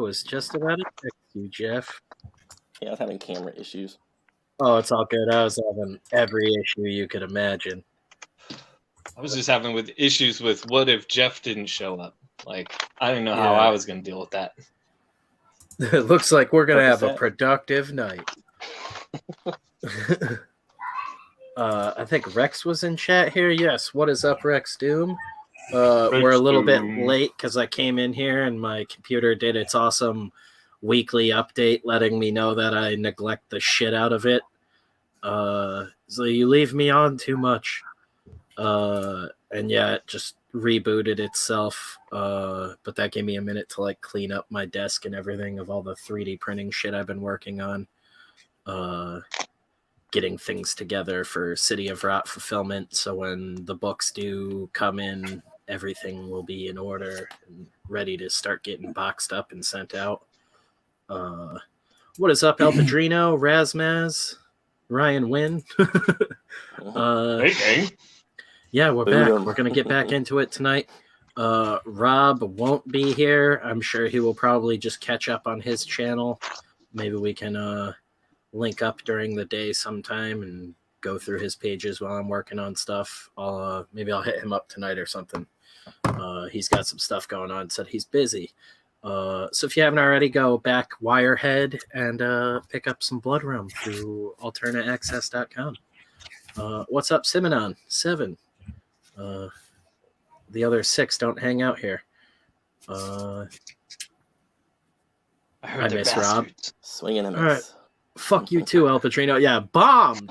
was just about to text you, Jeff. Yeah, I was having camera issues. Oh, it's all good. I was having every issue you could imagine. I was just having issues with what if Jeff didn't show up? Like, I didn't know how I was going to deal with that. It looks like we're going to have a productive night. I think Rex was in chat here. Yes. What is up, Rex Doom? We're a little bit late because I came in here and my computer did its awesome weekly update letting me know that I neglect the shit out of it. So you leave me on too much. And yeah, it just rebooted itself. But that gave me a minute to like clean up my desk and everything of all the 3D printing shit I've been working on. Getting things together for City of Rot fulfillment. So when the books do come in, everything will be in order and ready to start getting boxed up and sent out. What is up, El Padrino, Razmaz, Ryan Wynn? Hey, yeah, we're back. We're going to get back into it tonight. Rob won't be here. I'm sure he will probably just catch up on his channel. Maybe we can link up during the day sometime and go through his pages while I'm working on stuff. Maybe I'll hit him up tonight or something. He's got some stuff going on, said he's busy. So if you haven't already, go back WIREHEAD and pick up some Blood Realm through alternateaccess.com. What's up, Simonon? 7. The other 6 don't hang out here. I miss Rob. Swinging a miss. All right. Fuck you too, El Padrino. Yeah, bombed.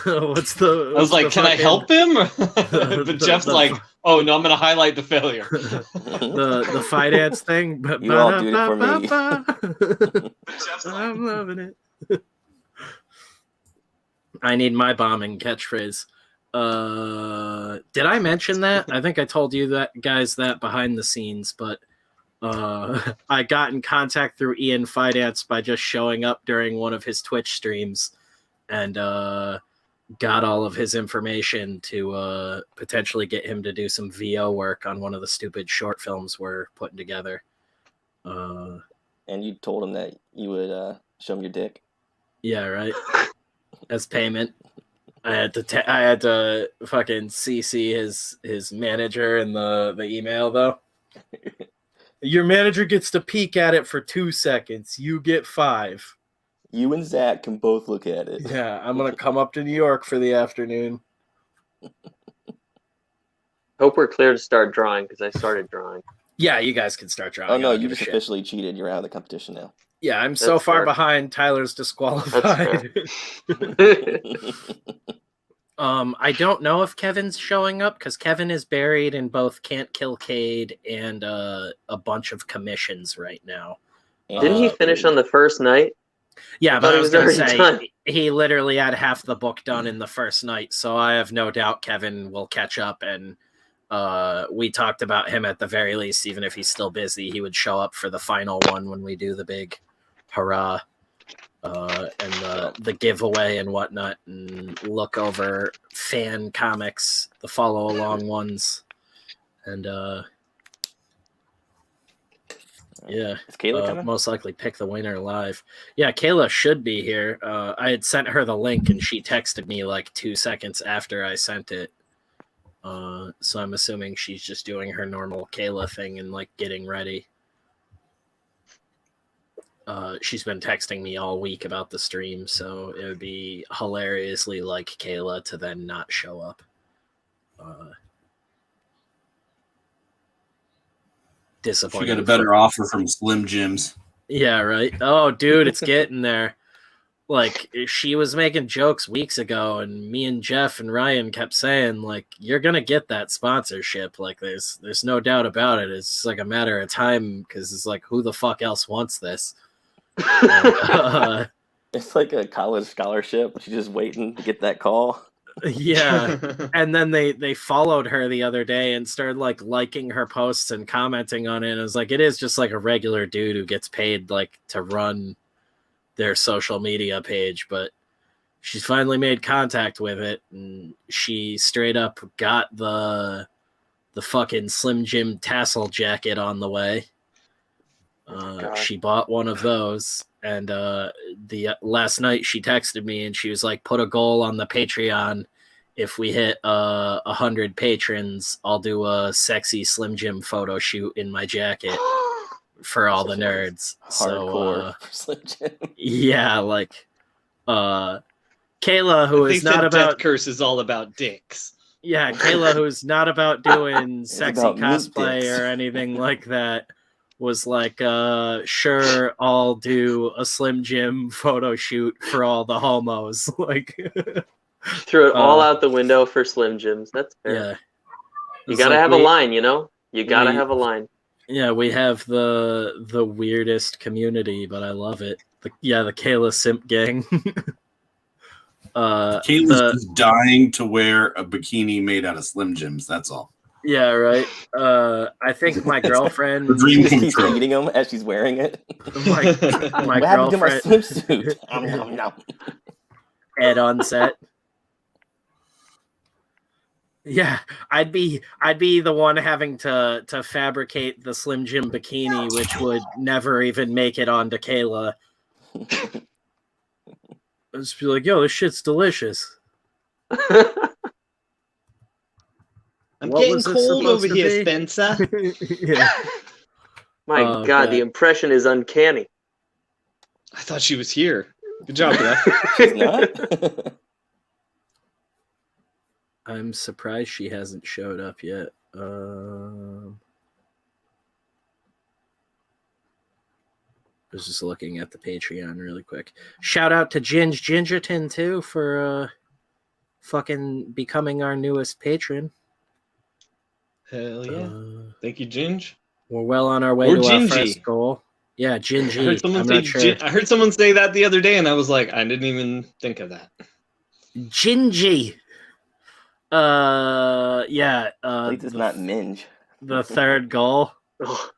What's the? I was like, can I help him? But Jeff's like, oh no, I'm gonna highlight the failure. the finance thing. You all do it for me. I'm loving it. I need my bombing catchphrase. Did I mention that? I think I told you that, guys, that behind the scenes, but I got in contact through Ian Finance by just showing up during one of his Twitch streams and got all of his information to potentially get him to do some VO work on one of the stupid short films we're putting together. And you told him that you would show him your dick? Yeah, right. As payment. I had to fucking CC his manager in the email, though. Your manager gets to peek at it for 2 seconds. You get 5. You and Zach can both look at it. Yeah, I'm going to come up to New York for the afternoon. Hope we're clear to start drawing, because I started drawing. Yeah, you guys can start drawing. Oh, no, you just officially cheated. You're out of the competition now. Yeah, I'm so far behind. Tyler's disqualified. I don't know if Kevin's showing up because Kevin is buried in both Can't Kill Cade and a bunch of commissions right now. Didn't he finish on the first night? Yeah, but I was going to say he literally had half the book done in the first night, so I have no doubt Kevin will catch up. And we talked about him at the very least, even if he's still busy, he would show up for the final one when we do the big hurrah. And the giveaway and whatnot, and look over fan comics, the follow along ones, and yeah, is Kayla coming? Most likely pick the winner live. Yeah, Kayla should be here. I had sent her the link and she texted me like 2 seconds after I sent it. So I'm assuming she's just doing her normal Kayla thing and like getting ready. She's been texting me all week about the stream, so it would be hilariously like Kayla to then not show up. Disappointing. She got a better offer from Slim Jims. Yeah, right. Oh, dude, it's getting there. Like, she was making jokes weeks ago, and me and Jeff and Ryan kept saying, like, you're gonna get that sponsorship. Like, there's no doubt about it. It's like a matter of time, because it's like, who the fuck else wants this? It's like a college scholarship. She's just waiting to get that call. Yeah. And then they followed her the other day and started like liking her posts and commenting on it. And it was like, it is just like a regular dude who gets paid like to run their social media page, but she's finally made contact with it, and she straight up got the fucking Slim Jim tassel jacket on the way. She bought one of those, and the last night she texted me and she was like, "Put a goal on the Patreon. If we hit 100 patrons, I'll do a sexy Slim Jim photo shoot in my jacket for all the nerds." Hardcore for Slim Jim. Yeah, like Kayla, who is not about Death Curse is all about dicks. Yeah, Kayla, who's not about doing It's sexy about meat cosplay dicks. or anything like that, was like, sure, I'll do a Slim Jim photo shoot for all the homos. Like, Threw it all out the window for Slim Jims. That's fair. yeah. You It's gotta like have a line, you know? You gotta have a line. Yeah, we have the weirdest community, but I love it. The Kayla Simp Gang. Kayla's just dying to wear a bikini made out of Slim Jims. That's all. Yeah, right. I think my girlfriend. The dream come He's true. eating them as she's wearing it. My What happened to my girlfriend. swimsuit? Nom, nom, nom. Ed on set. Yeah, I'd be the one having to fabricate the Slim Jim bikini, which would never even make it onto Kayla. I'd just be like, "Yo, this shit's delicious." I'm What getting was this cold supposed over to here, be? Spencer. Yeah. My Oh, God, the God. impression is uncanny. I thought she was here. Good job, Jeff. She's not. I'm surprised she hasn't showed up yet. I was just looking at the Patreon really quick. Shout out to Gingerton too for fucking becoming our newest patron. Hell yeah. Thank you, Ginge. We're well on our way Or to our Gingy. first goal. Yeah, I Gingy. heard someone I'm say not sure. I heard someone say that the other day, and I was like, I didn't even think of that. Gingy. Yeah. At least it's not minge. The third goal. Ugh.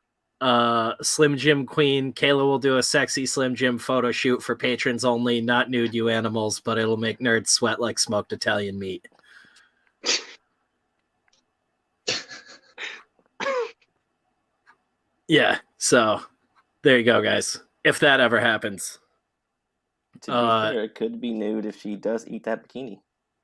Slim Jim Queen. Kayla will do a sexy Slim Jim photo shoot for patrons only, not nude you animals, but it'll make nerds sweat like smoked Italian meat. Yeah, so there you go, guys. If that ever happens. To be fair, it could be nude if she does eat that bikini.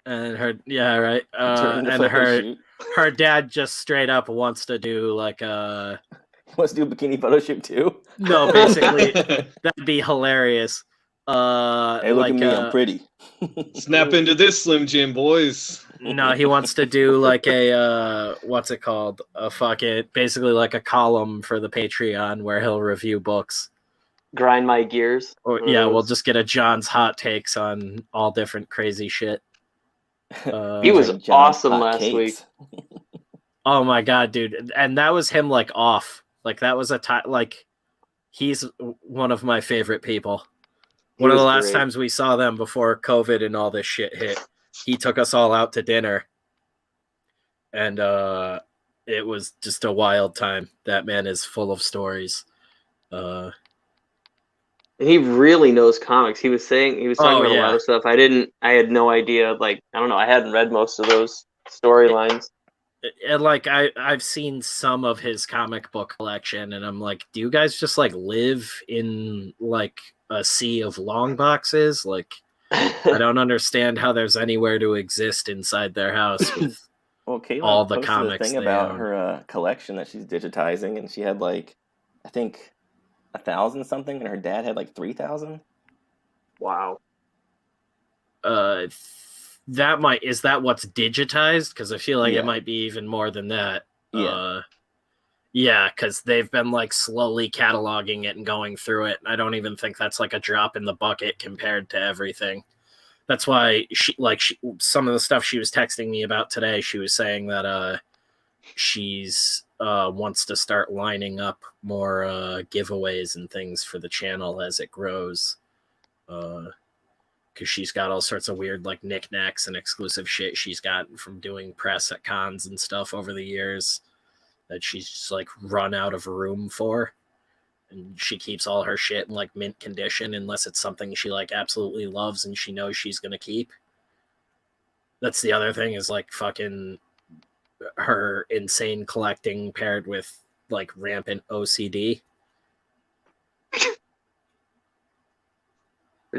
And her, yeah, right. During the And photo shoot. her dad just straight up wants to do like Wants to do a bikini photo shoot too? no, basically that'd be hilarious. Hey, look like, at me, I'm pretty. Snap into this, Slim Jim, boys. No, he wants to do like a what's it called? A fucking basically like a column for the Patreon where he'll review books. Grind my gears. Or yeah, we'll just get a John's hot takes on all different crazy shit. He was John's awesome hot last cakes. Oh my god, dude. And that was him like off. Like that was a time like he's one of my favorite people. One of the last times we saw them before COVID and all this shit hit, he took us all out to dinner. And it was just a wild time. That man is full of stories. He really knows comics. He was talking about a yeah. lot of stuff. I had no idea. Like, I don't know. I hadn't read most of those storylines. And like I've seen some of his comic book collection, and I'm like, do you guys just like live in like a sea of long boxes? Like, I don't understand how there's anywhere to exist inside their house with Well, Kayla all the posted comics a thing they about own. her collection that she's digitizing, and she had like, I think, 1,000 something, and her dad had like 3,000. Wow. Is that what's digitized? Because I feel like Yeah. it might be even more than that. Yeah. Yeah, because they've been like slowly cataloging it and going through it. I don't even think that's like a drop in the bucket compared to everything. That's why some of the stuff she was texting me about today, she was saying that she's wants to start lining up more giveaways and things for the channel as it grows. Because she's got all sorts of weird like knickknacks and exclusive shit she's got from doing press at cons and stuff over the years that she's just like run out of room for. And she keeps all her shit in like mint condition unless it's something she like absolutely loves and she knows she's gonna keep. That's the other thing is like fucking her insane collecting paired with like rampant OCD.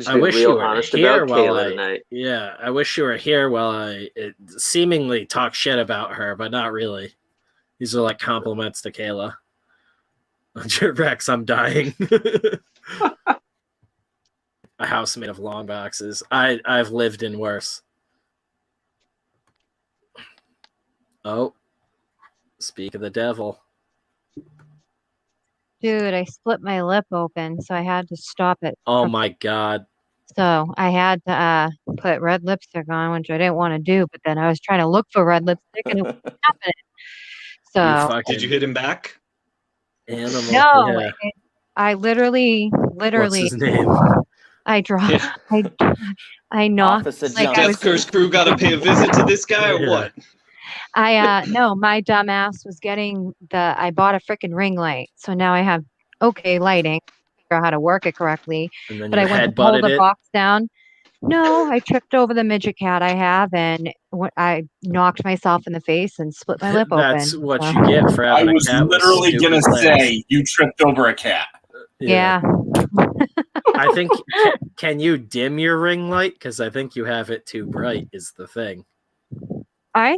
I wish you were honest here about while Kayla tonight. Yeah, I wish you were here while I seemingly talk shit about her, but not really. These are like compliments to Kayla. Rex, I'm dying. A house made of long boxes. I've lived in worse. Oh, speak of the devil. Dude, I split my lip open, so I had to stop it. Oh my god. So I had to put red lipstick on, which I didn't want to do, but then I was trying to look for red lipstick and it wasn't happening. So Did you hit him back? Animal. no, Yeah. I literally, What's his name? I dropped, Yeah. I knocked, Officer like I Johnson. was, Death Curse crew got to pay a visit to this guy or Yeah. what? no, my dumb ass was getting I bought a freaking ring light, so now I have okay lighting, figure out how to work it correctly, And then but you I went to pull headbutted the it. box down. No, I tripped over the midget cat I have, and I knocked myself in the face and split my lip That's open. what so- you get for I having was a cat with literally stupid gonna lips. say you tripped over a cat. Yeah. I think. Can you dim your ring light? Because I think you have it too bright. Is the thing. I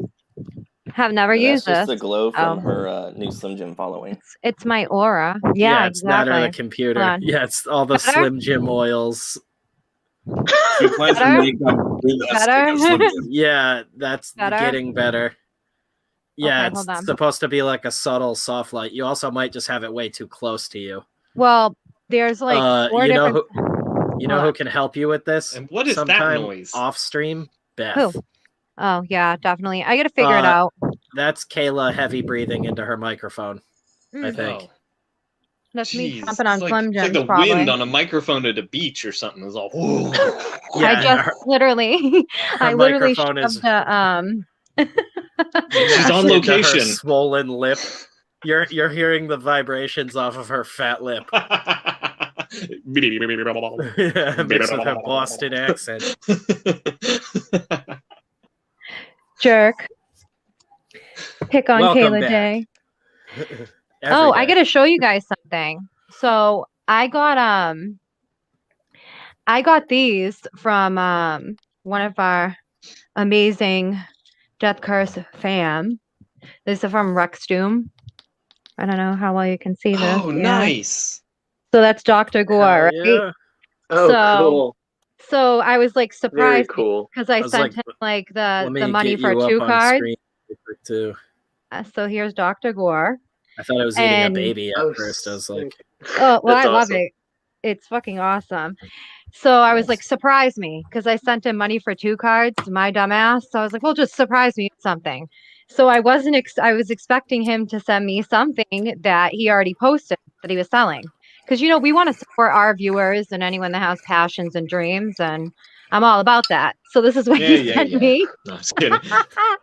have never That's used just this. the glow from Oh. her new Slim Jim following. It's my aura. Yeah, It's that or the exactly. computer. Hold on. Yeah, it's all the Better? Slim Jim oils. She applies her Better? makeup with a stick Better? of Slim Jim. Yeah, that's Better? getting better. Yeah, Okay, hold on. it's supposed to be like a subtle soft light. You also might just have it way too close to you. Well, there's like four you know different. who What? can help you with this? And what is that sometime noise? off stream? Beth. Who? Oh yeah, definitely. I gotta figure it out. That's Kayla heavy breathing into her microphone. I think. Oh, That's me jeez. jumping on It's like, Slim it's Jims, like the probably. wind on a microphone at a beach or something. It's all. Yeah, I and just her- literally, I literally microphone is shoved a She's mashed on into location. Her swollen lip. You're hearing the vibrations off of her fat lip. Mixed with her Boston accent. jerk. Pick on Welcome Kayla back. Day. Every Oh, I day. gotta show you guys something. So I got these from one of our amazing Death Curse fam. This is from Rex Doom. I don't know how well you can see this. Oh, Yeah. nice. So that's Dr. Gore, Hell right? yeah. Oh, So- cool. So I was like Very surprised cool. because I was sent like, him like Let the me money get for you 2 up on cards. screen too. So here's Dr. Gore. I thought I was eating a And- baby at Oh, first. I was like, Oh, well, That's I love awesome. it. It's fucking awesome. So I was like, surprise me, because I sent him money for 2 cards, my dumbass. So I was like, well, just surprise me with something. So I wasn't. I was expecting him to send me something that he already posted that he was selling, because we want to support our viewers and anyone that has passions and dreams, and I'm all about that. So this is what he sent me. No, just kidding.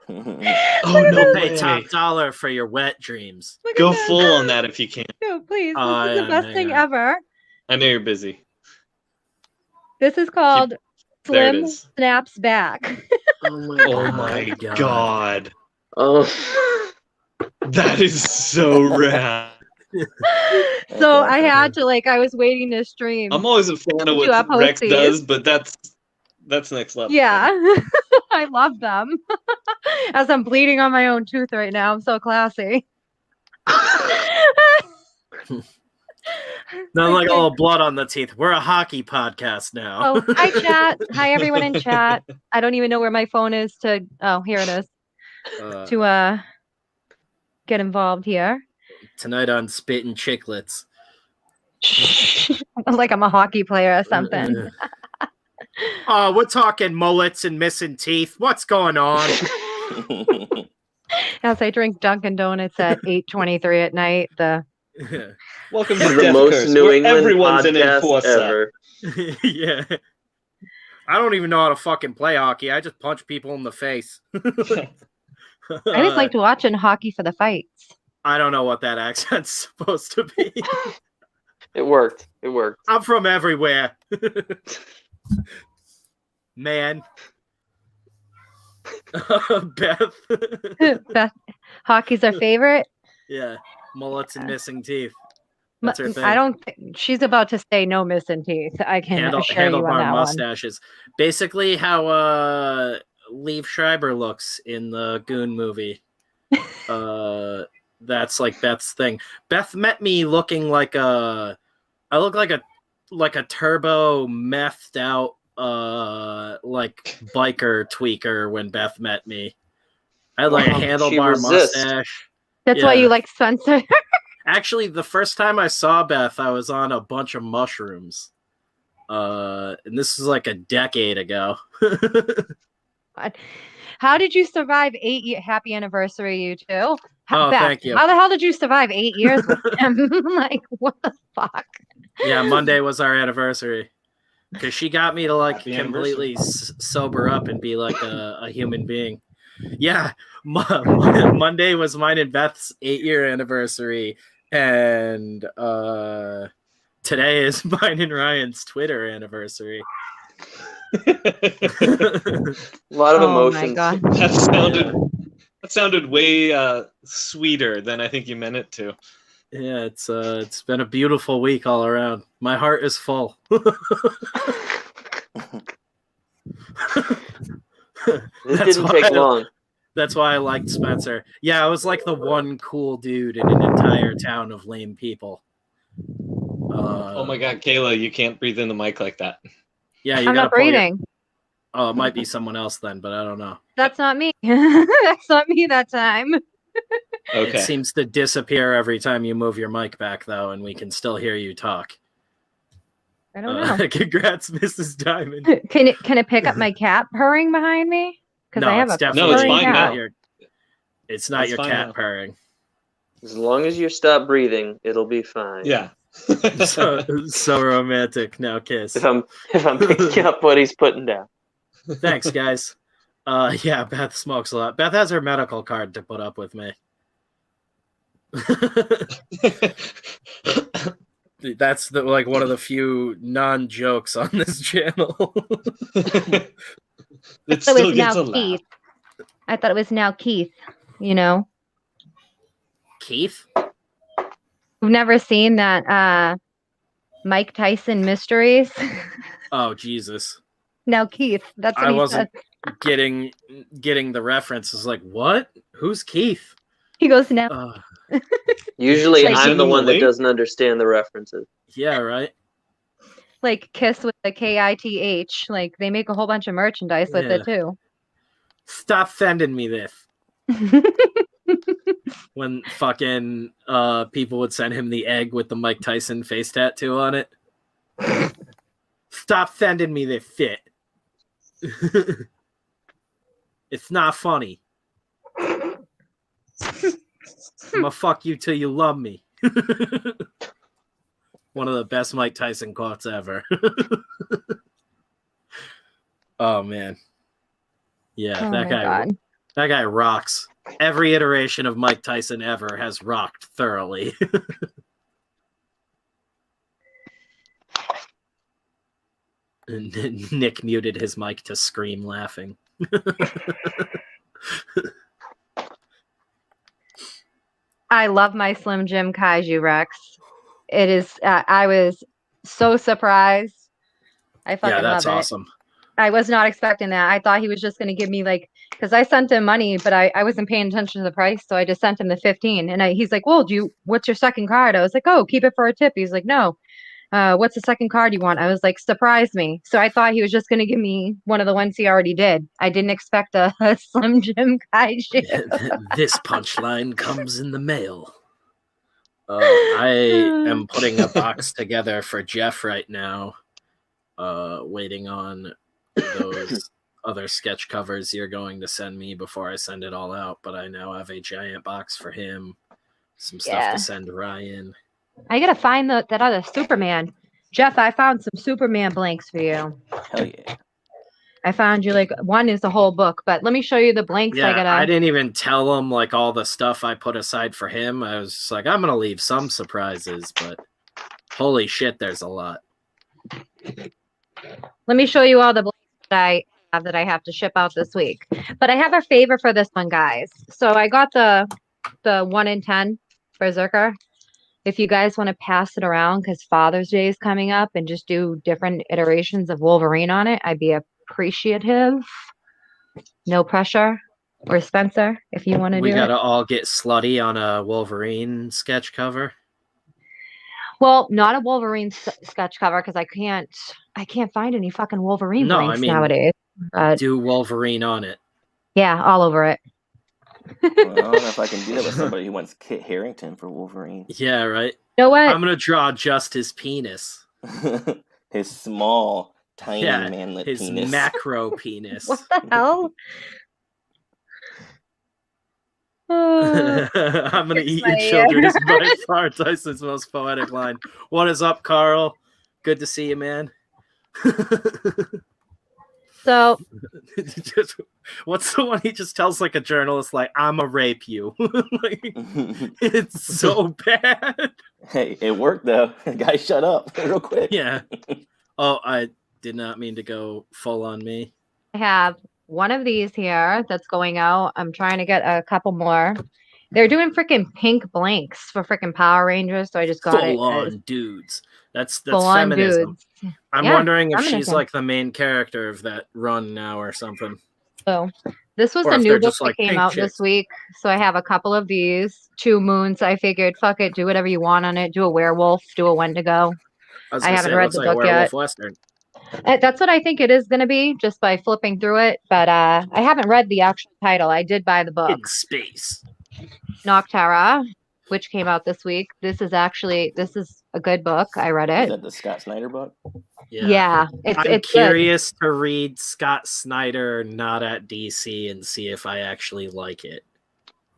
Oh, Look no at pay way. top dollar for your wet dreams. Look at Go that. full on that if you can. No, please. This Oh, is yeah, the best hang thing on. ever. I know you're busy. This is called There it Slim is. Snaps Back. Oh my Oh god. my God. god. Oh. That is so rad. So I had to I was waiting to stream. I'm always a fan of You what upload Rex these? does, but that's next level. Yeah, I love them. As I'm bleeding on my own tooth right now, I'm so classy. Not like a little blood on the teeth. We're a hockey podcast now. Oh, hi chat. Hi everyone in chat. I don't even know where my phone is to. Oh, here it is. To get involved here. Tonight on Spittin' Chicklets. Like I'm a hockey player or something. Oh, we're talking mullets and missing teeth. What's going on? As I drink Dunkin' Donuts at 8:23 at night. Welcome This to is the Death most Curse, New where England everyone's an podcast enforcer. ever. Yeah. I don't even know how to fucking play hockey. I just punch people in the face. I just liked watching hockey for the fights. I don't know what that accent's supposed to be. It worked. It worked. I'm from everywhere. Man. Beth. Beth, hockey's our favorite. Yeah. Mullets and missing teeth. That's her thing. I don't. She's about to say no missing teeth. I can assure you on that mustaches. Basically, how Liev Schreiber looks in the Goon movie. That's like Beth's thing. Beth met me looking like I look like a turbo methed out like biker tweaker when Beth met me. I had like a handlebar mustache. That's why you like Spencer. Actually, the first time I saw Beth, I was on a bunch of mushrooms. And this was like a decade ago. How did you survive 8 years? Happy anniversary, you two. Beth, thank you. How the hell did you survive 8 years with him? Like, what the fuck? Yeah, Monday was our anniversary. Because she got me to like completely sober up and be like a human being. Yeah, Monday was mine and Beth's 8-year anniversary. And today is mine and Ryan's Twitter anniversary. A lot of emotions. My God. That sounded way sweeter than I think you meant it to. Yeah, it's been a beautiful week all around. My heart is full. This didn't take long. That's why I liked Spencer. Yeah, I was like the one cool dude in an entire town of lame people. Oh my God, Kayla, you can't breathe in the mic like that. Yeah, you I'm not breathing. Oh, it might be someone else then, but I don't know. That's not me. That's not me that time. Okay. It seems to disappear every time you move your mic back, though, and we can still hear you talk. I don't know. Congrats, Mrs. Diamond. Can it pick up my cat purring behind me? Because No, I have it's a definitely it's purring fine cat. now. It's not It's your fine cat now. purring. As long as you stop breathing, it'll be fine. Yeah. So romantic. Now kiss. If I'm picking up what he's putting down. Thanks, guys. Yeah, Beth smokes a lot. Beth has her medical card to put up with me. That's like one of the few non-jokes on this channel. It still gets a Keith. laugh. I thought it was now Keith. You know, Keith? we've never seen that Mike Tyson Mysteries. Oh, Jesus. Now Keith. That's what I he wasn't said. getting the references. Like, what? Who's Keith? He goes now. Usually Like, I'm send the him a one that link? doesn't understand the references. Yeah, right? Like Kiss with the KITH. Like they make a whole bunch of merchandise with it too. Stop sending me this. When fucking people would send him the egg with the Mike Tyson face tattoo on it. Stop sending me this shit. It's not funny. I'm gonna fuck you till you love me. One of the best Mike Tyson quotes ever. Oh man. Yeah, Oh that my guy God. that guy rocks. Every iteration of Mike Tyson ever has rocked thoroughly. And Nick muted his mic to scream laughing. I love my Slim Jim Kaiju Rex. It is. I was so surprised. I fucking Yeah, that's love it. awesome. I was not expecting that. I thought he was just going to give me because I sent him money, but I wasn't paying attention to the price, so I just sent him the 15. And he's like, "Well, what's your second card?" I was like, "Oh, keep it for a tip." He's like, "No, what's the second card you want?" I was like, "Surprise me." So I thought he was just going to give me one of the ones he already did. I didn't expect a Slim Jim Kaiju. This punchline comes in the mail. I am putting a box together for Jeff right now, waiting on those other sketch covers you're going to send me before I send it all out. But I now have a giant box for him, some stuff to send Ryan. I gotta find that other Superman. Jeff, I found some Superman blanks for you. Hell yeah. I found you one is the whole book, but let me show you the blanks. Yeah, I didn't even tell him like all the stuff I put aside for him. I was just like, I'm gonna leave some surprises, but holy shit, there's a lot. Let me show you all the blanks that I have to ship out this week. But I have a favor for this one, guys. So I got the 1 in 10 Berserker. if you guys want to pass it around, because Father's Day is coming up, and just do different iterations of Wolverine on it, I'd be appreciative. No pressure. Or Spencer, if you want to do We it. gotta all get slutty on a Wolverine sketch cover. Well, not a Wolverine sketch cover, because I can't find any fucking Wolverine blanks nowadays. Do Wolverine on it. Yeah, all over it. Well, I don't know if I can do that with somebody who wants Kit Harington for Wolverine. Yeah, right. You know what? I'm gonna draw just his penis. His small, tiny manlet his penis. macro penis. What the hell? I'm gonna eat your children is by far Tyson's most poetic line. What is up, Carl? Good to see you, man. So, what's the one he just tells like a journalist, like, "I'ma rape you"? Like, it's so bad. Hey, it worked though. Guy, shut up real quick. Yeah. Oh, I did not mean to go full on me. I have one of these here that's going out. I'm trying to get a couple more. They're doing freaking pink blanks for freaking Power Rangers, so I just got Full it. on dudes. That's Full on feminism. dudes. I'm Yeah, wondering if she's feminism. like the main character of that run now or something. So this was Or the if new they're book just, that like, came pink out chicks. this week. So I have a couple of these. 2 moons. I figured, fuck it, do whatever you want on it. Do a werewolf, do a Wendigo. I haven't read looks the like a book werewolf yet. western. That's what I think it is going to be, just by flipping through it. But I haven't read the actual title. I did buy the book. In space. Noctera, which came out this week. This is a good book. I read Is it. that the Scott Snyder book? Yeah, I'm it's good. curious to read Scott Snyder not at DC and see if I actually like it.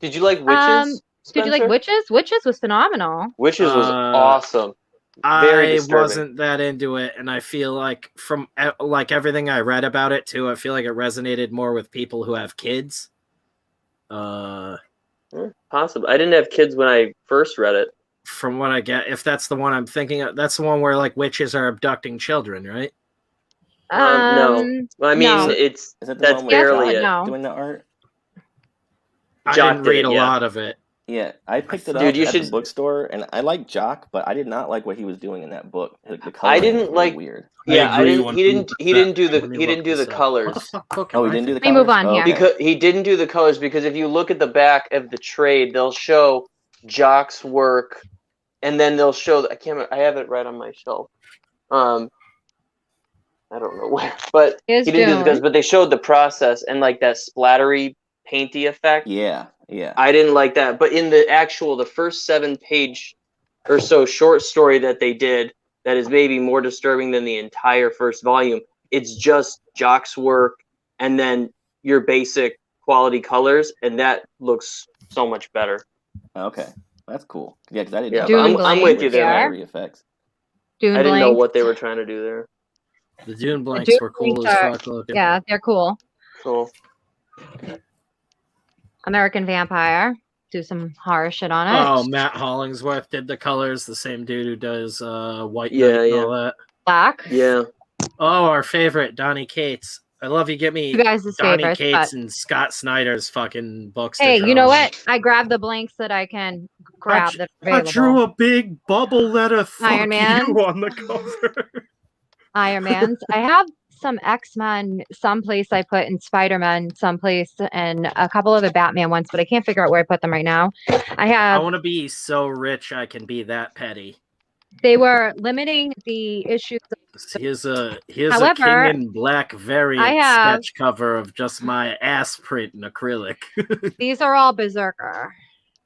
Did you like Witches? Did you like Spencer? Witches? Witches was phenomenal. Witches was awesome. Very I disturbing. wasn't that into it, and I feel like from like everything I read about it too, I feel like it resonated more with people who have kids. Possible. I didn't have kids when I first read it. From what I get, if that's the one I'm thinking of, that's the one where like witches are abducting children, right? No. Well, I mean, no. Is that the that's one with barely Jock it. No. doing the art? I Jock didn't did read it, a yeah. lot of it. Yeah, I picked it Dude, up you at should- the bookstore, and I like Jock, but I did not like what he was doing in that book. Like, the I coloring didn't was really like- weird. Yeah, I agree didn't. He didn't. He 100%. didn't do Let me the. He look didn't do this the up. colors. What the fuck book Oh, am he I didn't do the Let me move colors? on here. Okay. Because he didn't do the colors, because if you look at the back of the trade, they'll show Jock's work, and then they'll show. I can't remember, I have it right on my shelf. I don't know where, but Is he didn't do the Dune. colors. But they showed the process and like that splattery, painty effect. Yeah. I didn't like that. But in the first 7-page or so short story that they did, that is maybe more disturbing than the entire first volume. It's just Jock's work and then your basic quality colors, and that looks so much better. Okay. That's cool. Yeah, because I didn't Yeah, know Dune about I'm with you the there. splattery effects. Dune I didn't know blanks. what they were trying to do there. The Dune blanks Dune were cool blanks as are- fuck looking. Yeah, they're cool. Cool. American Vampire. Do some horror shit on it. Oh, Matt Hollingsworth did the colors, the same dude who does White Yeah, Knight and yeah. all that. Black. Yeah. Oh, our favorite, Donnie Cates. I love you get me You guys' Donnie favorites. Cates But and Scott Snyder's fucking books. to hey, draw you know on. what? I grabbed the blanks that I can grab. That are I available. drew a big bubble letter fuck Iron Man. you on the cover. Iron Man's. I have some X-Men someplace I put in Spider-Man someplace and a couple of the Batman ones, but I can't figure out where I put them right now. I I have want to be so rich I can be that petty. they were limiting the issues. Here's a However, King in Black variant I have- sketch cover of just my ass print in acrylic. These are all Berserker.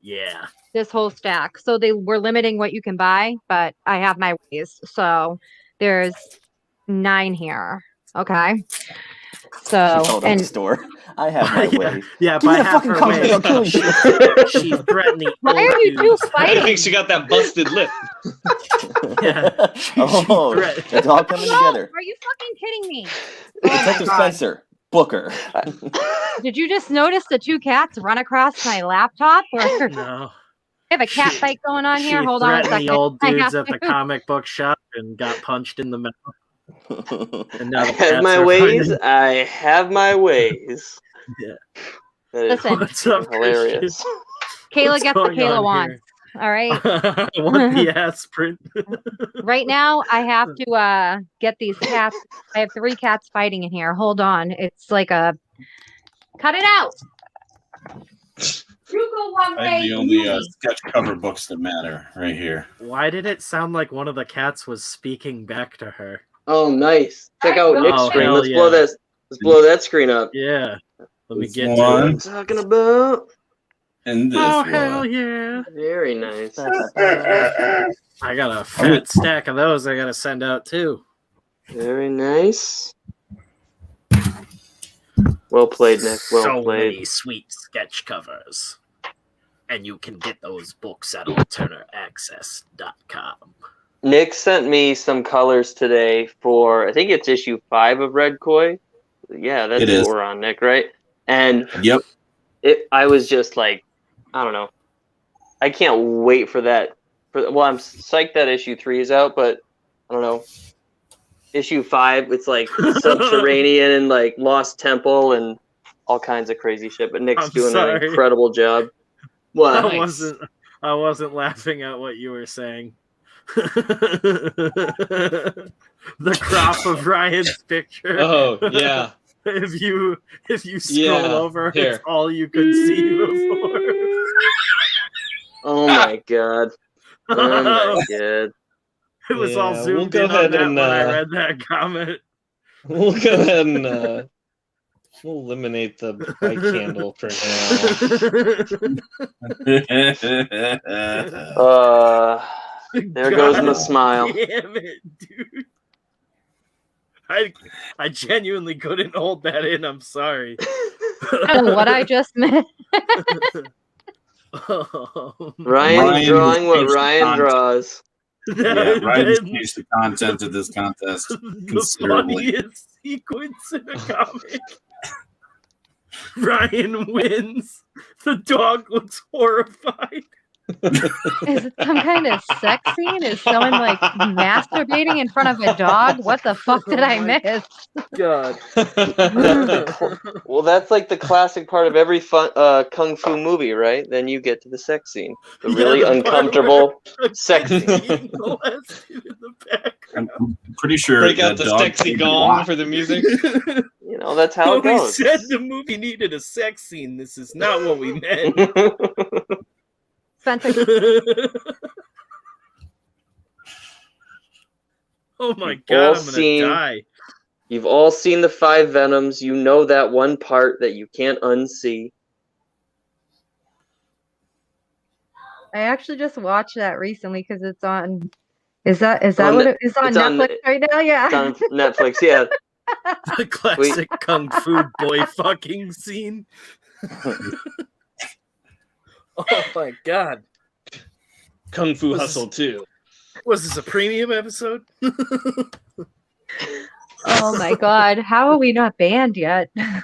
Yeah. This whole stack. So they were limiting what you can buy, but I have my ways. So there's 9 here. Okay. She So told the and store, I have my yeah, ways. yeah, Give me by that half fucking her comic, ways, I'll kill you. she threatened the why old are you two dudes. I fighting? think she got that busted lip. Yeah. Oh, threat- it's all coming No, together. are you fucking kidding me? Oh my Detective God. Spencer, Booker. Did you just notice the 2 cats run across my laptop? Or I No. have a cat fight going on here. She Hold on a threatened second. the old I dudes have at the to- comic book shop and got punched in the mouth. And now I the have cats my are ways. finding- I have my ways. Yeah. That is Listen. What's up, hilarious. Kayla What's gets what going Kayla on wants. here? All right. I want the aspirin. Right now, I have to get these cats. I have 3 cats fighting in here. Hold on. It's like a cut it out. You go one I have way. the only sketch cover books that matter right here. Why did it sound like one of the cats was speaking back to her? Oh, nice. Check out Nick's Oh, screen. hell Let's yeah. blow this. Let's blow that screen up. Yeah. Let me This get What to I'm one. it. talking about. And this Oh, one. hell yeah. Very nice. I got a fat stack of those I got to send out, too. Very nice. Well played, Nick. Well so played. many sweet sketch covers. And you can get those books at alternataccess.com. Nick sent me some colors today for, I think it's issue 5 of Red Koi. Yeah, that's It is. what we're on, Nick, right? And Yep. I was just like, I don't know. I can't wait for that. Well, I'm psyched that issue 3 is out, but I don't know. Issue 5, it's like subterranean and like Lost Temple and all kinds of crazy shit. But Nick's I'm doing sorry. an incredible job. What? I wasn't laughing at what you were saying. The crop of Ryan's picture. Oh yeah. If you scroll Yeah, over, here. it's all you could see before. Oh my god. Oh my god. It was all Yeah, zoomed we'll go in on ahead that and, when I read that comment. We'll go ahead and we'll eliminate the bike handle for now. There goes my smile. Damn it, dude. I genuinely couldn't hold that in. I'm sorry. I don't know what I just meant. Ryan's drawing what Ryan draws. Yeah, Ryan's changed the content of this contest The considerably. funniest sequence in a comic. Ryan wins. The dog looks horrified. Is it some kind of sex scene? Is someone like masturbating in front of a dog? What the fuck did I miss? God. Well, that's like the classic part of every kung fu movie, right? Then you get to the sex scene, the really uncomfortable sex scene. Being molested in the back. I'm pretty sure Break out that the dog sexy paid a gong lot. for the music. You know, that's how it We goes. said the movie needed a sex scene. This is not what we meant. Spencer, Oh my You've god, all I'm gonna seen- die. You've all seen the 5 Venoms. You know that one part that you can't unsee. I actually just watched that recently because it's on. Is that On what Ne- it is on it's on- Netflix right now? Yeah. It's on Netflix, yeah. The classic kung fu boy fucking scene. Oh my god. Kung Fu Was Hustle 2. Was this a premium episode? Oh my god! How are we not banned yet? How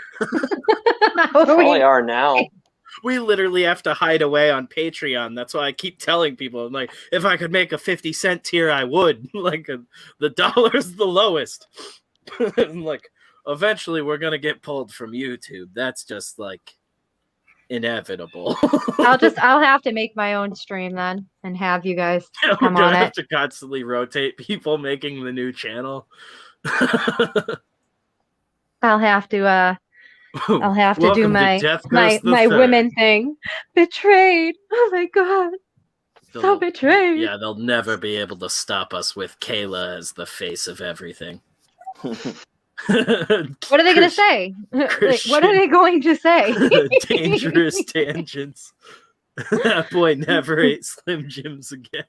are Probably we? are now. We literally have to hide away on Patreon. That's why I keep telling people, I'm like, if I could make a 50-cent tier, I would. Like, the dollar's the lowest. I'm like, eventually we're going to get pulled from YouTube. That's just, like, inevitable. I'll have to make my own stream then and have you guys We're come going on to have it. to constantly rotate people making the new channel. I'll have to do Welcome to my Death my Curse the my Third. women thing. Betrayed. Oh my god. So They'll- betrayed. Yeah, they'll never be able to stop us with Kayla as the face of everything. What are they going to say? Like, what are they going to say? Dangerous tangents. That boy never ate Slim Jims again.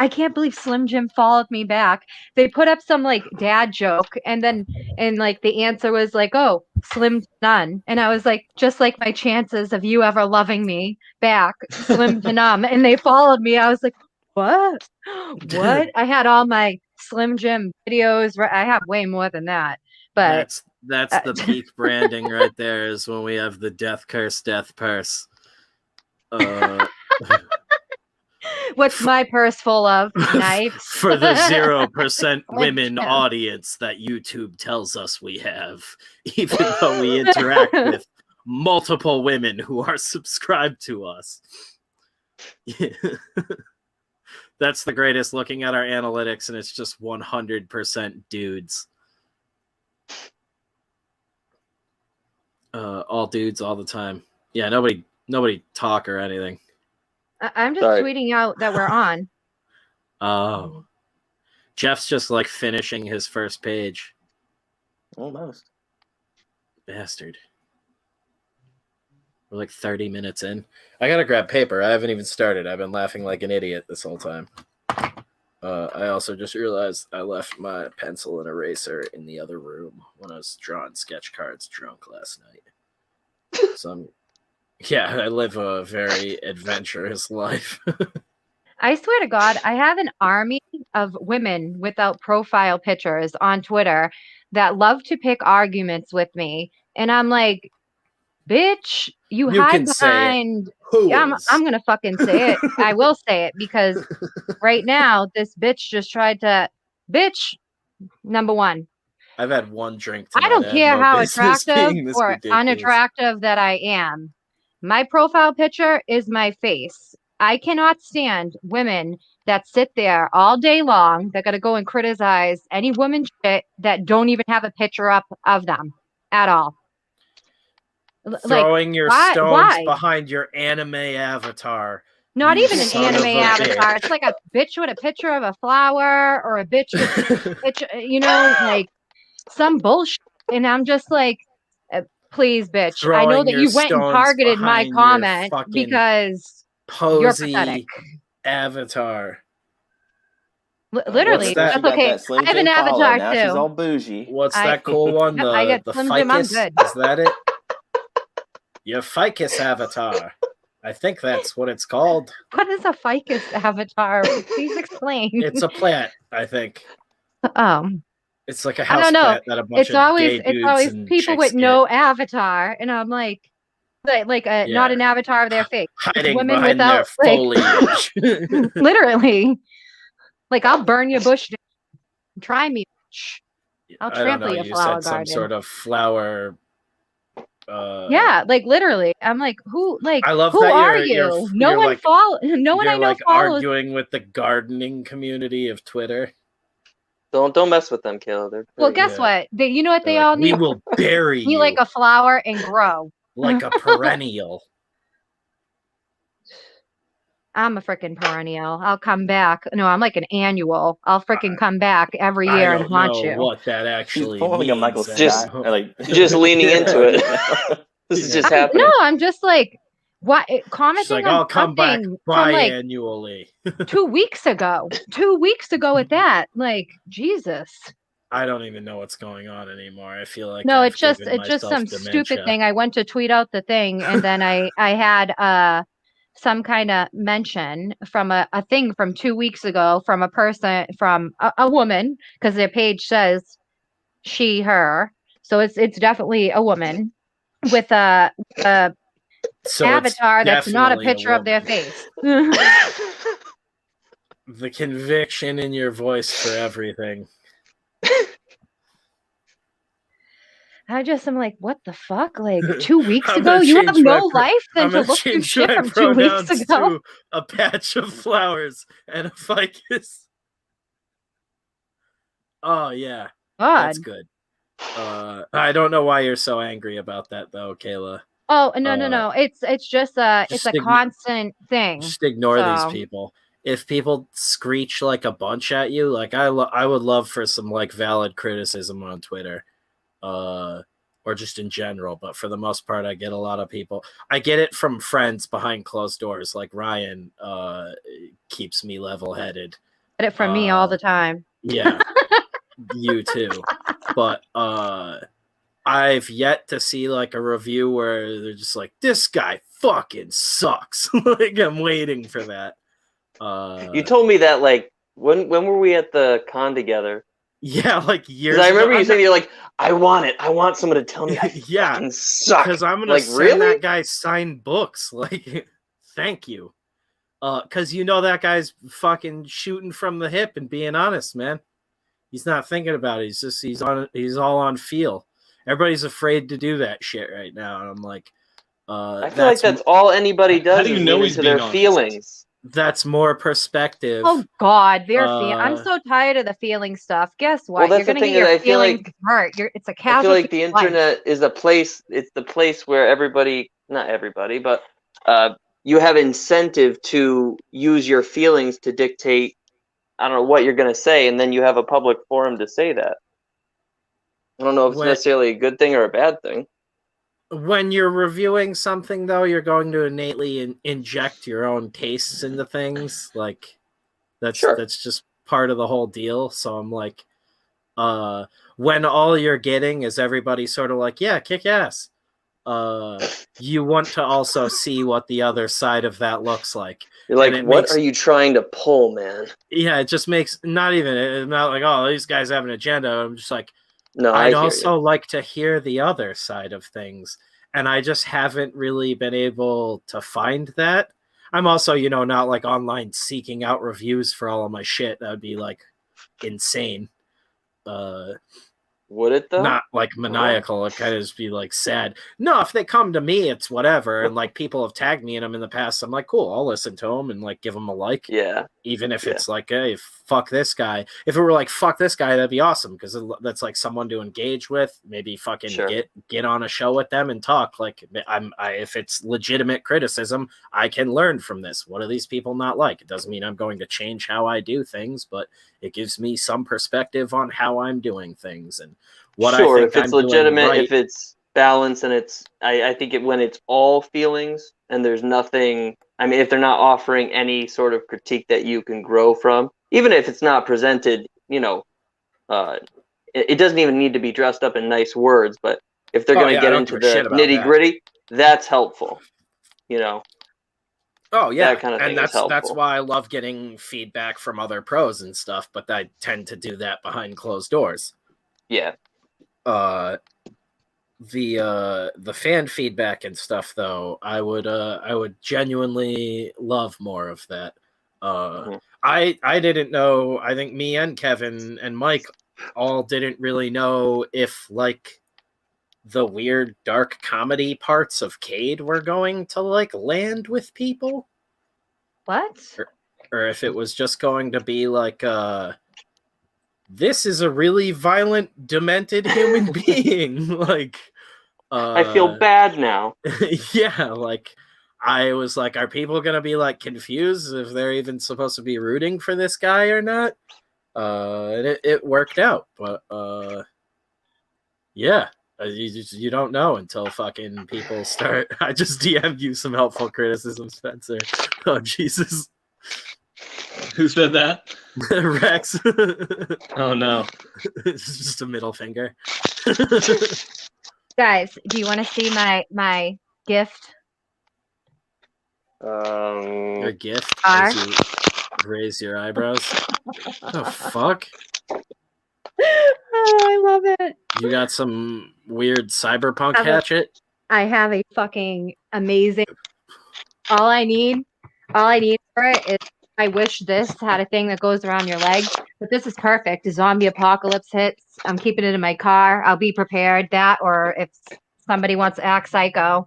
I can't believe Slim Jim followed me back. They put up some like dad joke and like the answer was like, oh, Slim to none. And I was like, just like my chances of you ever loving me back, Slim to none. And they followed me. I was like, what? What? I had all my Slim Jim videos. I have way more than that. But that's the peak branding right there, is when we have the death curse, death purse. what's my purse full of? Knives. For the 0% women Slim Jim. audience that YouTube tells us we have, even though we interact with multiple women who are subscribed to us. That's the greatest, looking at our analytics, and it's just 100% dudes. All dudes all the time. Yeah, nobody talk or anything. I'm just tweeting out that we're on. Oh. Jeff's just like finishing his first page. Almost. Bastard. We're like 30 minutes in. I gotta grab paper. I haven't even started. I've been laughing like an idiot this whole time. I also just realized I left my pencil and eraser in the other room when I was drawing sketch cards drunk last night. So I live a very adventurous life. I swear to God, I have an army of women without profile pictures on Twitter that love to pick arguments with me. And I'm like, bitch, you hide behind. I'm going to fucking say it. I will say it because right now, this bitch just tried to. Bitch, number one. I've had one drink tonight. I don't care how attractive or unattractive that I am. My profile picture is my face. I cannot stand women that sit there all day long that got to go and criticize any woman shit that don't even have a picture up of them at all. Throwing your stones behind your anime avatar. Not even an anime avatar. It's like a bitch with a picture of a flower or a bitch with, like some bullshit. And I'm just like, please, bitch. I know that you went and targeted my comment because you're pathetic. Avatar. Literally, that's okay. I have an avatar now too. She's all bougie. What's that cool one? I get the Slim Jim. I'm ficus? good. Is that it? Your ficus avatar. I think that's what it's called. What is a ficus avatar? Please explain. It's a plant, I think. It's like a house I don't know. plant that a bunch of gay dudes it's always and people with no avatar, and I'm like not an avatar of their face. Hiding women behind without their foliage. Literally, like I'll burn your bush down. Try me. I'll trample your flower garden. Some sort of flower. Yeah, like literally. I'm like, who? Like, I love who that are you? No one follows. No one I know follows. Arguing with the gardening community of Twitter. Don't mess with them, Kayla. Well, guess what? You know what they all need? We will bury you. Like a flower and grow. Like a perennial. I'm a freaking perennial. I'll come back. No, I'm like an annual. I'll freaking come back every year and haunt you. What that actually means. Like a Michael just leaning into it. This is just happening. No, I'm just like what commenting on I'll come back biannually. Like 2 weeks ago. 2 weeks ago at that. Like Jesus. I don't even know what's going on anymore. I feel like it's just some stupid thing. I went to tweet out the thing and then I had some kind of mention from a thing from 2 weeks ago from a person, from a woman, because their page says she, her. So it's definitely a woman with a avatar that's not a picture of their face. The conviction in your voice for everything. I'm like, what the fuck? Like 2 weeks ago, you have no life than to look through shit from 2 weeks ago. A patch of flowers and a ficus. Oh yeah, God. That's good. I don't know why you're so angry about that though, Kayla. Oh no. It's just a constant thing. Just ignore these people. If people screech like a bunch at you, like I would love for some like valid criticism on Twitter. Or just in general, but for the most part, I get a lot of people. I get it from friends behind closed doors, like Ryan keeps me level-headed. Get it from me all the time. Yeah, you too. But I've yet to see like a review where they're just like, "This guy fucking sucks." Like I'm waiting for that. You told me that like when were we at the con together? Yeah, like years ago. I remember you saying, you're like, I want it. I want someone to tell me I fucking suck. Because I'm going to send that guy signed books. Like, thank you. Because you know that guy's fucking shooting from the hip and being honest, man. He's not thinking about it. He's all on feel. Everybody's afraid to do that shit right now. And I'm like, I feel like that's all anybody does. How do you is know lean he's into being their honest? feelings? That's more perspective. Oh God, I'm Uh, so tired of the feeling stuff. Guess what? Well, that's You're gonna the thing get is, your I feel feelings like hurt. It's a I feel casualty like the of life. internet is a place. It's the place where everybody, not everybody, but you have incentive to use your feelings to dictate. I don't know what you're going to say, and then you have a public forum to say that. I don't know if it's necessarily a good thing or a bad thing. When you're reviewing something, though, you're going to innately inject your own tastes into things. Like that's just part of the whole deal. So I'm like, when all you're getting is everybody sort of like, yeah, kick ass. You want to also see what the other side of that looks like. You're like, what are you trying to pull, man? Yeah, it just makes not like, oh, these guys have an agenda. I'm just like, no, I'd also like to hear the other side of things. And I just haven't really been able to find that. I'm also, not like online seeking out reviews for all of my shit. That would be like insane. Would it though? Not like maniacal. It kind of just be like sad. No, if they come to me, it's whatever. And like people have tagged me in them in the past. I'm like, cool, I'll listen to them and like give them a like. Yeah. Even if it's like, hey, fuck this guy. If it were like, fuck this guy, that'd be awesome because that's like someone to engage with. Maybe fucking get on a show with them and talk. Like, if it's legitimate criticism, I can learn from this. What do these people not like? It doesn't mean I'm going to change how I do things, but it gives me some perspective on how I'm doing things and what I think if it's legitimate, if it's balanced, and I think when it's all feelings and there's nothing. I mean, if they're not offering any sort of critique that you can grow from, even if it's not presented, it doesn't even need to be dressed up in nice words. But if they're going to get into the nitty gritty, that's helpful. Oh yeah, that kind of thing that's why I love getting feedback from other pros and stuff. But I tend to do that behind closed doors. Yeah. The fan feedback and stuff though, I would genuinely love more of that. I didn't know. I think me and Kevin and Mike all didn't really know if like the weird dark comedy parts of Cade were going to like land with people. What? Or if it was just going to be like this is a really violent, demented human being. Like, I feel bad now. Yeah, like I was like, are people gonna be like confused if they're even supposed to be rooting for this guy or not? And it worked out, but yeah, you don't know until fucking people start. I just DM'd you some helpful criticism, Spencer. Oh Jesus. Who said that? Rex. Oh no. It's just a middle finger. Guys, do you want to see my gift? Your gift? Are? As you raise your eyebrows. Oh fuck. Oh, I love it. You got some weird cyberpunk hatchet? I have a fucking amazing. All I need for it is. I wish this had a thing that goes around your leg, but this is perfect. A zombie apocalypse hits. I'm keeping it in my car. I'll be prepared. That, or if somebody wants to act psycho,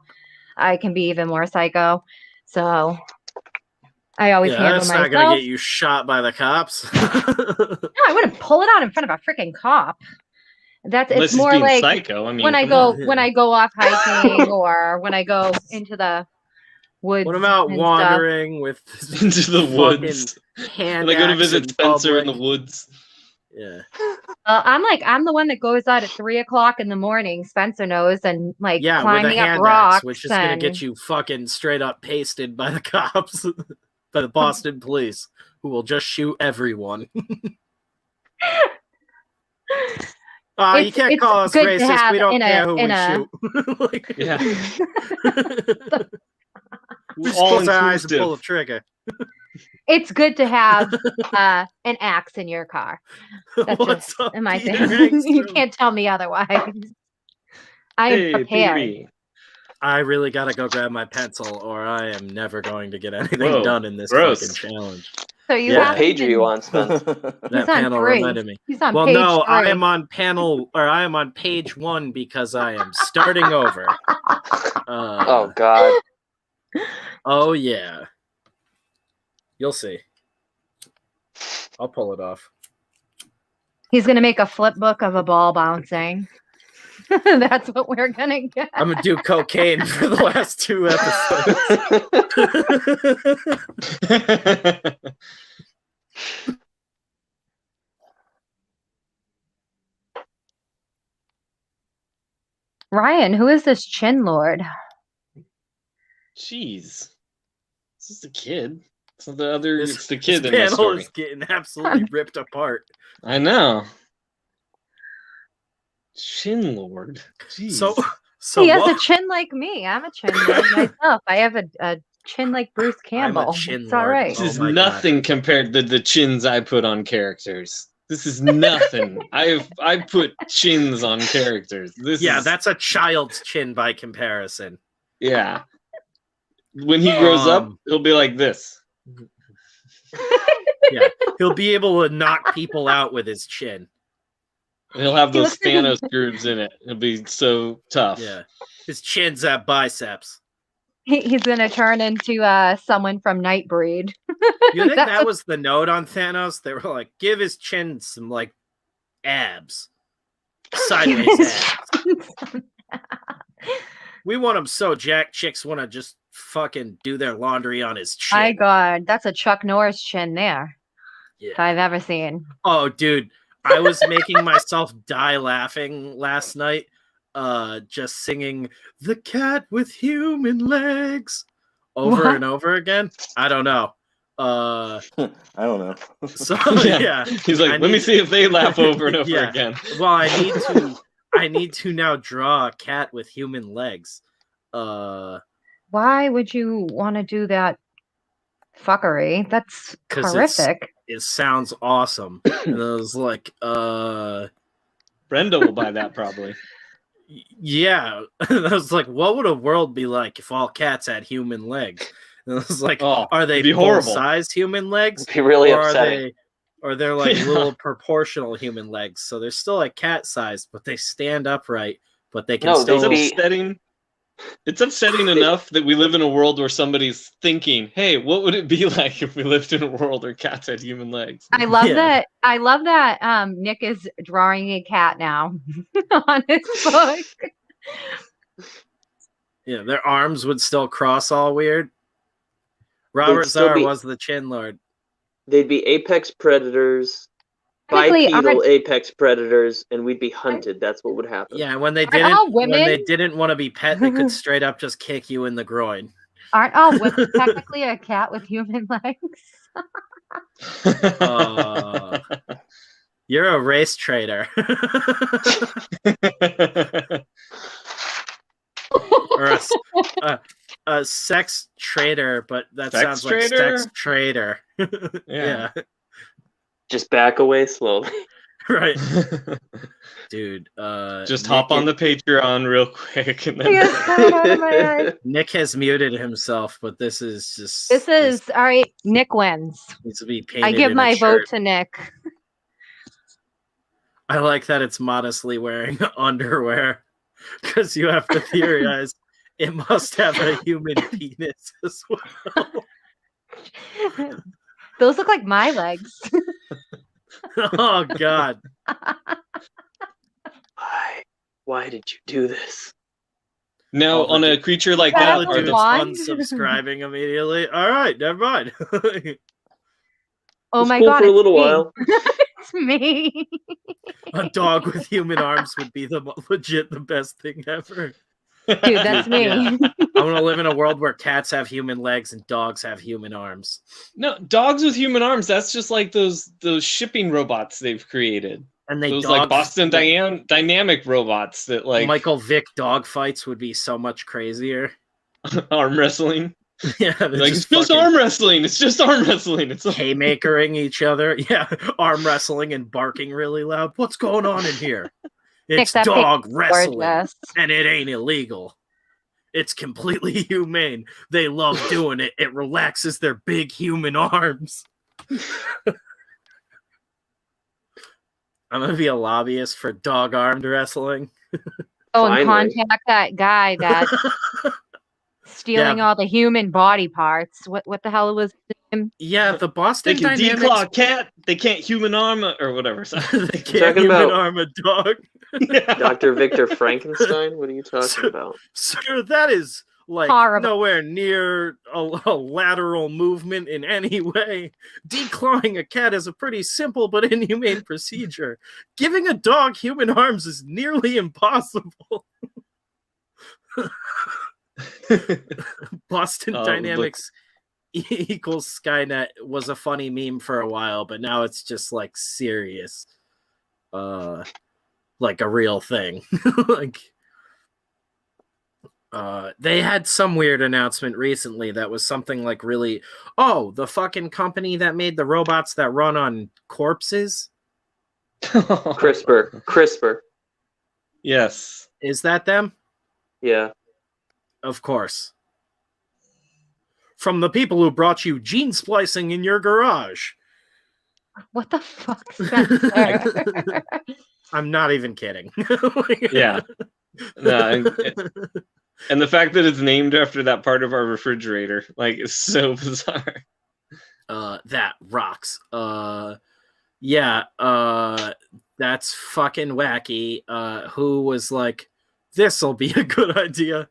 I can be even more psycho. So I always handle myself. That's not gonna get you shot by the cops. No, I wouldn't pull it out in front of a freaking cop. It's more like psycho. I mean, when I go off hiking or when I go into the woods. What about wandering with into the woods? Hand I go to visit Spencer in the woods. Yeah. I'm the one that goes out at 3:00 in the morning. Spencer knows, and like climbing up rocks, which is gonna get you fucking straight up pasted by the cops, by the Boston police, who will just shoot everyone. You can't call us racist. We don't care who we shoot. Like, yeah. Just close our eyes and pull the trigger. It's good to have an axe in your car. That's just my thing. You can't tell me otherwise. I am prepared. PB. I really gotta go grab my pencil, or I am never going to get anything done in this fucking challenge. So what page are you on, Spence? That panel reminded me. He's on page 3. I am on I am on page 1 because I am starting over. Oh God. Oh yeah. You'll see. I'll pull it off. He's gonna make a flip book of a ball bouncing. That's what we're gonna get. I'm gonna do cocaine for the last 2 episodes. Ryan, who is this Chin Lord? Jeez. This is the kid. It's not the other. It's the kid This in my panel story. is getting absolutely ripped apart. I know. Shin Lord. Jeez. So He has what? a chin like me. I'm a Chin Lord myself. I have a chin like Bruce Campbell. Chin It's all Lord. right. This Oh is my nothing compared to the chins I put on characters. This is nothing. I put chins on characters. That's a child's chin by comparison. Yeah. When he grows up, he'll be like this. Yeah, he'll be able to knock people out with his chin. He'll have those looks like Thanos grooves in it. It'll be so tough. Yeah, his chin's have biceps. He's gonna turn into someone from Nightbreed. You think That's that was the note on Thanos? They were like, give his chin some like abs, sideways abs. We want him so jacked. Chicks want to just fucking do their laundry on his chin. My God, that's a Chuck Norris chin there. Yeah. If I've ever seen. Oh, dude, I was making myself die laughing last night, just singing "The Cat with Human Legs" over What? and over again. I don't know. I don't know. So Yeah. yeah, He's like, let me see if they laugh over and over Yeah. again. Well, I need to now draw a cat with human legs. Why would you want to do that fuckery? That's 'Cause horrific. it sounds awesome. And I was like, Brenda will buy that probably. yeah. And I was like, what would a world be like if all cats had human legs? And I was like, Oh, are they it'd be horrible. full-sized human legs? It'd be really Or upsetting. Or they're like Yeah. little proportional human legs. So they're still like cat-sized, but they stand upright, but they can No, still... they'd be- upsetting. It's upsetting enough that we live in a world where somebody's thinking, "Hey, what would it be like if we lived in a world where cats had human legs?" I love Yeah. that. I love that Nick is drawing a cat now on his book. Yeah, their arms would still cross all weird. Robert still Zarr be- was the Chin Lord. They'd be apex predators, Technically, bipedal apex predators, and we'd be hunted. That's what would happen. Yeah, when they Aren't all didn't women- want to be pet, they could straight up just kick you in the groin. Aren't all women technically a cat with human legs? You're a race traitor. Or a sex traitor, but that Sex sounds like traitor? sex traitor. Yeah. Just back away slowly. Right. Dude, Just Nick hop on the Patreon real quick and He is then coming out of my head. Nick has muted himself, but this is just This is all right. Nick wins. needs to be painted. I give in my a vote shirt. to Nick. I like that it's modestly wearing underwear because you have to theorize it must have a human penis as well. Those look like my legs. Oh God. Why did you do this? now All the on a du- creature like All All that, the the are dudes the, Wand? unsubscribing immediately. All right, never mind. Oh It's my cool God, for a it's little me. while. It's me. A dog with human arms would be legit the best thing ever. Dude, that's me. Yeah. I want to live in a world where cats have human legs and dogs have human arms. No, dogs with human arms. That's just like those shipping robots they've created. And they Those dog like Boston Dynamic robots that like Michael Vick dog fights would be so much crazier. arm wrestling. Yeah, they're Like it's just fucking arm wrestling. It's just arm wrestling. It's like, haymakering each other. Yeah, arm wrestling and barking really loud. What's going on in here? It's that dog wrestling, Gorgeous. and it ain't illegal. It's completely humane. They love doing it. It relaxes their big human arms. I'm gonna be a lobbyist for dog armed wrestling. go and Finally. contact that guy that's stealing all the human body parts. What the hell was his name? Yeah, the They Boston can Dynamics. declaw a cat. They can't human arm or whatever. They can't talking human about- arm a dog. Yeah. Dr. Victor Frankenstein? What are you talking about? Sir, that is like Horrible. nowhere near a lateral movement in any way. Declawing a cat is a pretty simple but inhumane procedure. Giving a dog human arms is nearly impossible. Boston Dynamics equals Skynet was a funny meme for a while, but now it's just like serious. Like a real thing. Like they had some weird announcement recently that was something like really, the fucking company that made the robots that run on corpses. CRISPR. Yes. Is that them? Yeah. Of course. From the people who brought you gene splicing in your garage. What the fuck, Spencer? I'm not even kidding. Yeah. No, and the fact that it's named after that part of our refrigerator, like, is so bizarre. That rocks. Yeah, that's fucking wacky. Who was like, this'll be a good idea.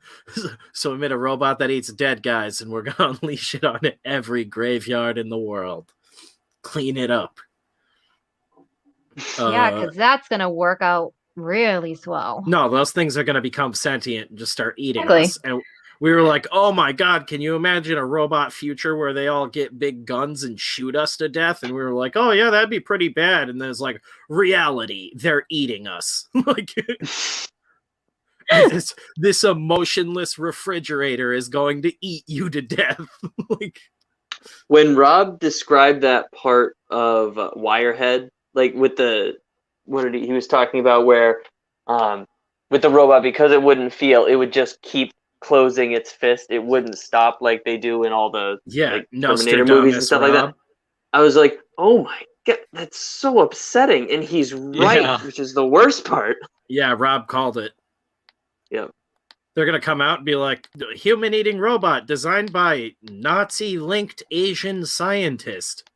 So we made a robot that eats dead guys, and we're gonna unleash it on every graveyard in the world. Clean it up. Yeah, because that's gonna work out really slow. No, those things are gonna become sentient and just start eating Exactly. us. And we were like, oh my god, can you imagine a robot future where they all get big guns and shoot us to death? And we were like, oh yeah, that'd be pretty bad. And then it's like, reality, they're eating us. Like this emotionless refrigerator is going to eat you to death. Like, When Rob described that part of Wirehead, like with the he was talking about where with the robot, because it wouldn't feel, it would just keep closing its fist. It wouldn't stop like they do in all the like, Terminator movies and stuff like that. I was like, oh my god, that's so upsetting. And he's right, Yeah. which is the worst part. Yeah, Rob called it. Yep. They're going to come out and be like, human-eating robot designed by Nazi-linked Asian scientist.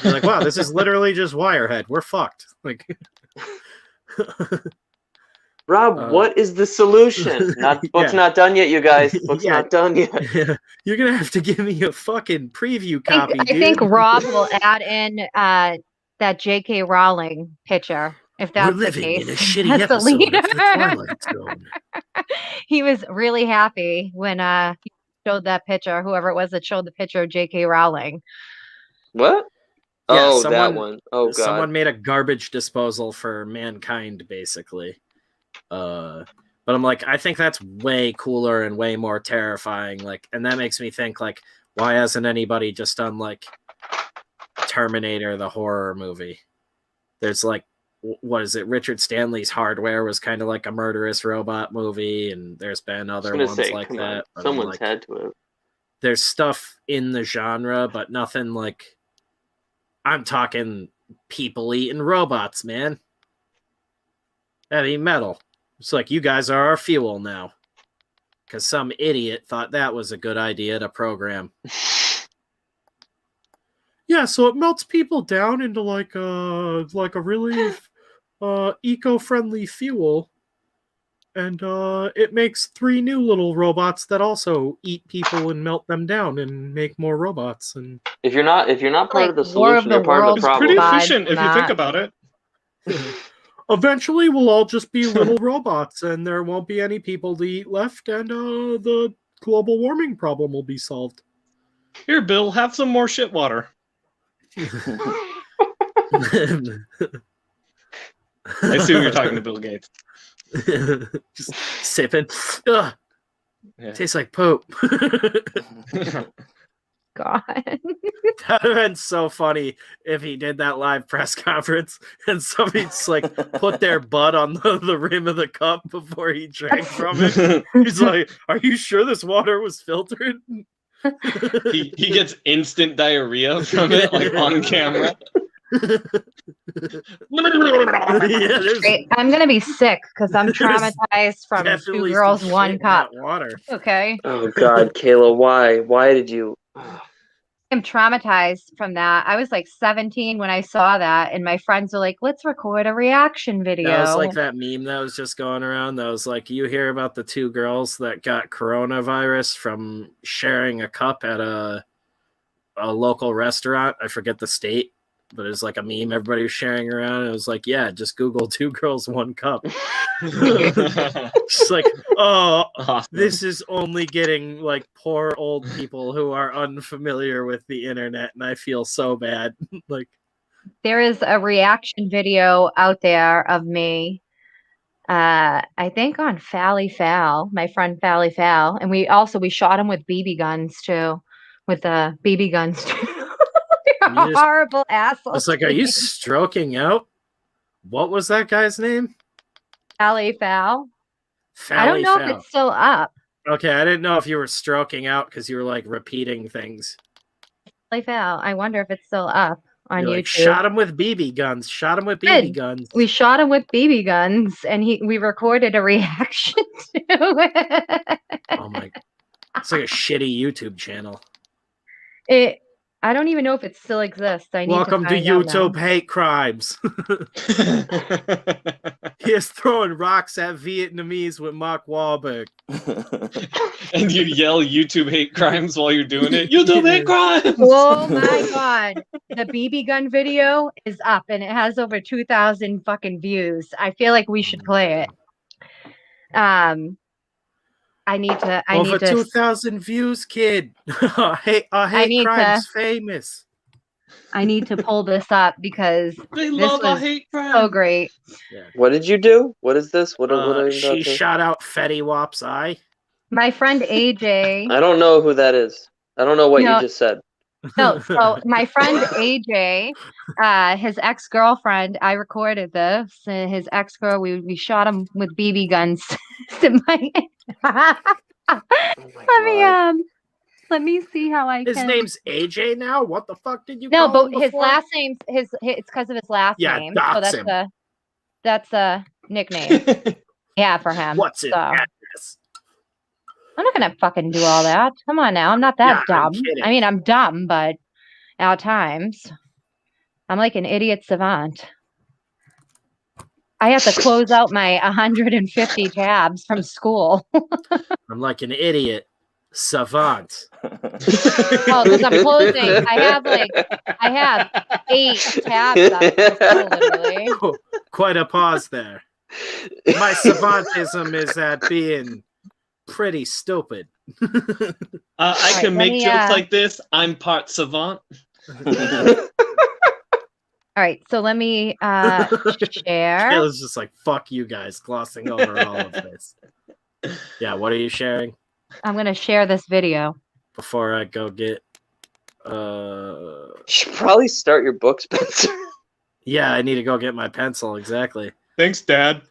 You're like, wow, this is literally just Wirehead. We're fucked. Like, Rob, what is the solution? Book's not done yet, you guys. Book's not done yet. You're going to have to give me a fucking preview copy, I think Rob will add in that J.K. Rowling picture. If that's We're the living case, in a shitty that's the episode leader. of The Twilight Zone. He was really happy when he showed that picture. Whoever it was that showed the picture of J.K. Rowling. What? Yeah, Oh, someone- that one. Oh, God. Someone made a garbage disposal for mankind, basically. But I'm like, I think that's way cooler and way more terrifying. Like, and that makes me think, like, why hasn't anybody just done like Terminator, the horror movie? There's like, what is it? Richard Stanley's Hardware was kind of like a murderous robot movie, and there's been other ones like come that. on. but I'm Someone's like, had to have. there's stuff in the genre, but nothing like. I'm talking people eating robots, man. Heavy metal. It's like, you guys are our fuel now. Because some idiot thought that was a good idea to program. Yeah, so it melts people down into like a really eco-friendly fuel. And it makes 3 new little robots that also eat people and melt them down and make more robots. And If you're not part of the Like War of solution, the you're part of Worlds the It's pretty problem. vibe efficient from if you think that. about it. eventually we'll all just be little robots, and there won't be any people to eat left, and the global warming problem will be solved. Here, Bill, have some more shit water. I assume you're talking to Bill Gates. Just sipping. Ugh, Yeah. tastes like poop. God. That would have been so funny if he did that live press conference and somebody just like put their butt on the rim of the cup before he drank from it. He's like, are you sure this water was filtered? he gets instant diarrhea from it, like on camera. Yeah, there's Great. I'm gonna be sick because I'm traumatized from definitely two some girls, shit one in cup. that water. Okay. Oh God, Kayla, why? Why did you? I'm traumatized from that. I was like 17 when I saw that, and my friends were like, "Let's record a reaction video." That was like that meme that was just going around. That was like, you hear about the 2 girls that got coronavirus from sharing a cup at a local restaurant. I forget the state, but it was like a meme everybody was sharing around. It was like, yeah, just Google 2 girls, 1 cup. It's like, oh, Awesome. this is only getting like poor old people who are unfamiliar with the internet, and I feel so bad. Like, There is a reaction video out there of me, I think on Fally Fowl, my friend Fally Fowl, and we shot him with BB guns too, with the BB guns too. You just- Horrible asshole. it's like, are you stroking out? What was that guy's name? Fally Fowl? I Fally don't know Fowl. if it's still up. Okay, I didn't know if you were stroking out because you were like repeating things. Fally Fowl. I wonder if it's still up on You're YouTube. like, shot him with BB guns. Shot him with BB Good. guns. We shot him with BB guns, and we recorded a reaction to it. Oh my! It's like a shitty YouTube channel. I don't even know if it still exists. I need Welcome to find out now. YouTube hate crimes. He is throwing rocks at Vietnamese with Mark Wahlberg. And you yell YouTube hate crimes while you're doing it. YouTube hate crimes. Oh my god. The BB gun video is up and it has over 2,000 fucking views. I feel like we should play it. I need to Over 2,000 views, kid. Hate need crimes famous. I need to pull this up because They this love our was hate crimes. so great. What did you do? What is this? What are you She about to... shot out Fetty Wap's eye. My friend AJ. I don't know who that is. I don't know what No. you just said. No, so my friend AJ, his ex-girlfriend, I recorded this. His ex-girl, we shot him with BB guns. Let me see how I His can. name's AJ now? What the fuck did you No, call him but his before? last name's it's because of his last Yeah, name. dox So him. that's a nickname. Yeah, for him. What's his So address? I'm not gonna fucking do all that. Come on now, I'm not that Yeah, I'm dumb. kidding. I mean, I'm dumb, but at times I'm like an idiot savant. I have to close out my 150 tabs from school. I'm like an idiot savant. Oh, because I'm closing. I have 8 tabs up from school, literally. Quite a pause there. My savantism is at being pretty stupid. I can let make me, jokes like this. I'm part savant. All right, so let me share. Kayla's just like, fuck you guys, glossing over all of this. Yeah, what are you sharing? I'm gonna share this video. Before I go get You should probably start your book, Spencer. yeah, I need to go get my pencil, exactly. Thanks, Dad.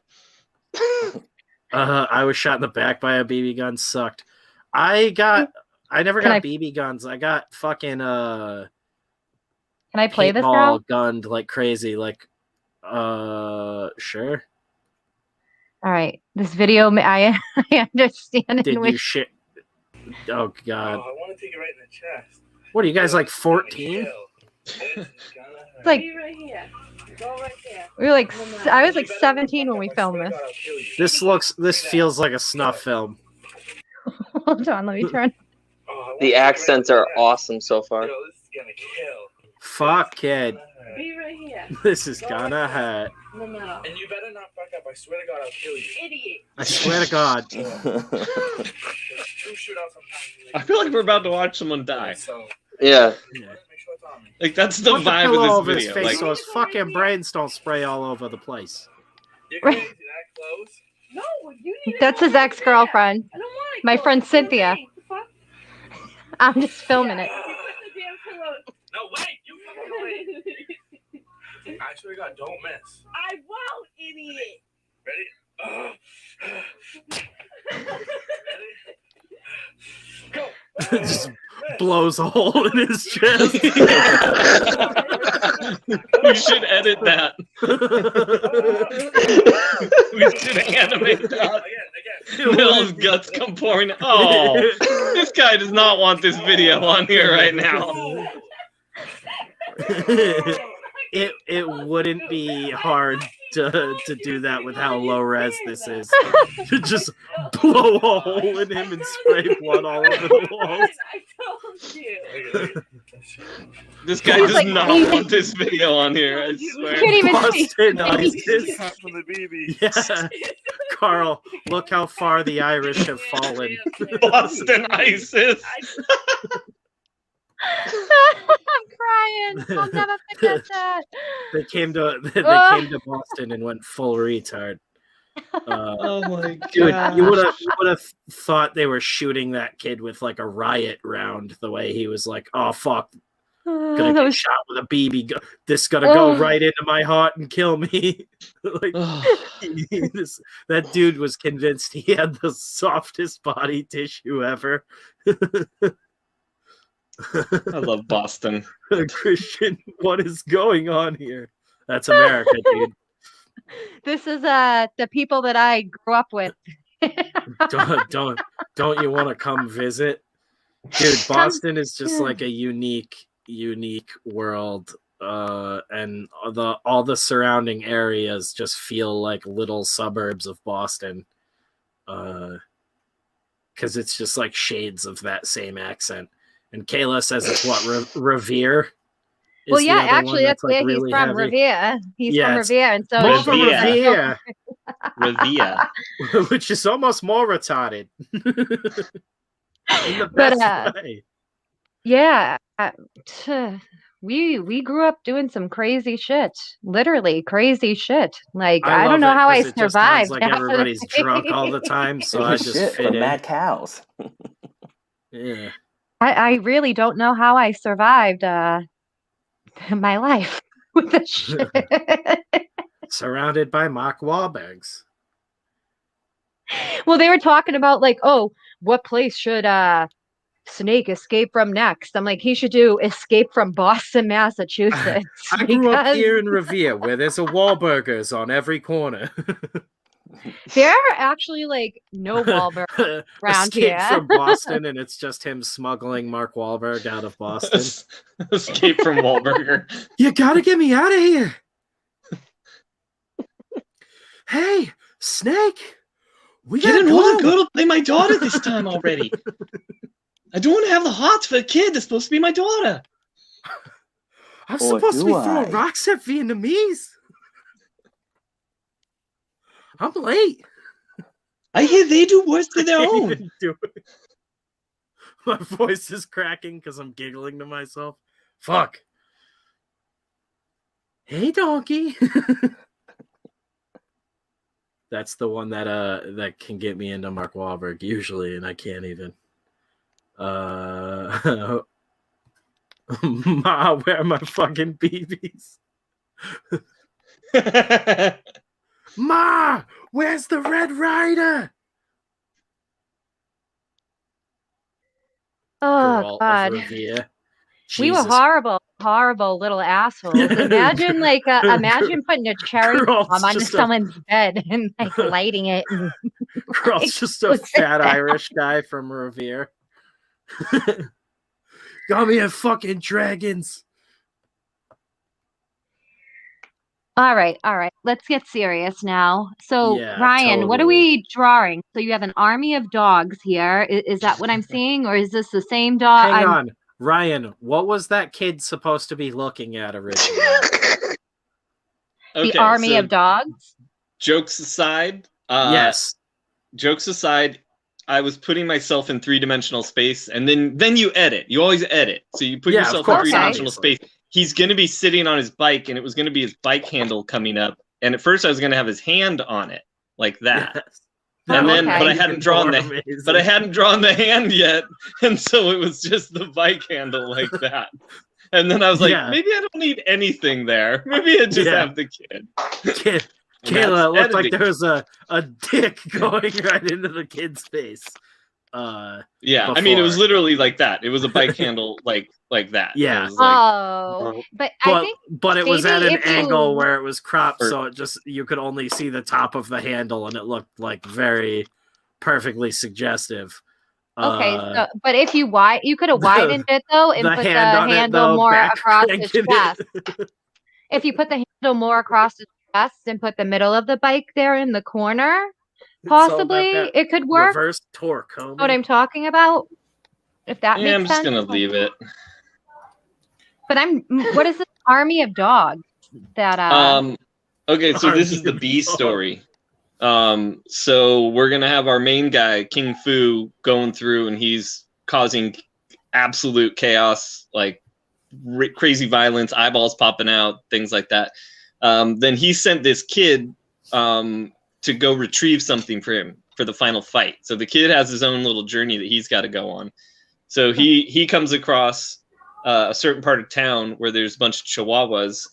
I was shot in the back by a BB gun, sucked. I never Can got I- BB guns. I got fucking Can I play this now? paintball gunned like crazy. Like sure. All right, this video I understand in Did you which shit? Oh god. I want to take it right in the chest. What are you guys like 14? it's like Be right here. Go right there. we were like I was like 17 when we filmed this. This feels like a snuff film. Hold on, let me turn. The accents are awesome so far. Yo, this is gonna kill. Fuck kid. Be right here. This is gonna hurt. No. And you better not fuck up. I swear to God, I'll kill you. Idiot. I swear to God. There's 2 shootouts sometimes. I feel like we're about to watch someone die. So, Yeah. make sure it's on me. Like that's the Put the vibe pillow of over this his video. face Like, so his fucking brains don't spray all over the place. You're crazy. That close? No, you need to That's go his right ex-girlfriend. there. I don't want it My close. friend What do you Cynthia. mean? The fuck? I'm just filming it. You put the damn pillow. No, wait. You fucking wait. I swear to God, don't miss. I won't, idiot. Ready? Go. Just blows a hole in his chest. We should edit that. We should animate that. Mill's guts come pouring. Oh, this guy does not want this video on here right now. It wouldn't be hard to do that with how low res this is. To just blow a hole in him and spray blood all over the walls. I told you. This guy does like, not want this video on here, I swear. You can't even see. Boston ISIS. From the BB. Yeah. Carl, look how far the Irish have fallen. Boston ISIS. I'm crying. I'll never forget that. They came to Boston and went full retard. Oh my god. Dude, you would have thought they were shooting that kid with like a riot round the way he was like, oh fuck, gonna That get was shot with a BB gun. This is gonna go right into my heart and kill me. Like that dude was convinced he had the softest body tissue ever. I love Boston. Christian, what is going on here? That's America, dude. This is the people that I grew up with. Don't you want to come visit? Dude, Boston is just like a unique world. And all the surrounding areas just feel like little suburbs of Boston. Because it's just like shades of that same accent. And Kayla says it's what, Revere? Well, yeah, actually, that's where he's from, heavy. Revere. He's from Revere, and so More from Revere. Revere. Which is almost more retarded. In the best way. Yeah, we grew up doing some crazy shit. Literally crazy shit. Like I don't know how I survived. It just sounds like everybody's drunk all the time, so I just shit fit from in. mad cows. Yeah. I really don't know how I survived my life with this shit. Surrounded by Mark Wahlbergs. Well, they were talking about like, oh, what place should Snake escape from next? I'm like, he should do Escape from Boston, Massachusetts. I grew up here in Revere, where there's a Wahlburgers on every corner. There are actually like no Wahlberg around Escape here. from Boston, and it's just him smuggling Mark Wahlberg out of Boston. Escape from Wahlburger. You gotta get me out of here. Hey, Snake. We Get gotta an older go. girl to play my daughter this time already. I don't want to have the hots for a kid that's supposed to be my daughter. I'm Or supposed to be do I? throwing rocks at Vietnamese. I'm late. I hear they do worse than their Can't own. even do it. My voice is cracking because I'm giggling to myself. Fuck. Hey, donkey. That's the one that can get me into Mark Wahlberg usually, and I can't even. Ma, where are my fucking BBs? Ma, where's the Red Rider? Oh Girl of God, Revere. we were Jesus. horrible little assholes. Imagine like imagine putting a cherry Girl's bomb under just a- someone's bed and like lighting it. And, Girl's just a fat Irish guy from Revere. Got me a fucking dragons. all right. Let's get serious now. So Yeah, Ryan, what are totally. we drawing? So you have an army of dogs here. Is that what I'm seeing, or is this the same dog? Hang on. Ryan, what was that kid supposed to be looking at originally? The army of dogs. Jokes aside, Yes. Jokes aside, I was putting myself in 3-dimensional space, and then you edit. You always edit, so you put Yeah, of yourself course, in 3-dimensional obviously. space. He's going to be sitting on his bike, and it was going to be his bike handle coming up. And at first, I was going to have his hand on it, like that. Yes. And then, okay. but I hadn't drawn the hand yet, and so it was just the bike handle like that. And then I was like, Yeah. maybe I don't need anything there. Maybe I just Yeah. have the kid. Kid, And Kayla, it that's looked like editing. there was a dick going right into the kid's face. Yeah, I mean, it was before. literally like that. It was a bike handle like that. Yeah. It was like, Oh, but I think But it was at maybe an if you- angle where it was cropped, Or- so it just you could only see the top of the handle, and it looked like very perfectly suggestive. okay, so but if you you could have widened it though and the put hand the on it, handle though, more back across his cranking chest. it. If you put the handle more across his chest and put the middle of the bike there in the corner, It's all about possibly that it could work. reverse torque, Know what homie. I'm talking about? If that yeah, makes I'm just sense. gonna leave it. But what is this army of dogs that Okay, so this is Army the of B dogs. story. So we're gonna have our main guy, King Fu, going through, and he's causing absolute chaos, like crazy violence, eyeballs popping out, things like that. Then he sent this kid to go retrieve something for him for the final fight. So the kid has his own little journey that he's got to go on. So he comes across a certain part of town where there's a bunch of chihuahuas,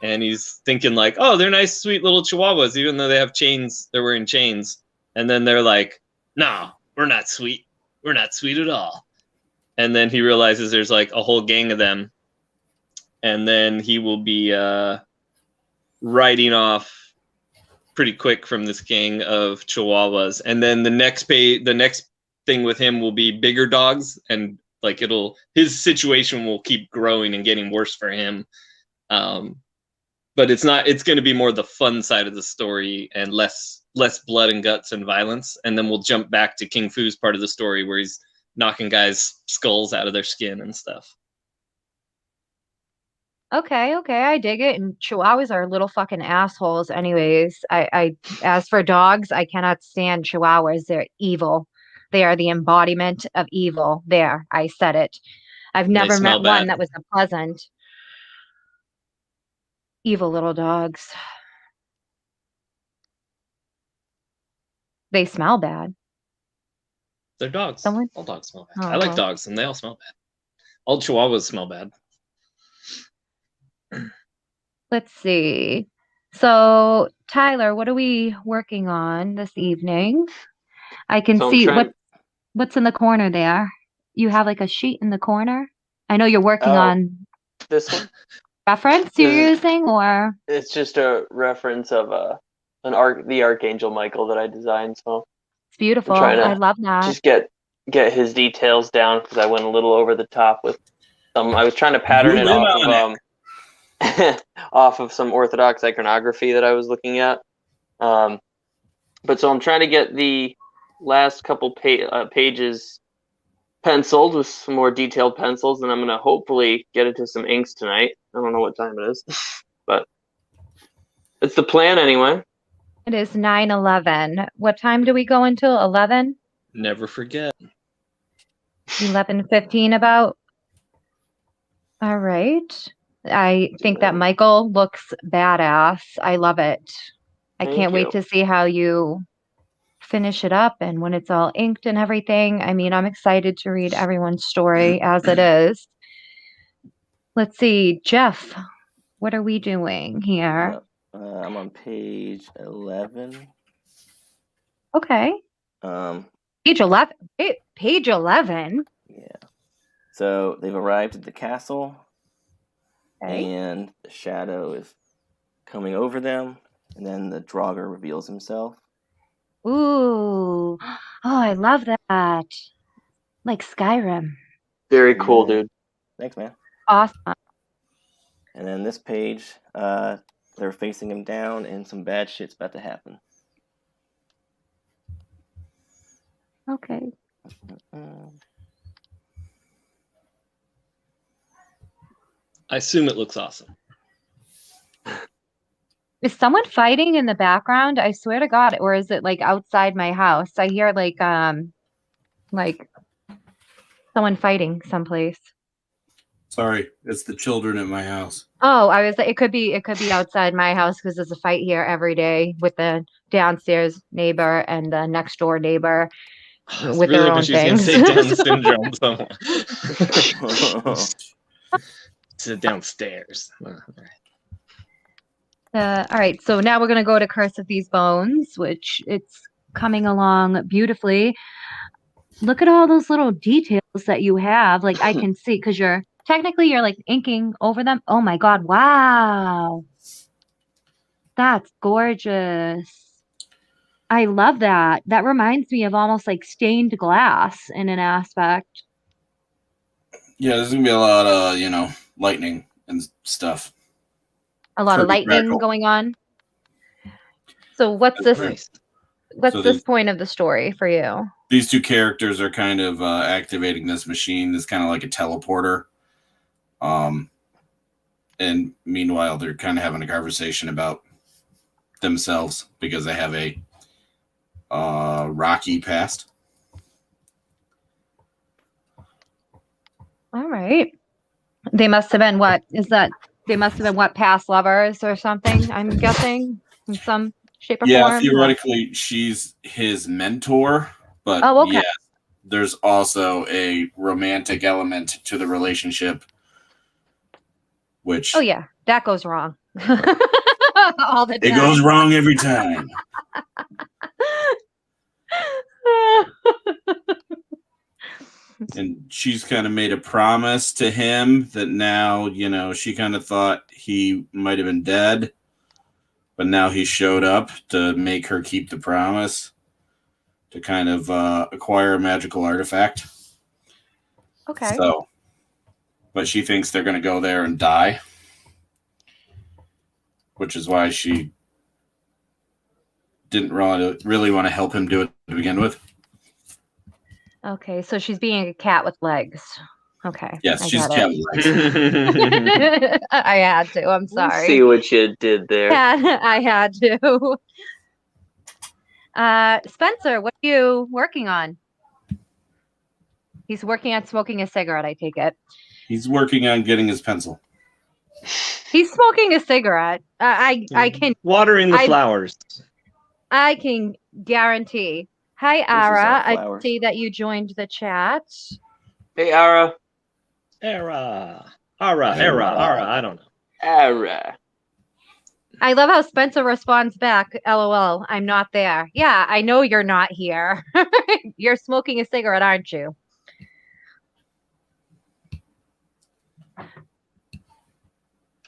and he's thinking like, oh, they're nice, sweet little chihuahuas, even though they have chains. They're wearing chains. And then they're like, no, we're not sweet. We're not sweet at all. And then he realizes there's like a whole gang of them. And then he will be riding off pretty quick from this gang of chihuahuas. And then the next thing with him will be bigger dogs, and like his situation will keep growing and getting worse for him. But it's going to be more the fun side of the story and less blood and guts and violence. And then we'll jump back to King Fu's part of the story where he's knocking guys' skulls out of their skin and stuff. okay, I dig it. And chihuahuas are little fucking assholes anyways. I as for dogs, I cannot stand chihuahuas. They're evil. They are the embodiment of evil. There, I said it. I've never smell met one bad. that was a pleasant. Evil little dogs. They smell bad. They're dogs. Someone- All dogs smell bad. Oh, I like well. dogs, and they all smell bad. All chihuahuas smell bad. Let's see. So, Tyler, what are we working on this evening? I can So I'm see trying- what's in the corner there. You have like a sheet in the corner. I know you're working on This one? reference you're This is- using, or It's just a reference of the Archangel Michael that I designed. So it's beautiful. trying to I love that. just get his details down because I went a little over the top with some. I was trying to pattern You it went off on of off of some Orthodox iconography that I was looking at. But so I'm trying to get the last couple pages penciled with some more detailed pencils, and I'm going to hopefully get into some inks tonight. I don't know what time it is, but it's the plan anyway. It is 9:11. What time do we go until 11? Never forget. 11:15 about. All right. I think that Michael looks badass. I love it. I Thank can't you. wait to see how you finish it up and when it's all inked and everything. I mean, I'm excited to read everyone's story as it is. Let's see, Jeff, what are we doing here? I'm on page 11. Okay. Page 11. Page 11. Yeah. So they've arrived at the castle, Okay. and the shadow is coming over them, and then the Draugr reveals himself. Ooh. Oh, I love that. Like Skyrim. Very cool, Yeah. dude. Thanks, man. Awesome. And then this page, they're facing him down, and some bad shit's about to happen. Okay. I assume it looks awesome. Is someone fighting in the background? I swear to God, or is it like outside my house? I hear like someone fighting someplace. Sorry, it's the children at my house. Oh, I was like, it could be outside my house because there's a fight here every day with the downstairs neighbor and the next door neighbor with their own She's gonna things. say Down syndrome. Sit downstairs. All right, so now we're gonna go to Curse of These Bones, which it's coming along beautifully. Look at all those little details that you have. Like I can see because you're like inking over them. Oh my God. Wow. That's gorgeous. I love that. That reminds me of almost like stained glass in an aspect. Yeah, there's gonna be a lot of lightning and stuff. A lot of lightning Crackle. going on. So what's this? Nice. What's So this point of the story for you? These two characters are kind of activating this machine. That's kind of like a teleporter. And meanwhile, they're kind of having a conversation about themselves because they have a rocky past. All right. They must have been what? They must have been what, past lovers or something, I'm guessing, in some shape or form? Yeah, theoretically, she's his mentor, but okay. yeah, there's also a romantic element to the relationship, which... Oh, yeah. That goes wrong. All the time. It goes wrong every time. And she's kind of made a promise to him that now, she kind of thought he might have been dead, but now he showed up to make her keep the promise to kind of acquire a magical artifact. Okay. So, but she thinks they're going to go there and die, which is why she didn't really want to help him do it to begin with. Okay, so she's being a cat with legs. Okay. Yes, she's a cat with legs. I had to. I'm sorry. Let's see what you did there. Yeah, I had to. Spencer, what are you working on? He's working on smoking a cigarette, I take it. He's working on getting his pencil. He's smoking a cigarette. I can watering the flowers. I can guarantee. Hi, Ara. I see that you joined the chat. Hey, Ara. Ara. I don't know. Ara. I love how Spencer responds back, LOL, I'm not there. Yeah, I know you're not here. You're smoking a cigarette, aren't you?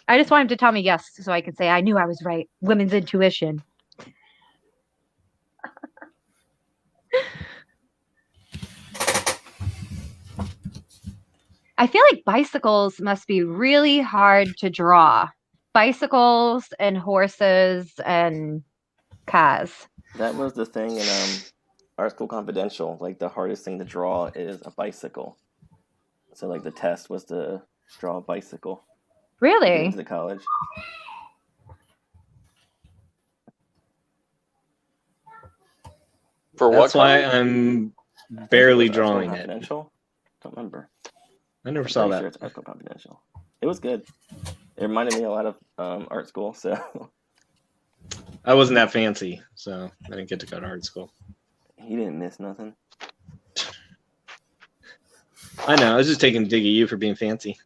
I just want him to tell me yes so I can say I knew I was right. Women's intuition. I feel like bicycles must be really hard to draw. Bicycles and horses and cars. That was the thing in Art School Confidential. Like, the hardest thing to draw is a bicycle. So, like, the test was to draw a bicycle. Really? Into the college. For what? That's why I'm barely drawing it. Confidential? Don't remember. I never saw that. Sure, it's Art School Confidential. It was good. It reminded me a lot of art school. So I wasn't that fancy, so I didn't get to go to art school. He didn't miss nothing. I know. I was just taking a dig at you for being fancy.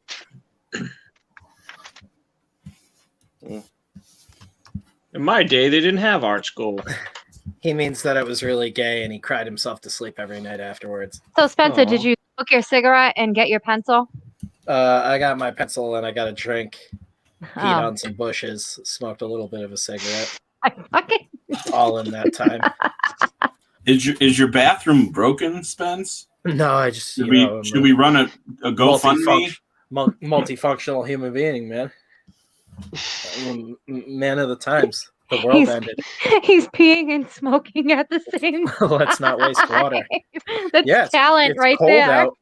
Yeah. In my day, they didn't have art school. He means that it was really gay, and he cried himself to sleep every night afterwards. So, Spencer, did you smoke your cigarette and get your pencil? I got my pencil and I got a drink. Peed on some bushes. Smoked a little bit of a cigarette. All in that time. Is your bathroom broken, Spence? No, I just should we run a GoFundMe? Multifunctional human being, man. Man of the times. The world ended. He's peeing and smoking at the same time. Let's not waste water. That's talent it's right cold there. Out.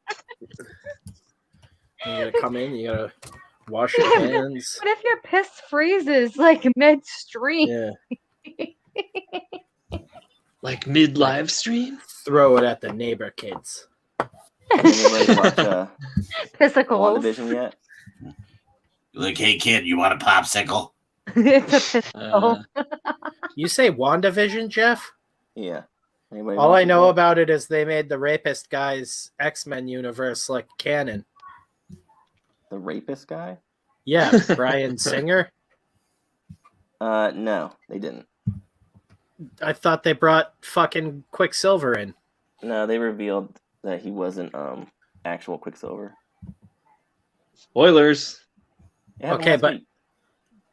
You gotta come in, you gotta wash your hands. What if your piss freezes like midstream? Yeah. Like mid-live stream? Throw it at the neighbor kids. Anybody watch Pissicles. WandaVision yet? Like, hey kid, you want a popsicle? It's a pistol. You say WandaVision, Jeff? Yeah. Anybody All I watch know it? about it is they made the rapist guy's X-Men universe like canon. The rapist guy? Yeah, Bryan Singer. No, they didn't. I thought they brought fucking Quicksilver in. No, they revealed that he wasn't actual Quicksilver. Spoilers. Yeah, Okay, but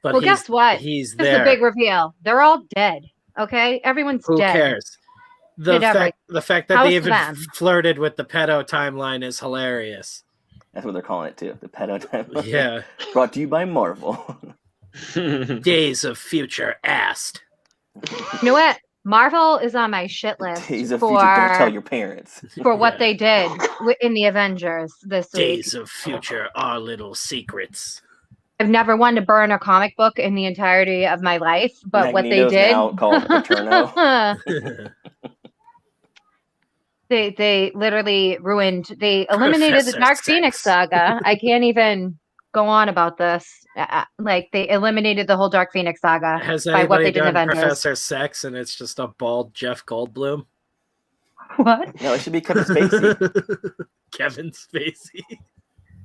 well, guess what? He's This is there. the big reveal. They're all dead. Okay, everyone's Who dead. cares? The fact that How's they even them? flirted with the pedo timeline is hilarious. That's what they're calling it too. The pedo timeline. Yeah. Brought to you by Marvel. Days of Future Asked. You know what? Marvel is on my shit list Days of Future. Don't tell your parents. for what they did in the Avengers this week. Days of Future, Our Little Secrets. I've never wanted to burn a comic book in the entirety of my life, but what they Magneto's did, now called Paterno. they literally ruined. They eliminated the Professor Dark Sex. Phoenix saga. I can't even go on about this. Like they eliminated the whole Dark Phoenix saga Has by what anybody they did in done Avengers. Professor Sex and it's just a bald Jeff Goldblum? What? No, it should be Kevin Spacey. Kevin Spacey.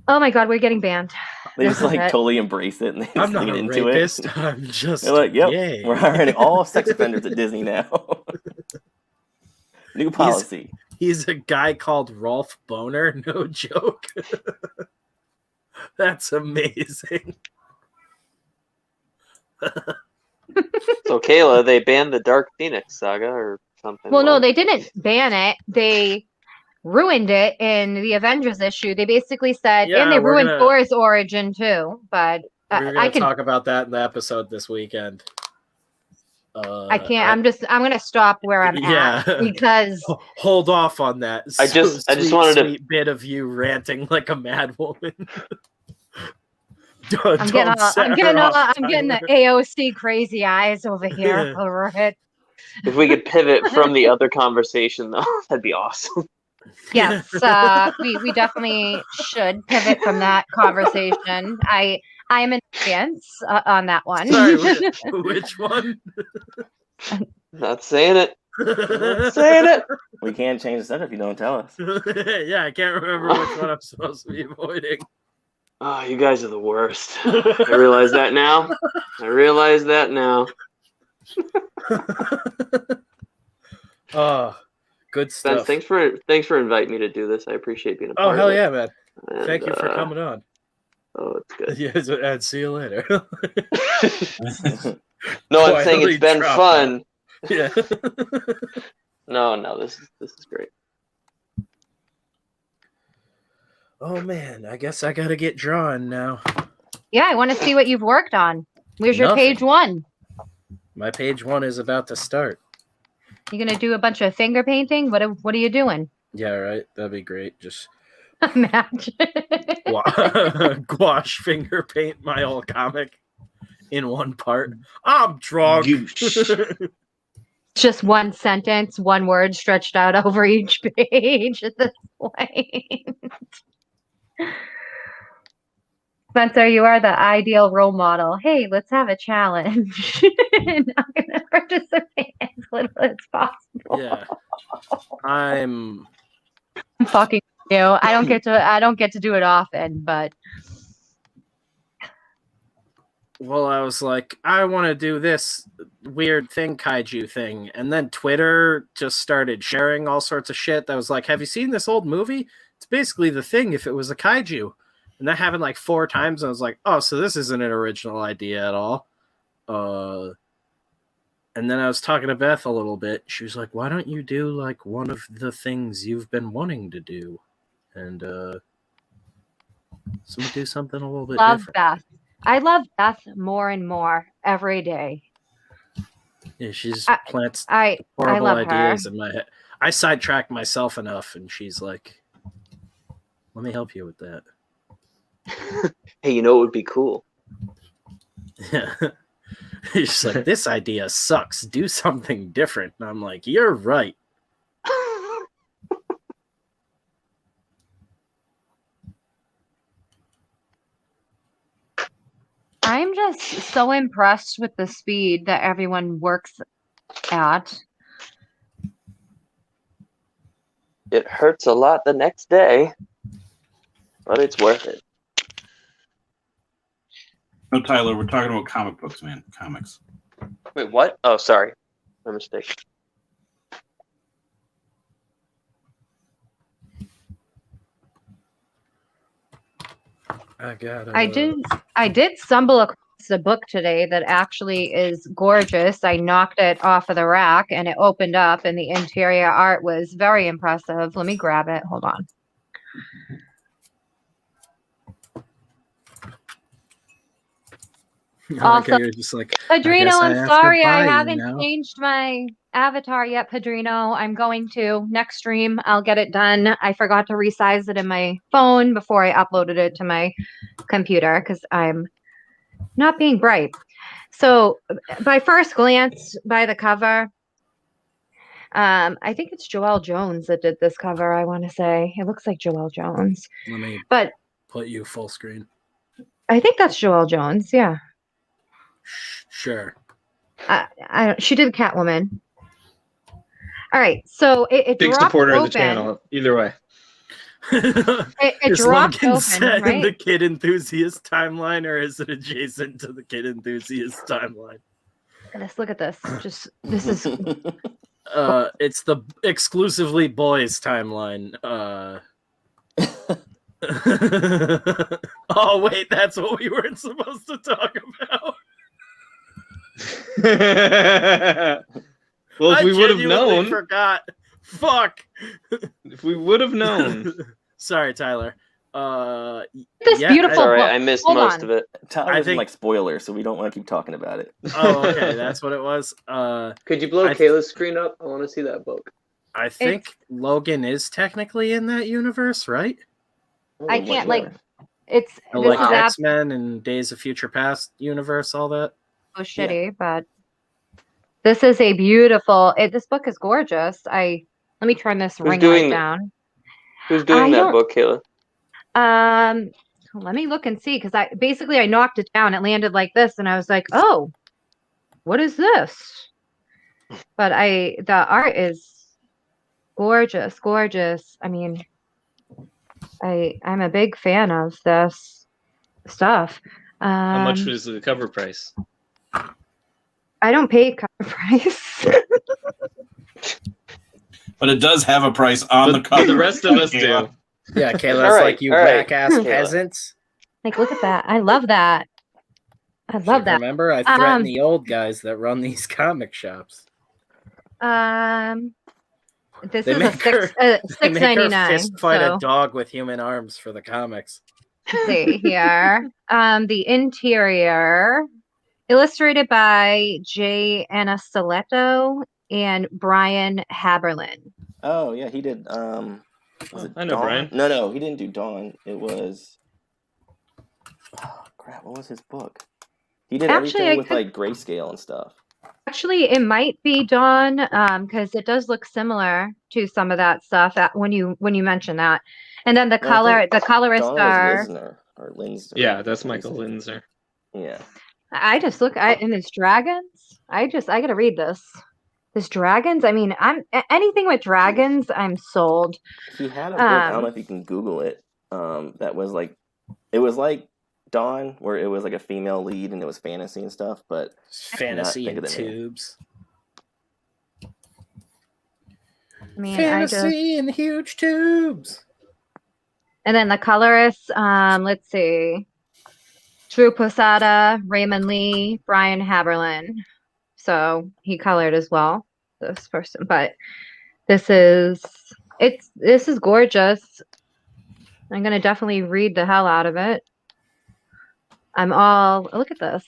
Oh my God, we're getting banned. They This just is like it. totally embrace it and they I'm just not lean a into rapist. it. I'm just They're like, yep, gay. we're hiring all sex offenders at Disney now. New policy. He's a guy called Rolf Boner. No joke. That's amazing. So Kayla, they banned the Dark Phoenix saga or something. Well, no, they didn't ban it. They ruined it in the Avengers issue. They basically said, Yeah, and they we're ruined gonna- Thor's origin too. But We're I going to can, talk about that in the episode this weekend. I can't. I'm gonna stop where I'm Yeah. at because Hold off on that. I just wanted to- sweet bit of you ranting like a mad woman. I'm getting the AOC crazy eyes over here over it. If we could pivot from the other conversation, though, that'd be awesome. Yes, we definitely should pivot from that conversation. I'm in agreement on that one. Sorry, which one? Not saying it. Not saying it. We can't change the subject if you don't tell us. Yeah, I can't remember which one I'm supposed to be avoiding. Oh, you guys are the worst. I realize that now. Oh, good Spence, stuff. thanks for inviting me to do this. I appreciate being a part Oh, hell of it. yeah, man. And, Thank you for coming on. Oh, it's good. Yes, and see you later. No, I'm saying it's been Drop fun. Yeah. No, this is great. Oh, man. I guess I got to get drawing now. Yeah, I want to see what you've worked on. Where's your Nothing. page one? My page 1 is about to start. You gonna do a bunch of finger painting? What are you doing? Yeah, right. That'd be great. Just Imagine. gouache finger paint my whole comic in one part. I'm drunk. Just one sentence, one word stretched out over each page at this point. Spencer, you are the ideal role model. Hey, let's have a challenge. And I'm gonna participate as little as possible. Yeah. I'm Fucking you. I don't get to do it often, but well, I was like, I want to do this weird thing, kaiju thing. And then Twitter just started sharing all sorts of shit that was like, have you seen this old movie? It's basically The Thing if it was a kaiju. And that happened like 4 times. And I was like, oh, so this isn't an original idea at all. And then I was talking to Beth a little bit. She was like, why don't you do like one of the things you've been wanting to do? And so we do something a little bit love different. Beth. I love Beth more and more every day. Yeah, she just I- plants I horrible love ideas her. in my head. I sidetracked myself enough, and she's like, let me help you with that. Hey, you know what would be cool? Yeah. She's like, this idea sucks. Do something different. And I'm like, you're right. I'm just so impressed with the speed that everyone works at. It hurts a lot the next day, but it's worth it. No, Tyler, we're talking about comic books, man. Comics. Wait, what? Oh, sorry. My mistake. I did stumble across a book today that actually is gorgeous. I knocked it off of the rack and it opened up, and the interior art was very impressive. Let me grab it. Hold on. Also, you're just like, Padrino, I'm have to sorry I buy you haven't now. changed my avatar yet, Padrino. I'm going to. Next stream, I'll get it done. I forgot to resize it in my phone before I uploaded it to my computer because I'm not being bright. So by first glance, by the cover, I think it's Joelle Jones that did this cover, I want to say. It looks like Joelle Jones. Let me But put you full screen. I think that's Joelle Jones, yeah. Sure. She did Catwoman. All right, so it Big dropped supporter open. of the channel. Either way. It Is dropped Logan open, set in right? the Kid Enthusiast timeline, or is it adjacent to the Kid Enthusiast timeline? Look at this. This is It's the exclusively boys timeline. Oh wait, that's what we weren't supposed to talk about. Well, if we would have genuinely known, forgot. Fuck. if we would have known. Sorry, Tyler. this beautiful Sorry, book. I missed Hold most on. of it. Tyler I doesn't think- like spoilers, so we don't want to keep talking about it. Oh, okay, that's what it was. Could you blow I- Kayla's screen up? I want to see that book. I think Logan is technically in that universe, right? I What can't, like, universe? It's The, this like is X-Men and Days of Future Past universe, all that. absolutely shitty, but this is a beautiful. This book is gorgeous. Let me turn this ring doing light the- down. Who's doing I that don't- book, Kayla? Let me look and see because I knocked it down. It landed like this, and I was like, "Oh, what is this?" But the art is gorgeous, gorgeous. I mean, I'm a big fan of this stuff. How much was the cover price? I don't pay cover price. But it does have a price on the But cover. the rest of us do. Yeah, Kayla's All right, like, you all right, whack-ass Kayla. peasants. Like, look at that. I love that. I love that. Remember, I threatened the old guys that run these comic shops. This They is make her- They make her $6.99. fist fight So a dog with human arms for the comics. let's see here. The interior, illustrated by Jay Anastaletto and Brian Haberlin. Oh yeah, he did. Was it I know Dawn? Brian. No, he didn't do Dawn. It was. Oh crap! What was his book? He did Actually, everything I with could- like grayscale and stuff. Actually, it might be Dawn, because it does look similar to some of that stuff when you mention that. And then the No, I think colorists Dawn are. was Lisner or Linzer. Yeah, that's What Michael is Linzer. it? Yeah. I just look at and it's dragons. I gotta read this. This dragons. I mean, anything with dragons, I'm sold. He had a book. I don't know if you can Google it. That was like, it was like Dawn, where it was like a female lead and it was fantasy and stuff. But Fantasy think in of the name. tubes. I mean, Fantasy in huge tubes. and then the colorists. Let's see. Drew Posada, Raymond Lee, Brian Haberlin. So he colored as well, this person. But this is gorgeous. I'm gonna definitely read the hell out of it. Look at this.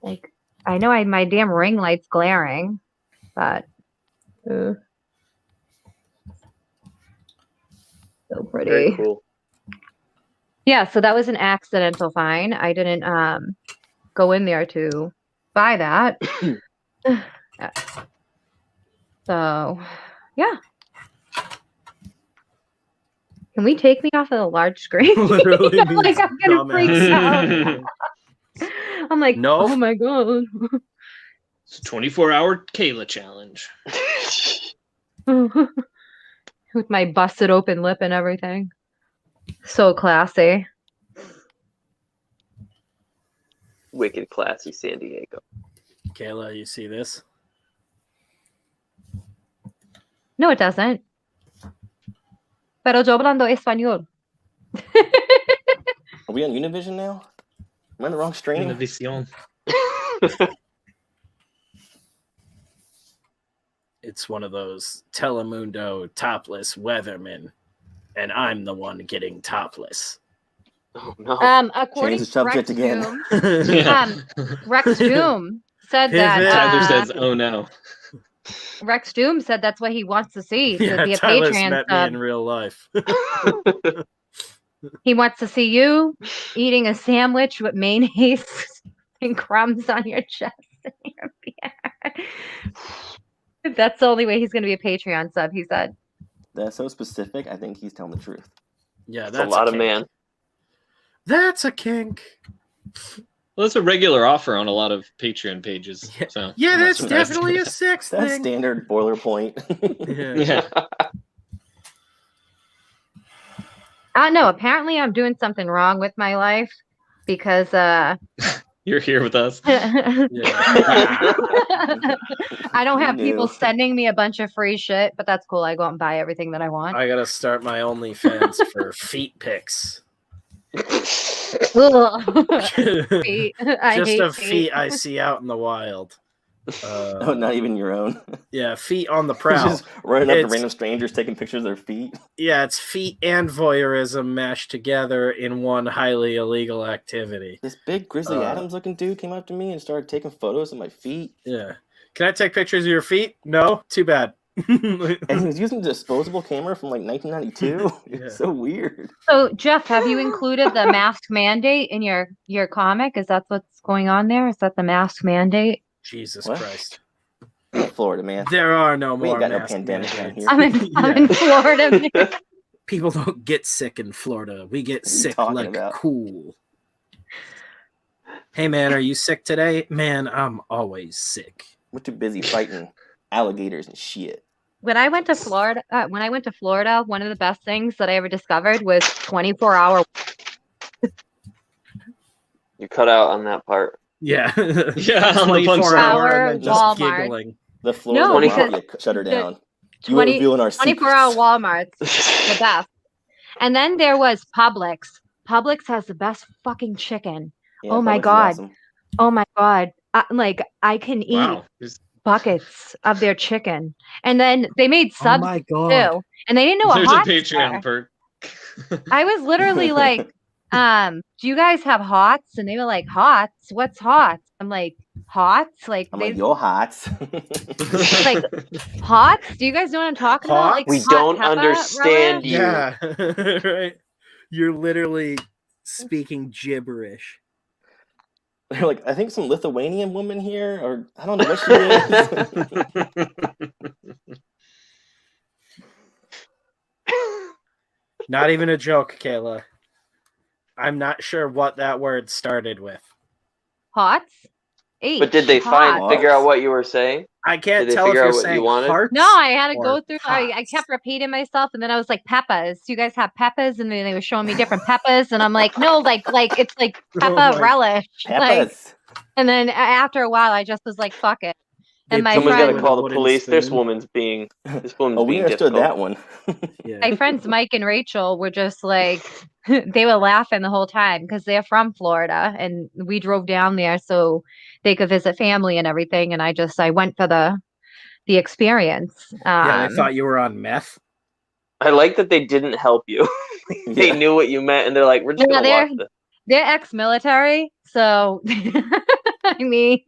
Like, I know my damn ring light's glaring, but so pretty. Very cool. Yeah, so that was an accidental find. I didn't go in there to buy that. Yeah. So, yeah. Can we take me off of the large screen? Literally I'm like, I'm gonna freak out. I'm like, No. oh my god. It's a 24-hour Kayla challenge. With my busted open lip and everything. So classy. Wicked classy San Diego. Kayla, you see this? No, it doesn't. Pero yo hablando español. we on Univision now? Am I in the wrong stream? Univision. It's one of those Telemundo topless weathermen, and I'm the one getting topless. Oh no. According Change the to subject Rex again. Doom, Yeah. Rex Doom said Pivot. Tyler that says, "Oh no." Rex Doom said that's what he wants to see. To Yeah, be a Tyler's Patreon met me sub. in real life. He wants to see you eating a sandwich with mayonnaise and crumbs on your chest and your beard. That's the only way he's going to be a Patreon sub, he said. That's so specific. I think he's telling the truth. Yeah, That's a lot of kink. man. That's a kink. Well, it's a regular offer on a lot of Patreon pages. Yeah. So Yeah, I'm not that's surprised. definitely a sex That's thing. standard boilerplate. Yeah. Yeah. No, apparently I'm doing something wrong with my life because You're here with us. I don't have You people knew. sending me a bunch of free shit, but that's cool. I go out and buy everything that I want. I gotta start my OnlyFans for feet pics. Ugh. Feet. I Just hate of feet I see out in the wild. Oh, not even your own. Yeah, feet on the prowl. Just running up to It's- random strangers taking pictures of their feet. Yeah, it's feet and voyeurism mashed together in one highly illegal activity. This big Grizzly Adams looking dude came up to me and started taking photos of my feet. Yeah. Can I take pictures of your feet? No? Too bad. And he was using a disposable camera from like 1992. Yeah. It's so weird. So, Jeff, have you included the mask mandate in your comic? Is that what's going on there? Is that the mask mandate? Jesus What? Christ. Florida, man. There are no We more ain't got no mask pandemic down mandates. here. I'm in Florida. Man. People don't get sick in Florida. We get What are you sick talking like about? cool. Hey man, are you sick today? Man, I'm always sick. We're too busy fighting alligators and shit. When I went to Florida, one of the best things that I ever discovered was 24-hour. You cut out on that part. Yeah. Yeah, on the 24 punchline. hour and then just Walmart. giggling. The Florida No, because mafia shut her the down. You were revealing our 24-hour secrets. Walmart's the best. And then there was Publix. Publix has the best fucking chicken. Yeah, Oh my Publix is God. awesome. Oh my God. I can eat Wow. buckets of their chicken. And then they made Oh subs my god. too. And they didn't know what There's a hots Patreon were. perk. I was literally like, do you guys have hots? And they were like, hots? What's hots? I'm like, hots? Like, I'm they, like, you're hot. like, hots? Do you guys know what I'm talking about? Like, We hot don't pepper understand relish? you. Yeah. Right. You're literally speaking gibberish. They're like, I think some Lithuanian woman here, or I don't know what she is. Not even a joke, Kayla. I'm not sure what that word started with. Hots? H. But did they Hot. figure out what you were saying? I can't Did they tell if figure out you're what you saying wanted? hearts. No, I had to or go through. I hots. kept repeating myself, and then I was like, peppers. Do you guys have peppers? And then they were showing me different peppers, and I'm like, no, like it's like pepper Oh my- relish. Like, Peppers. and then after a while, I just was like, fuck it. They And my Someone's got to friend, call the wooden police. This spoon. woman's being Oh, we being understood difficult. that one. Yeah. my friends Mike and Rachel were just like, they were laughing the whole time because they're from Florida, and we drove down there so they could visit family and everything. And I went for the experience. Yeah, they thought you were on meth. I like that they didn't help you. They Yeah. knew what you meant, and they're like, "We're just Yeah, gonna watch this." they're ex-military, so I mean,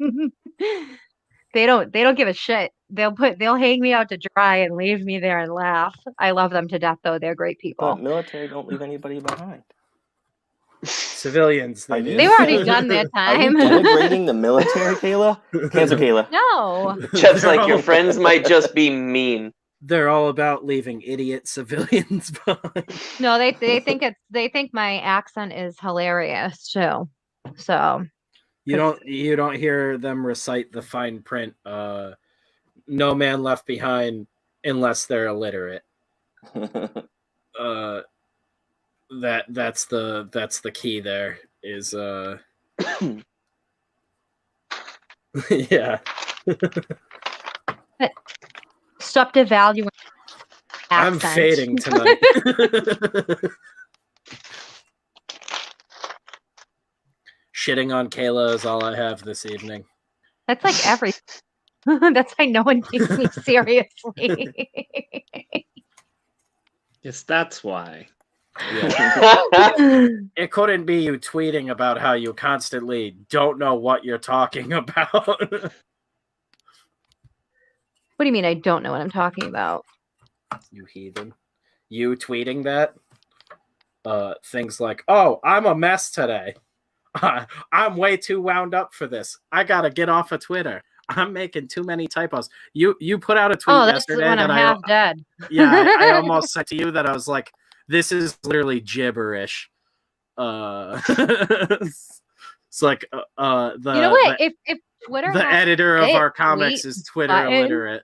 they don't give a shit. They'll hang me out to dry and leave me there and laugh. I love them to death, though. They're great people. But military don't leave anybody behind. Civilians, they Are do. you- They've already done their Are you time. denigrating the military, Kayla? Cancel Kayla. No, Jeff's like, "Your friends might just be mean." They're all about leaving idiot civilians behind. no, they think my accent is hilarious too. So You don't hear them recite the fine print. No man left behind unless they're illiterate. That's the key. There is yeah. stop devaluing I'm accent. fading tonight. Shitting on Kayla is all I have this evening. That's like every. That's why no one takes me seriously. Yes, that's why. It couldn't be you tweeting about how you constantly don't know what you're talking about. What do you mean I don't know what I'm talking about? You heathen. You tweeting that? Things like, oh, I'm a mess today. I'm way too wound up for this. I gotta get off of Twitter. I'm making too many typos. You put out a tweet Oh, that's yesterday when I'm that half dead. I almost said to you that I was like, this is literally gibberish. It's like you know what? If Twitter, the editor of our comics is Twitter button, illiterate.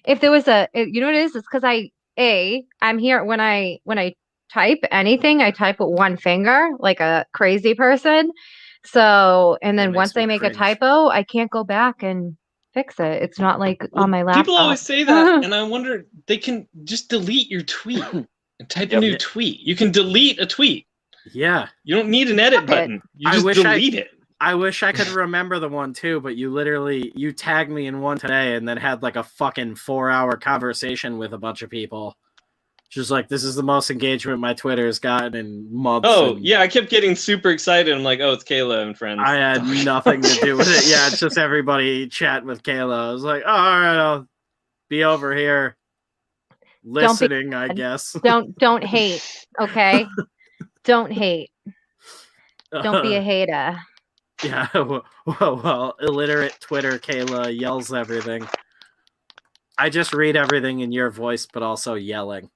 If there was you know what it is? It's because I'm here when I type anything, I type with one finger like a crazy person. So, and then once I make a typo, I can't go back and fix it. It's not like on my laptop. People always say that, and I wonder, they can just delete your tweet and type a new tweet. You can delete a tweet. Yeah. You don't need an edit button. You just delete it. I wish I could remember the one too, but you tagged me in one today and then had like a fucking 4-hour conversation with a bunch of people. Just like, this is the most engagement my Twitter has gotten in months. Oh, yeah, I kept getting super excited. I'm like, oh, it's Kayla and friends. I had nothing to do with it. Yeah, it's just everybody chatting with Kayla. I was like, oh, all right, I'll be over here listening, I guess. Don't hate, okay? Don't hate. Don't be a hater. Yeah, well, illiterate Twitter Kayla yells everything. I just read everything in your voice, but also yelling.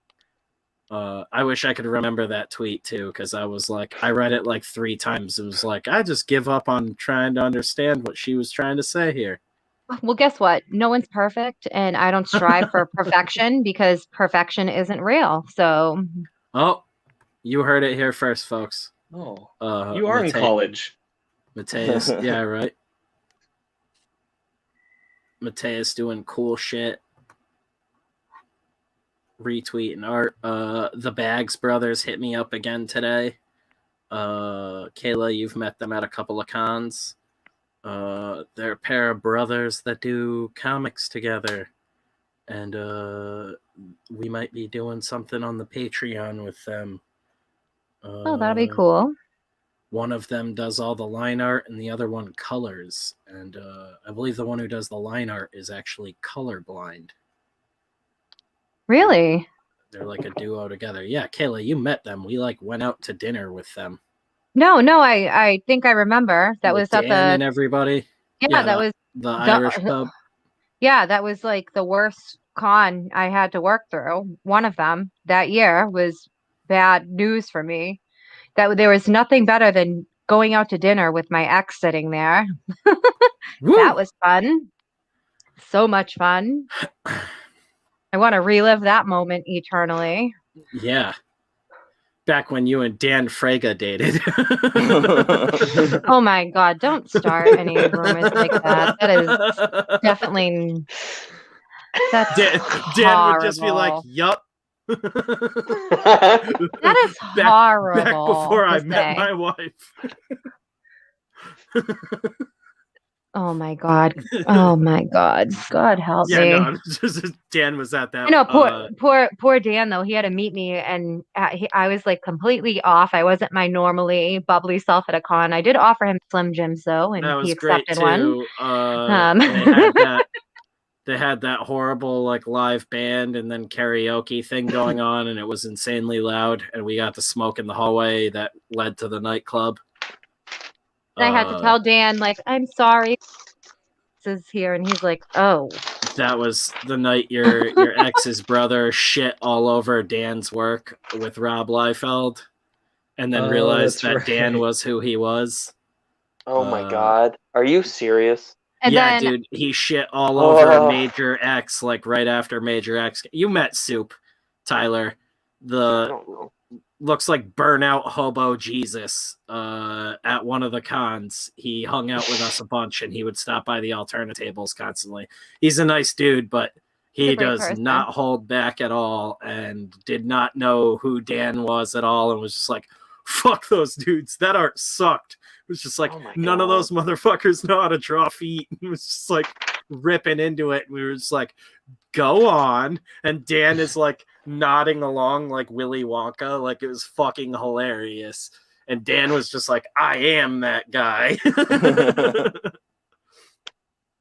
I wish I could remember that tweet too, because I was like, I read it like 3 times. It was like, I just give up on trying to understand what she was trying to say here. Well, guess what? No one's perfect, and I don't strive for perfection because perfection isn't real. So, oh, you heard it here first, folks. Oh, you are in college. Mateus, yeah, right. Mateus doing cool shit. Retweeting art. The Bags brothers hit me up again today. Kayla, you've met them at a couple of cons. They're a pair of brothers that do comics together. And we might be doing something on the Patreon with them. Oh, that'll be cool. One of them does all the line art and the other one colors. And I believe the one who does the line art is actually colorblind. Really? They're like a duo together. Yeah, Kayla, you met them. We like went out to dinner with them. No, I think I remember. That was at Dan the and everybody. Yeah, that was the Irish pub. Yeah, that was like the worst con I had to work through. One of them that year was bad news for me. That there was nothing better than going out to dinner with my ex sitting there. That was fun. So much fun. I want to relive that moment eternally. Yeah. Back when you and Dan Frega dated. Oh my God, don't start any rumors like that. That is definitely... That's Dan would just be like, yup. That is horrible. Back before I met my wife. Oh my God. Oh my God. God help me. No, Dan was at that. No, poor Dan though. He had to meet me, and I was like completely off. I wasn't my normally bubbly self at a con. I did offer him Slim Jims though, and he accepted one. They had that horrible like live band and then karaoke thing going on, and it was insanely loud. And we got to smoke in the hallway that led to the nightclub. I had to tell Dan, like, I'm sorry, this is here, and he's like, oh. That was the night your ex's brother shit all over Dan's work with Rob Liefeld, and then realized that Dan was who he was. Oh my God, are you serious? And yeah, dude, he shit all over Major X, like right after Major X. You met Soup, Tyler. I don't know. Looks like burnout hobo Jesus at one of the cons. He hung out with us a bunch, and he would stop by the alternate tables constantly. He's a nice dude, but he does not hold back at all, and did not know who Dan was at all, and was just like, fuck those dudes. That art sucked. was just like, Oh my none of God. those motherfuckers know how to draw feet. It was just like ripping into it. And we were just like, go on. And Dan is like nodding along like Willy Wonka. Like, it was fucking hilarious. And Dan was just like, I am that guy.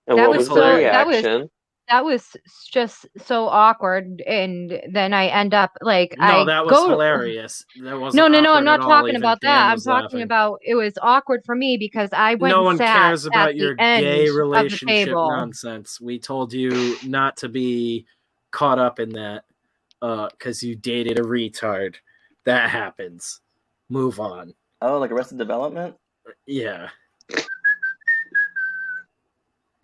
And That what was was the so- reaction? That was just so awkward, and then I end up like No, I that was go. hilarious. That wasn't No, I'm awkward not at all. talking Even about Dan that. I'm was talking laughing. about it was awkward for me because I went No and one sat cares at about the your end gay of the relationship table. nonsense. We told you not to be caught up in that because you dated a retard. That happens. Move on. Oh, like Arrested Development? Yeah.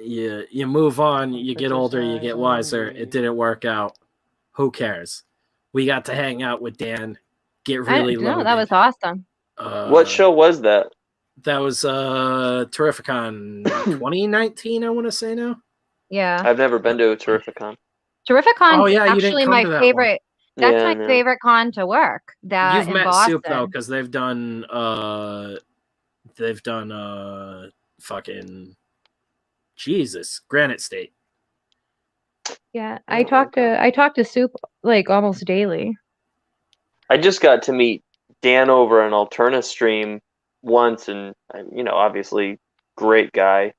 You move on, you get older, you get wiser. It didn't work out. Who cares? We got to hang out with Dan, get really loaded. No, that was awesome. What show was that? That was Terrificon 2019, I want to say now. Yeah, I've never been to a Terrificon. Terrificon's Oh, yeah, you didn't actually come my to that favorite. That's Yeah, my no. favorite con to work. That You've in met Boston. Soup though, because they've done fucking Jesus, Granite State. Yeah, Oh, I talk to Soup like almost daily. I just got to meet Dan over an Alterna stream once, and obviously, great guy.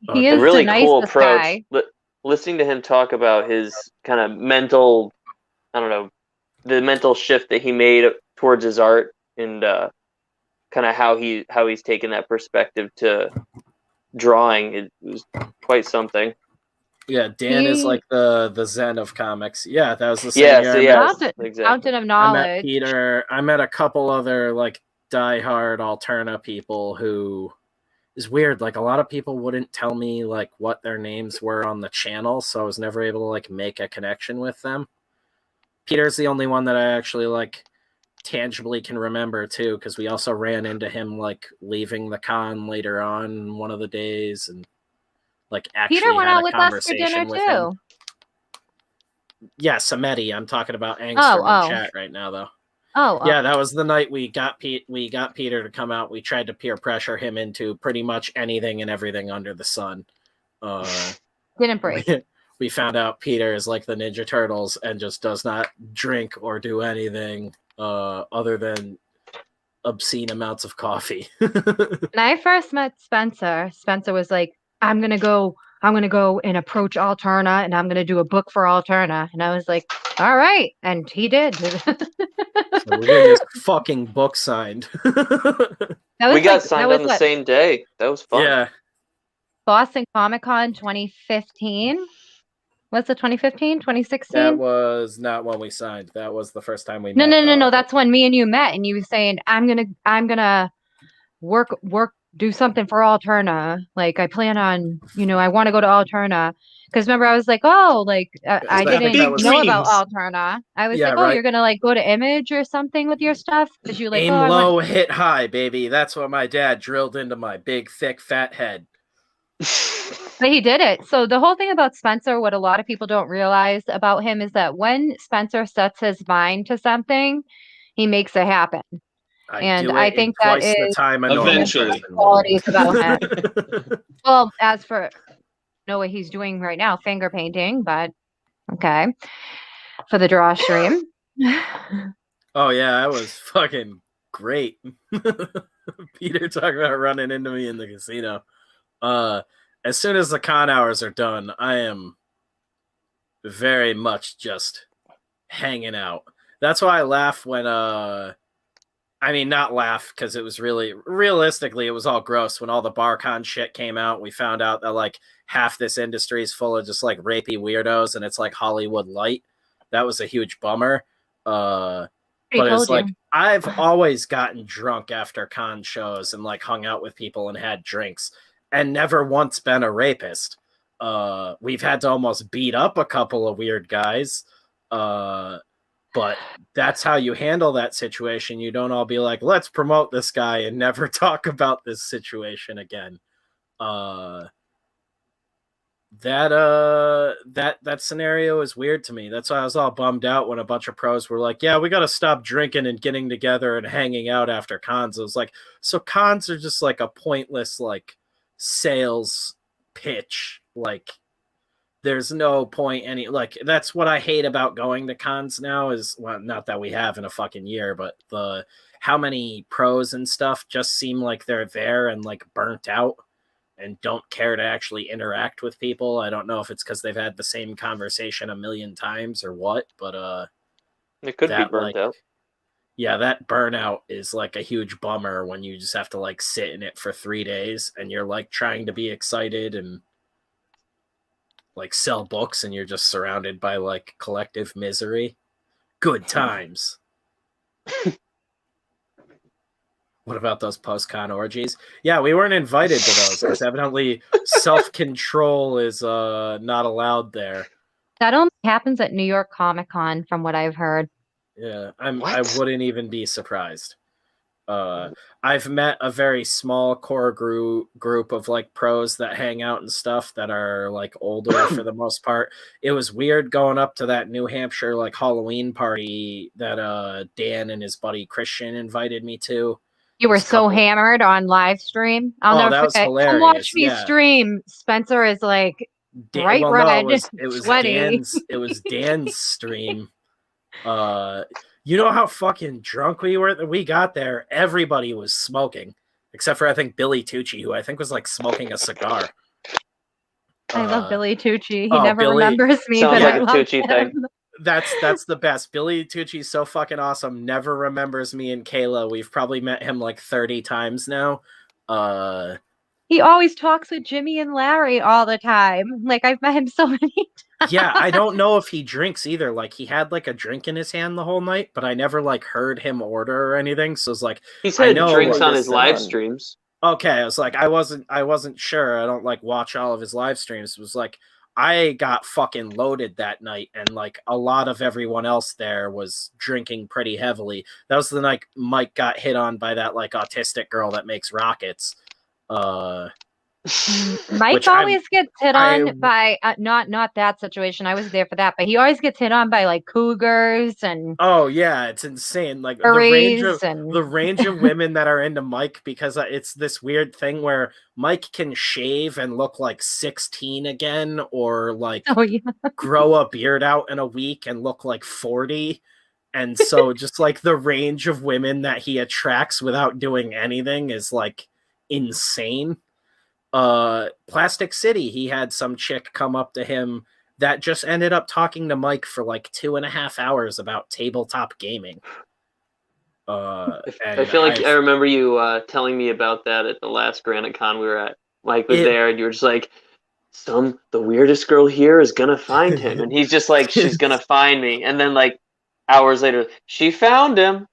He Okay. is Really the cool nicest approach. guy. Listening to him talk about his kind of mental, I don't know, the mental shift that he made towards his art, and kind of how he's taken that perspective to drawing. It was quite something. Yeah, Dan is like the Zen of comics. Yeah, that was the same Yeah, year. so I yeah, met, exactly. Fountain of I met knowledge. Peter. I met a couple other like diehard Alterna people who is weird. Like a lot of people wouldn't tell me like what their names were on the channel, so I was never able to like make a connection with them. Peter's the only one that I actually like tangibly can remember too, because we also ran into him like leaving the con later on one of the days, and like actually Peter went had out a with us for dinner conversation with him. too. Yeah, Samedi. I'm talking about Angster in chat right now, though. Yeah, that was the night we got Peter to come out. We tried to peer pressure him into pretty much anything and everything under the sun. Didn't break. We found out Peter is like the Ninja Turtles and just does not drink or do anything other than obscene amounts of coffee. When I first met Spencer, Spencer was like, I'm gonna go and approach Alterna, and I'm gonna do a book for Alterna. And I was like, all right. And he did. So we're getting this fucking book signed. We got signed on the same day. That was fun. Yeah. Boston Comic Con 2015. What's it, 2015? 2016? That was not when we signed. That was the first time we No, met. no. That's when me and you met, and you were saying, I'm gonna work, do something for Alterna. Like I plan on, I want to go to Alterna. Because remember, I was like, oh, like I didn't know about Alterna. I was like, oh, you're gonna like go to Image or something with your stuff, because you're like, aim oh, low, hit high, baby. That's what my dad drilled into my big, thick, fat head. But he did it. So the whole thing about Spencer, what a lot of people don't realize about him is that when Spencer sets his mind to something, he makes it happen. I think that is the time eventually qualities about him. Well, as for know what he's doing right now, finger painting, but okay, for the draw stream. Oh yeah, that was fucking great. Peter talking about running into me in the casino. As soon as the con hours are done, I am very much just hanging out. That's why I laugh when I mean, not laugh, because it was realistically, it was all gross. When all the BarCon shit came out, we found out that like half this industry is full of just like rapey weirdos, and it's like Hollywood light. That was a huge bummer. But it's like, I've always gotten drunk after con shows and like hung out with people and had drinks, and never once been a rapist. We've had to almost beat up a couple of weird guys. But that's how you handle that situation. You don't all be like, let's promote this guy and never talk about this situation again. that scenario is weird to me. That's why I was all bummed out when a bunch of pros were like, yeah, we got to stop drinking and getting together and hanging out after cons. It was like, so cons are just like a pointless like sales pitch. Like there's no point any, like that's what I hate about going to cons now is, well, not that we have in a fucking year, but the how many pros and stuff just seem like they're there and like burnt out and don't care to actually interact with people. I don't know if it's because they've had the same conversation a million times or what, but It could be that, burnt like, out. yeah, that burnout is like a huge bummer when you just have to like sit in it for 3 days and you're like trying to be excited and like sell books and you're just surrounded by like collective misery. Good times. What about those post-con orgies? Yeah, we weren't invited to those because evidently self-control is not allowed there. That only happens at New York Comic Con, from what I've heard. Yeah, I What? wouldn't even be surprised. I've met a very small core group of like pros that hang out and stuff that are like older for the most part. It was weird going up to that New Hampshire like Halloween party that Dan and his buddy Christian invited me to. You were There's a so couple- hammered on live stream. I'll Oh, never that was forget. Come hilarious, watch me yeah. stream. Spencer is like bright well, red, no, it was sweaty. it was Dan's stream. You know how fucking drunk we were? We got there, everybody was smoking, except for I think Billy Tucci, who I think was like smoking a cigar. I love Billy Tucci. He oh, never Billy- remembers me, Sounds but like I a love Tucci him. thing. That's the best. Billy Tucci's so fucking awesome. Never remembers me and Kayla. We've probably met him like 30 times now. He always talks with Jimmy and Larry all the time. Like I've met him so many times. Yeah, I don't know if he drinks either. Like he had like a drink in his hand the whole night, but I never like heard him order or anything. So it's like He's I had know drinks what on this his live on. streams. okay, I was like, I wasn't sure. I don't like watch all of his live streams. It was like I got fucking loaded that night, and like a lot of everyone else there was drinking pretty heavily. That was the night Mike got hit on by that like autistic girl that makes rockets. Mike Which I'm- always gets hit on by not that situation. I was there for that, but he always gets hit on by like cougars and Oh yeah, it's insane. Like furries and the range of women that are into Mike, because it's this weird thing where Mike can shave and look like 16 again, or like oh yeah. grow a beard out in a week and look like 40. And so just like the range of women that he attracts without doing anything is like insane. Plastic City, he had some chick come up to him that just ended up talking to Mike for like 2.5 hours about tabletop gaming. I feel like I remember you telling me about that at the last Granite Con we were at. Mike was there, and you were just like, the weirdest girl here is gonna find him, and he's just like, she's gonna find me, and then like hours later, she found him.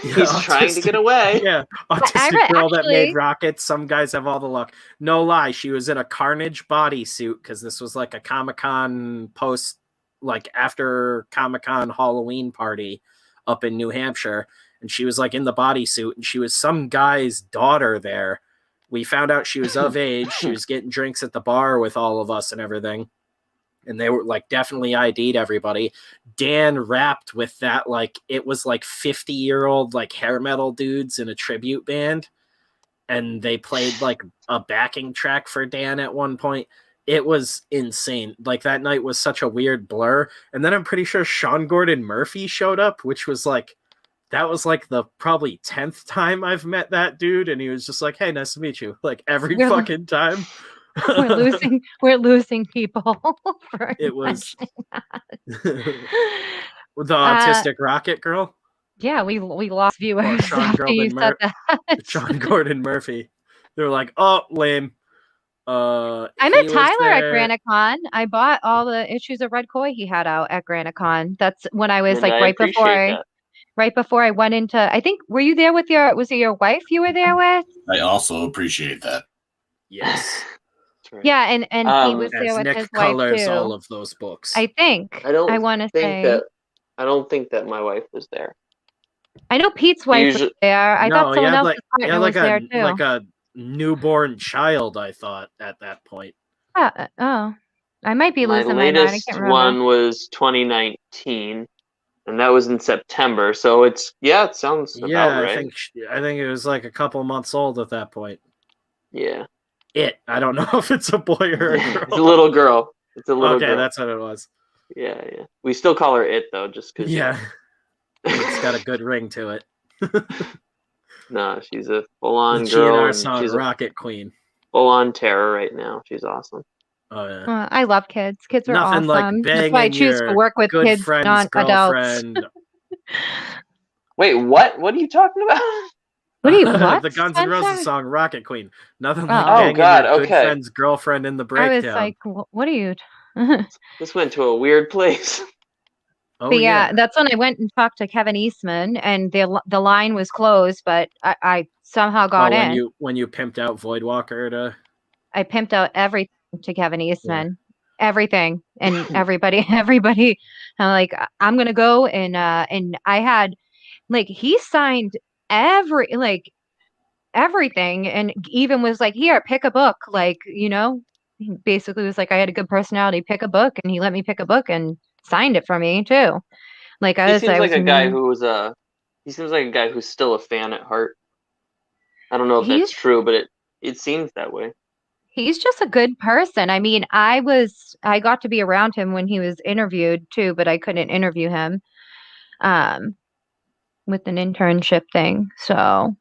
He's trying to get away. Yeah, autistic girl that made rockets. Some guys have all the luck. No lie, she was in a Carnage bodysuit because this was like a Comic-Con post, like after Comic-Con Halloween party up in New Hampshire, and she was like in the bodysuit, and she was some guy's daughter there. We found out she was of age. She was getting drinks at the bar with all of us and everything. And they were like definitely ID'd everybody. Dan rapped with that, like it was like 50-year-old like hair metal dudes in a tribute band. And they played like a backing track for Dan at one point. It was insane. Like that night was such a weird blur. And then I'm pretty sure Sean Gordon Murphy showed up, which was like, that was like the probably 10th time I've met that dude. And he was just like, hey, nice to meet you. Like every fucking time. We're losing people. It was the autistic rocket girl. Yeah, we lost viewers Sean after you said that. Sean Gordon Murphy. They were like, oh, lame. I met Tyler at GraniteCon. I bought all the issues of Red Koi he had out at GraniteCon. That's when I was like right before I went into. I think were you there with was it your wife you were there with? I also appreciate that. Yes. Right. Yeah, and he was there with Nick his colors wife too. all of those books. I think. I don't think that my wife was there. I know Pete's wife was there. I thought someone else's partner was there too. Like a newborn child, I thought at that point. Oh. I might be My losing my mind. I latest can't remember. one was 2019, and that was in September. So it sounds Yeah, about right. I think it was like a couple months old at that point. Yeah. I don't know if it's a boy or a girl. It's a little girl. It's a little Okay, girl. that's what it was. Yeah, yeah. We still call her It though, just because. Yeah, it's got a good ring to it. No, she's a full-on She and girl, our and song she's a Rocket Queen. full-on terror right now. She's awesome. Oh yeah. I love kids. Kids are Nothing like awesome. That's why I banging choose to your work with good kids, friend's not adults. girlfriend. Wait, what? What are you talking about? What do you what? The Guns N' Roses Spencer? song Rocket Queen. Nothing Oh. like Oh, banging God, your good okay. friend's girlfriend in the I breakdown. was like, what are you? This went to a weird place. Oh But yeah, that's when I went and talked to Kevin Eastman, and the line was closed, but I somehow got in. When you pimped out Voidwalker to I pimped out everything to Kevin Eastman, everything, and everybody. I'm like, I'm gonna go and I had like he signed everything, and even was like, here, pick a book, like he basically was like, I had a good personality, pick a book, and he let me pick a book and signed it for me too. Like He seems like a guy who's still a fan at heart. I don't know if that's he's true, but it seems that way. he's just a good person. I mean, I got to be around him when he was interviewed too, but I couldn't interview him um with an internship thing. So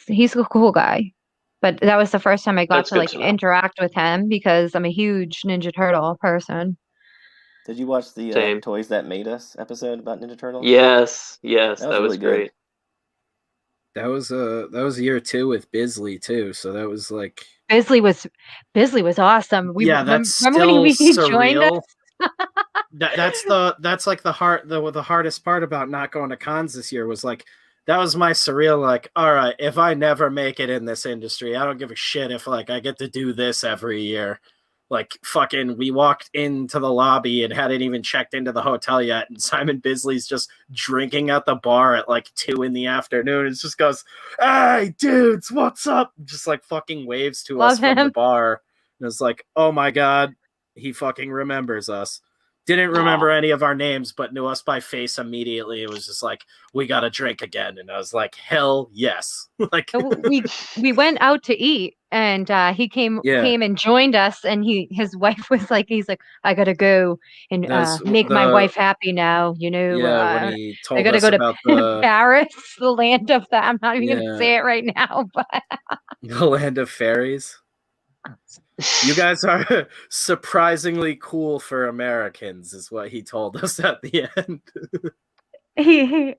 he's a cool guy. But that was the first time I got That's to good like to know. interact with him because I'm a huge Ninja Turtle person. Did you watch the Same. Toys That Made Us episode about Ninja Turtles? Yes, That that was was really good. great. that was year 2 with Bisley too. So that was like Bisley was awesome. that's remember when still he joined us? surreal. That's like the hardest part about not going to cons this year was like that was my surreal like, all right, if I never make it in this industry, I don't give a shit if like I get to do this every year. Like fucking we walked into the lobby and hadn't even checked into the hotel yet, and Simon Bisley's just drinking at the bar at like 2 in the afternoon. It just goes, hey dudes, what's up? Just like fucking waves to Love us from the him. bar. And it's like, oh my god, he fucking remembers us. Didn't remember any of our names, but knew us by face immediately. It was just like, we got to drink again. And I was like, hell yes. Like we went out to eat, and he came and joined us, and his wife was like, he's like, I gotta go and make my wife happy now, when he told I gotta us go to about the Paris, the land of the, I'm not even Yeah. gonna say it right now, but the land of fairies. You guys are surprisingly cool for Americans, is what he told us at the end. He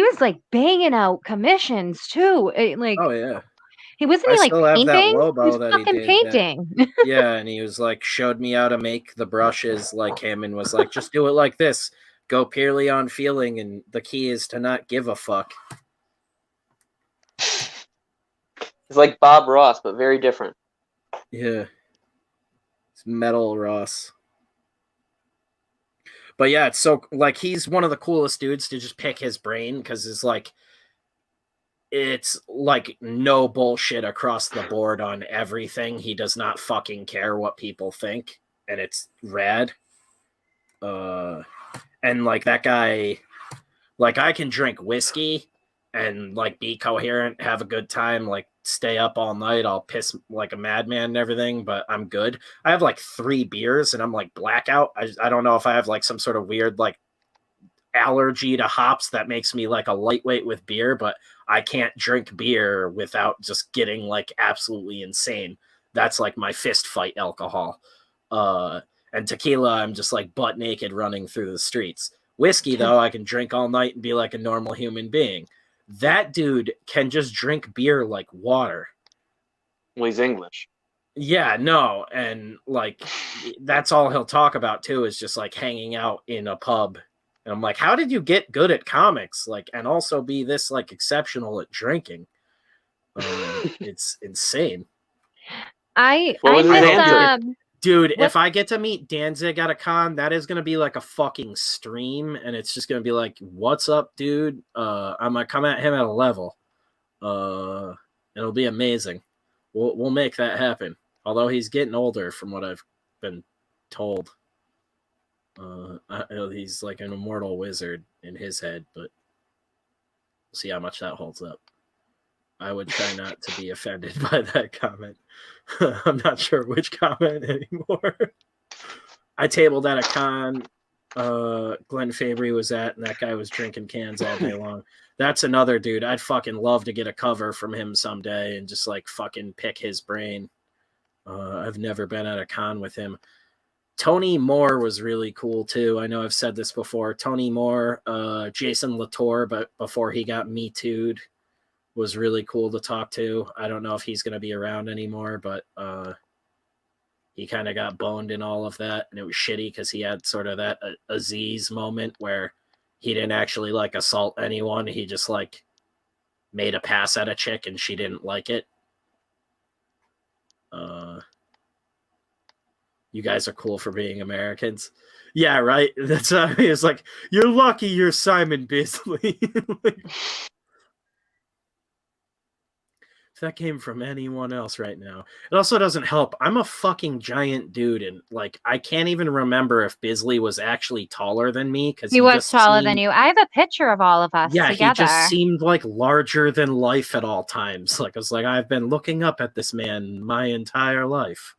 was like banging out commissions too. Oh yeah, he wasn't I he like still have that painting? He Lobo was that he fucking did. painting. Yeah, and he was like, showed me how to make the brushes like him, and was like, just do it like this. Go purely on feeling, and the key is to not give a fuck. It's like Bob Ross, but very different. Yeah, it's Metal Ross. But yeah, it's so like he's one of the coolest dudes to just pick his brain because it's like no bullshit across the board on everything. He does not fucking care what people think, and it's rad. And like that guy, like I can drink whiskey and like be coherent, have a good time, like stay up all night. I'll piss like a madman and everything, but I'm good. I have like 3 beers and I'm like blackout. I don't know if I have like some sort of weird like allergy to hops that makes me like a lightweight with beer, but I can't drink beer without just getting like absolutely insane. That's like my fist fight alcohol. And tequila, I'm just like butt naked running through the streets. Whiskey, though, I can drink all night and be like a normal human being. That dude can just drink beer like water. Well, he's English. Yeah, no, and like that's all he'll talk about too is just like hanging out in a pub. And I'm like, how did you get good at comics? Like, and also be this like exceptional at drinking? It's insane. What was his answer? Dude, if I get to meet Danzig at a con, that is going to be like a fucking stream, and it's just going to be like, what's up, dude? I'm going to come at him at a level. And It'll be amazing. We'll make that happen. Although he's getting older, from what I've been told. He's like an immortal wizard in his head, but we'll see how much that holds up. I would try not to be offended by that comment. I'm not sure which comment anymore. I tabled at a con Glenn Fabry was at, and that guy was drinking cans all day long. That's another dude. I'd fucking love to get a cover from him someday and just like fucking pick his brain. I've never been at a con with him. Tony Moore was really cool too. I know I've said this before. Tony Moore, Jason Latour, but before he got Me Too'd, was really cool to talk to. I don't know if he's going to be around anymore, but he kind of got boned in all of that, and it was shitty because he had sort of that Aziz moment where he didn't actually like assault anyone. He just like made a pass at a chick and she didn't like it. You guys are cool for being Americans. Yeah, right. That's it's like, you're lucky you're Simon Bisley. Like, if that came from anyone else right now. It also doesn't help. I'm a fucking giant dude, and like I can't even remember if Bisley was actually taller than me, because he was taller than you. I have a picture of all of us together. He just seemed like larger than life at all times. Like I was like, I've been looking up at this man my entire life.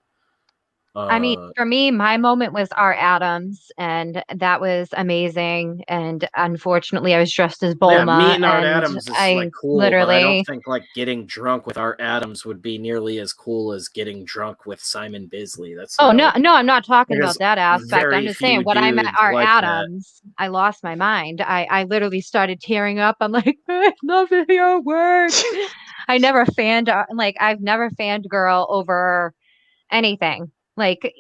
I mean, for me, my moment was Art Adams, and that was amazing. And unfortunately, I was dressed as Bulma. Yeah, me and Art Adams is like cool, literally... but I don't think like getting drunk with Art Adams would be nearly as cool as getting drunk with Simon Bisley. That's no, I'm not talking about that aspect. I'm just saying when I met Art Adams, I lost my mind. I literally started tearing up. I'm like, I love your work. I've never fanned girl over anything. Like,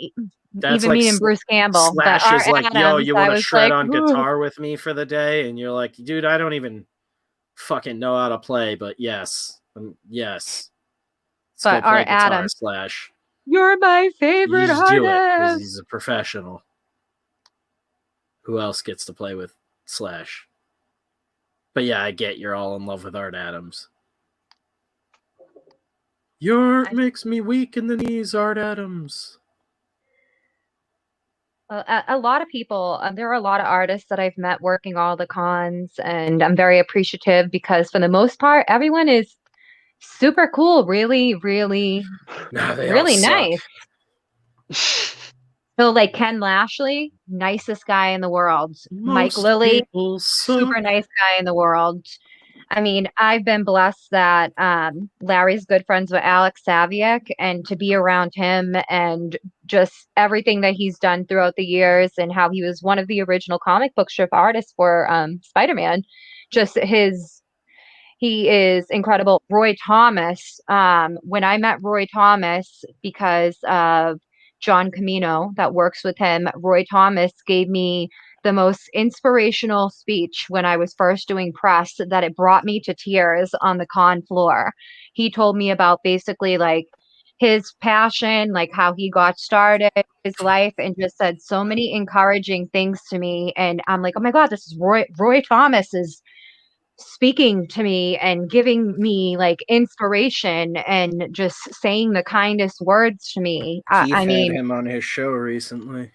that's even like me and Bruce Campbell. Slash is like, Adams, yo, you want to shred on Ooh. guitar with me for the day? And you're like, dude, I don't even fucking know how to play, but yes. Yes. But Art Adams, Slash. You're my favorite artist. Do it, 'cause he's a professional. Who else gets to play with Slash? But yeah, I get you're all in love with Art Adams. Makes me weak in the knees, Art Adams. A lot of people, there are a lot of artists that I've met working all the cons, and I'm very appreciative because for the most part, everyone is super cool, really, really, really nice. So like Ken Lashley, nicest guy in the world. Mike Lilly, super nice guy in the world. I mean, I've been blessed that Larry's good friends with Alex Saviak, and to be around him and just everything that he's done throughout the years, and how he was one of the original comic book strip artists for Spider-Man. He is incredible. Roy Thomas, when I met Roy Thomas because of John Camino that works with him, Roy Thomas gave me the most inspirational speech when I was first doing press that it brought me to tears on the con floor. He told me about basically like his passion, like how he got started, his life, and just said so many encouraging things to me. And I'm like, oh my God, this is Roy Thomas is speaking to me and giving me like inspiration and just saying the kindest words to me. I mean, him on his show recently.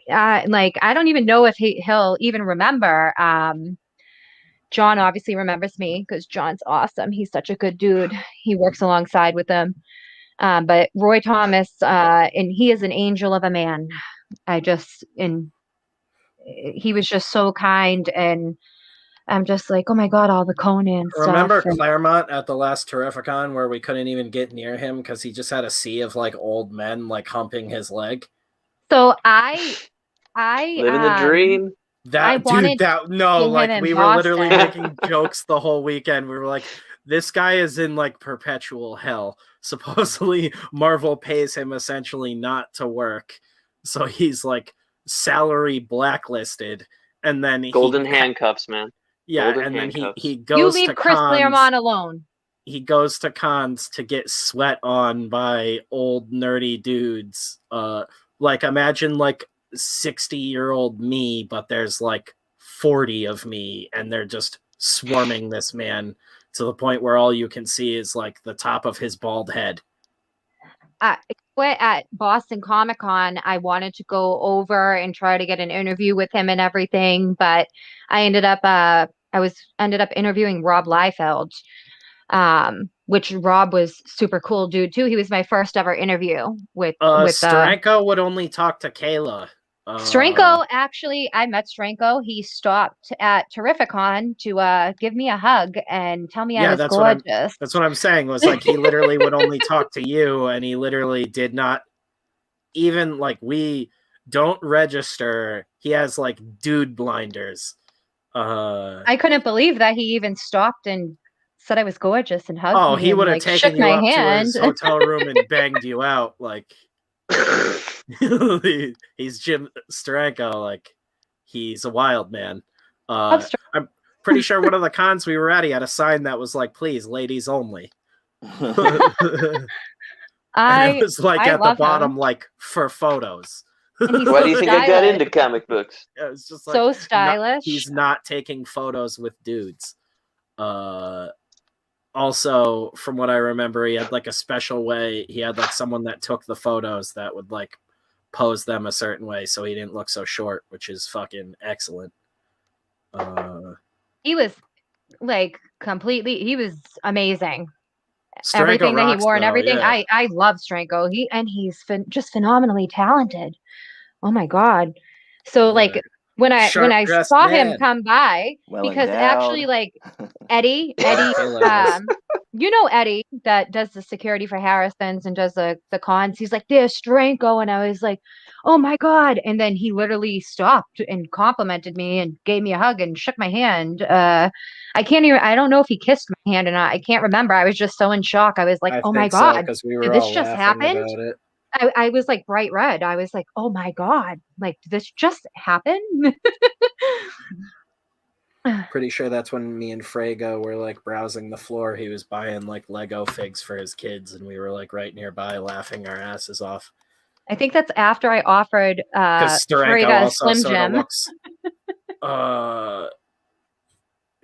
Like, I don't even know if he'll even remember. John obviously remembers me because John's awesome. He's such a good dude. He works alongside with them. But Roy Thomas, and he is an angel of a man. He was just so kind, and I'm just like, oh my God, all the Conan stuff. Remember Claremont at the last Terrificon where we couldn't even get near him because he just had a sea of like old men like humping his leg? So I living the dream. We were literally making jokes the whole weekend. We were like, this guy is in like perpetual hell. Supposedly Marvel pays him essentially not to work. So he's like salary blacklisted. And then golden handcuffs, man. Yeah, golden and then handcuffs. he goes you leave to Chris cons. Claremont alone. He goes to cons to get sweat on by old nerdy dudes. Like imagine like 60-year-old me, but there's like 40 of me, and they're just swarming this man to the point where all you can see is like the top of his bald head. At Boston Comic Con, I wanted to go over and try to get an interview with him and everything, but I ended up interviewing Rob Liefeld, which Rob was super cool dude too. He was my first ever interview with Steranko would only talk to Kayla. Steranko, actually, I met Steranko. He stopped at Terrificon to give me a hug and tell me I was gorgeous. That's what I'm saying, was like he literally would only talk to you, and he literally did not even, like, we don't register. He has like dude blinders. I couldn't believe that he even stopped and said I was gorgeous and hugged me. Oh, he would have taken you up to his hotel room and banged you out. Like, he's Jim Steranko. Like, he's a wild man. I'm pretty sure one of the cons we were at, he had a sign that was like, "Please, ladies only." It was like at the bottom, like, for photos. Why do you think I got into comic books? Yeah, it's just like, so stylish. He's not taking photos with dudes. Also, from what I remember, he had like a special way. He had like someone that took the photos that would like pose them a certain way so he didn't look so short, which is fucking excellent. He was like he was amazing. Steranko everything rocks, that he wore and everything. Yeah. I love Steranko. He's just phenomenally talented. Oh my God. So like when I saw him come by, because actually like Eddie, you know Eddie that does the security for Harrison's and does the cons. He's like, "There's Steranko," and I was like, "Oh my God!" And then he literally stopped and complimented me and gave me a hug and shook my hand. I don't know if he kissed my hand or not. I can't remember. I was just so in shock. I was like, "Oh my God, did this just happen?" I was like bright red. I was like, "Oh my God, like did this just happen?" Pretty sure that's when me and Frago were like browsing the floor. He was buying like Lego figs for his kids, and we were like right nearby laughing our asses off. I think that's after I offered Frago a Slim Jim.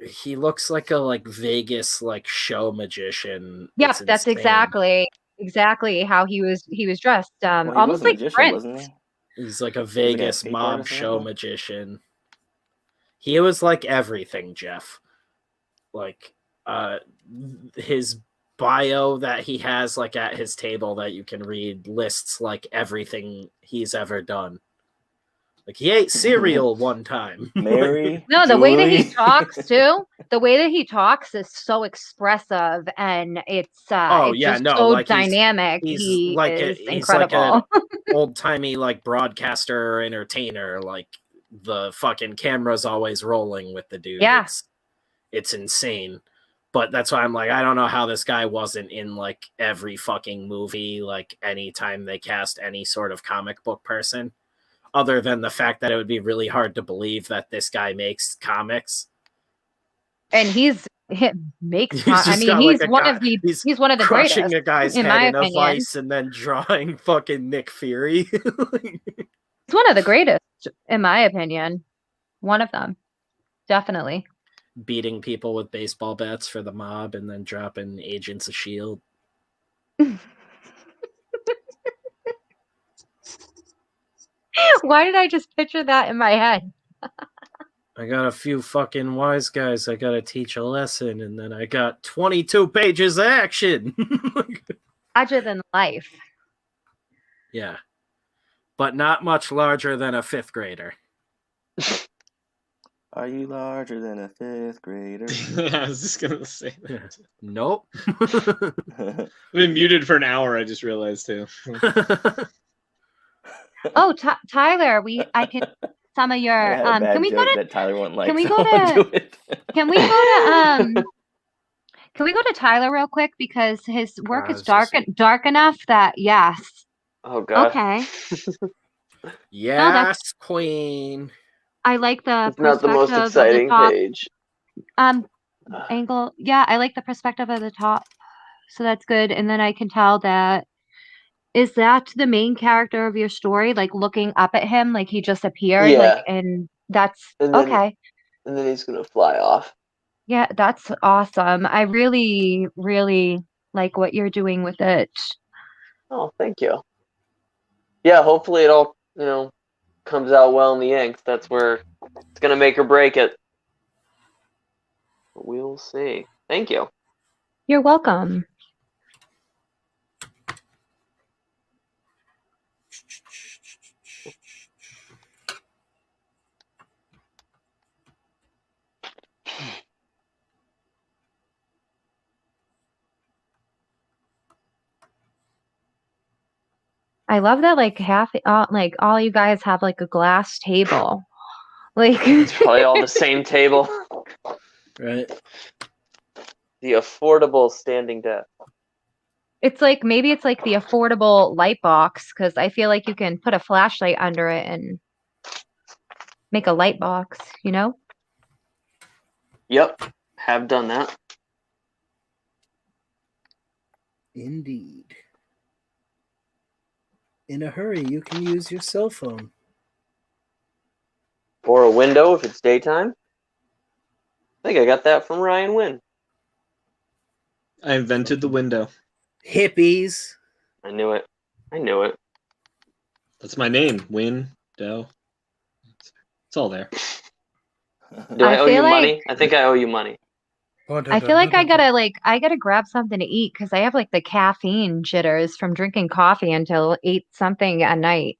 He looks like a Vegas show magician. Yep, that's exactly how he was dressed. Almost like Prince. Wasn't he? He's like a Vegas mob show magician. He was like everything, Jeff. Like his bio that he has like at his table that you can read lists like everything he's ever done. Like he ate cereal one time. Mary. No, the Julie. way that he talks too. The way that he talks is so expressive, and it's so dynamic. He is incredible. Like an old-timey broadcaster or entertainer. Like the fucking camera's always rolling with the dude. Yeah, it's insane. But that's why I'm like, I don't know how this guy wasn't in every fucking movie. Anytime they cast any sort of comic book person. Other than the fact that it would be really hard to believe that this guy makes comics, and he's one of the crushing greatest, a guy's head in a vice and then drawing fucking Nick Fury. He's one of the greatest, in my opinion. One of them, definitely. Beating people with baseball bats for the mob and then dropping Agents of S.H.I.E.L.D. Why did I just picture that in my head? I got a few fucking wise guys I gotta teach a lesson, and then I got 22 pages of action. Larger than life. Yeah. But not much larger than a 5th grader. Are you larger than a 5th grader? Yeah, I was just gonna say that. Nope. I've been muted for an hour, I just realized too. Oh, Tyler, I can some of your can we go to Tyler won't like. Can we go to Can we go to Tyler real quick, because his work is dark enough that yes. Oh God. Okay. Yes, Queen. I like the it's not the most exciting page. Angle. Yeah, I like the perspective of the top. So that's good. And then I can tell that is that the main character of your story, looking up at him, he just appeared, yeah. And that's and then, okay. And then he's gonna fly off. Yeah, that's awesome. I really, really like what you're doing with it. Oh, thank you. Yeah, hopefully it all, comes out well in the ink. That's where it's gonna make or break it. But we'll see. Thank you. You're welcome. I love that like all you guys have like a glass table. Like It's probably all the same table. Right. The affordable standing desk. it's like maybe it's like the affordable light box because I feel like you can put a flashlight under it and make a light box, you know? Yep, have done that. Indeed. In a hurry, you can use your cell phone. Or a window if it's daytime. I think I got that from Ryan Wynn. I invented the window. Hippies. I knew it. That's my name, Window. It's all there. Do I I owe feel you like- money? I think I owe you money. I feel like I gotta grab something to eat because I have like the caffeine jitters from drinking coffee until 8 something at night.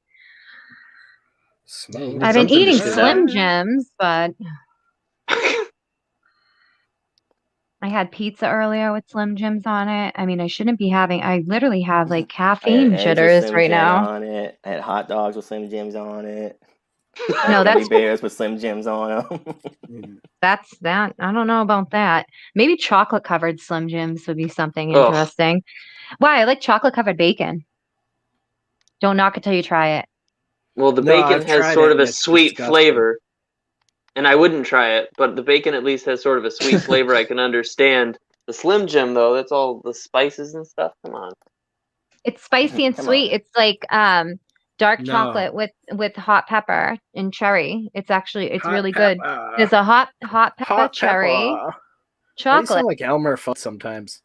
Smoke. I've been Something to eating do Slim that. Jims, but I had pizza earlier with Slim Jims on it. I mean, I shouldn't be having. I literally have like I had caffeine eggs with jitters Slim right Jim now. on it. I had hot dogs with Slim Jims on it. No, Gummy that's bears with Slim Jims on them. that. I don't know about that. Maybe chocolate covered Slim Jims would be something Ugh. interesting. Why? I like chocolate covered bacon. Don't knock it till you try it. Well, the No, bacon I've has tried sort it of and a it's sweet disgusting. flavor. And I wouldn't try it, but the bacon at least has sort of a sweet flavor I can understand. The Slim Jim, though, that's all the spices and stuff. Come on. It's spicy and Come sweet. on. It's like dark No. chocolate with hot pepper and cherry. It's Hot really good. pepper. There's a hot pepper Hot cherry pepper. Why do you chocolate. sound like Elmer Fudd sometimes?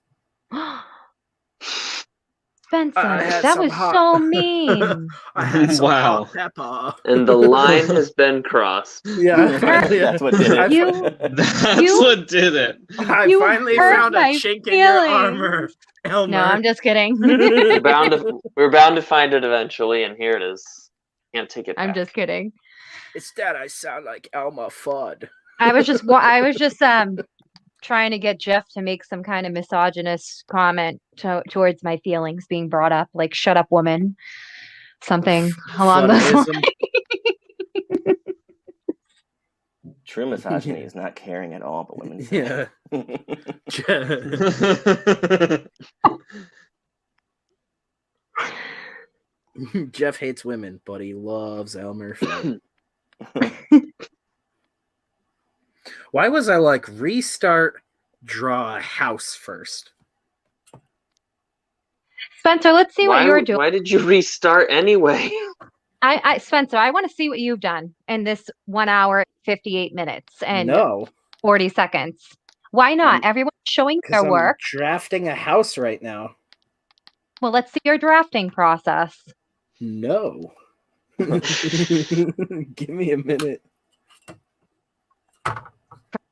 Spencer, I had that some was hot- so mean. I had some Wow. hot pepper. And the line has been crossed. Yeah, That's what did it. You- That's You- what did it. I You finally hurt found a my chink in your feelings. armor, Elmer. No, I'm just kidding. We're bound to find it eventually, and here it is. Can't take it back. I'm just kidding. It's that I sound like Elmer Fudd. I was just trying to get Jeff to make some kind of misogynist comment towards my feelings being brought up, like "shut up, woman," something along those lines. Fuddism. True misogyny is not caring at all, but women say. Yeah. Jeff hates women, but he loves Elmer Fudd. Why was I like restart, draw a house first? Spencer, let's see what you're doing. Why did you restart anyway? Spencer, I want to see what you've done in this 1 hour, 58 minutes and No, 40 seconds. Why not? Everyone's showing because their I'm work. drafting a house right now. Well, let's see your drafting process. No. Give me a minute.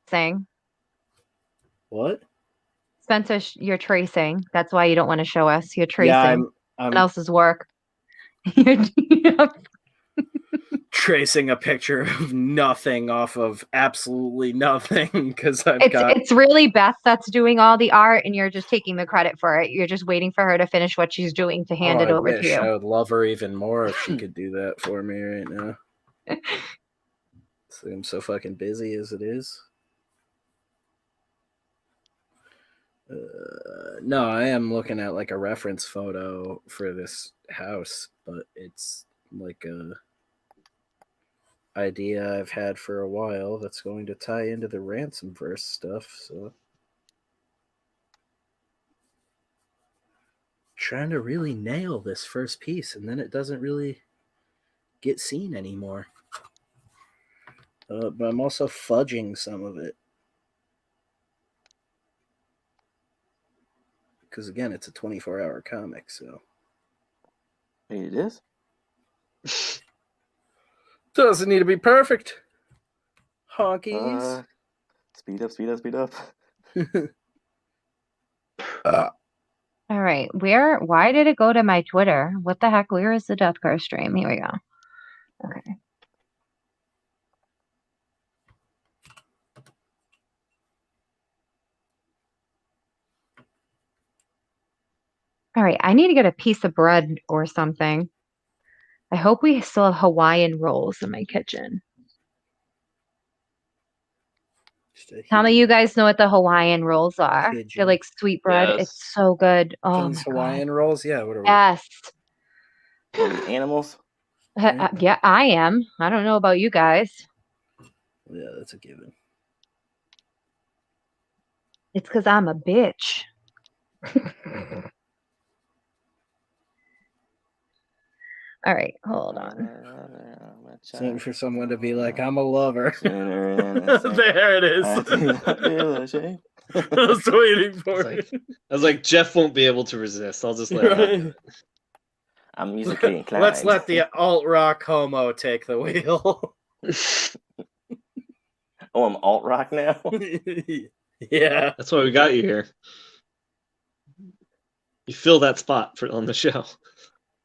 Tracing. What? Spencer, you're tracing. That's why you don't want to show us. You're tracing Yeah, I'm someone else's work. You're- tracing a picture of nothing off of absolutely nothing because I've got. It's really Beth that's doing all the art, and you're just taking the credit for it. You're just waiting for her to finish what she's doing to hand Oh, it I over to wish you. I would love her even more if she could do that for me right now. So I'm so fucking busy as it is. No, I am looking at like a reference photo for this house, but it's like a idea I've had for a while that's going to tie into the Ransomverse stuff. So trying to really nail this first piece, and then it doesn't really get seen anymore. But I'm also fudging some of it. because again, it's a 24-hour comic, so. Wait, it is? Doesn't need to be perfect. Honkies. Speed up, speed up, speed up. All right. Why did it go to my Twitter? What the heck? Where is the Death Car stream? Here we go. Okay. All right. I need to get a piece of bread or something. I hope we still have Hawaiian rolls in my kitchen. How many of you guys know what the Hawaiian rolls are? They're like sweet bread. Yes. It's so good. Oh King's my Hawaiian God. rolls? Yeah, what are we? Yes. Animals? Yeah, I am. I don't know about you guys. Yeah, that's a given. It's because I'm a bitch. All right, hold on. Time for someone to be like, I'm a lover. There There it is. I was waiting for it. I was like, Jeff won't be able to resist. I'll just let him have it. I'm musically inclined. Let's let the alt rock homo take the wheel. Oh, I'm alt rock now? Yeah. That's why we got you here. You fill that spot on the show.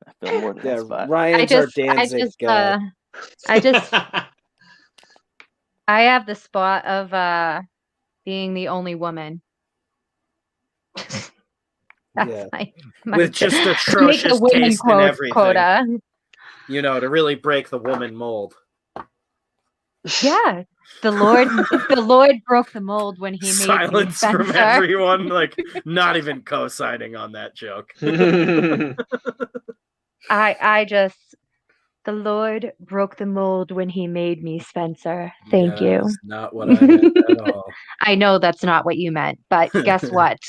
I feel more than that spot. Ryan's our Danzig guy. I have the spot of being the only woman. Yeah. my With just make atrocious the women taste in everything. quota. You know, to really break the woman mold. Yeah. The Lord broke the mold when he made me Silence from Spencer. everyone, like not even co-signing on that joke. The Lord broke the mold when he made me Spencer. Thank you. That's not what I meant at all. I know that's not what you meant, but guess what?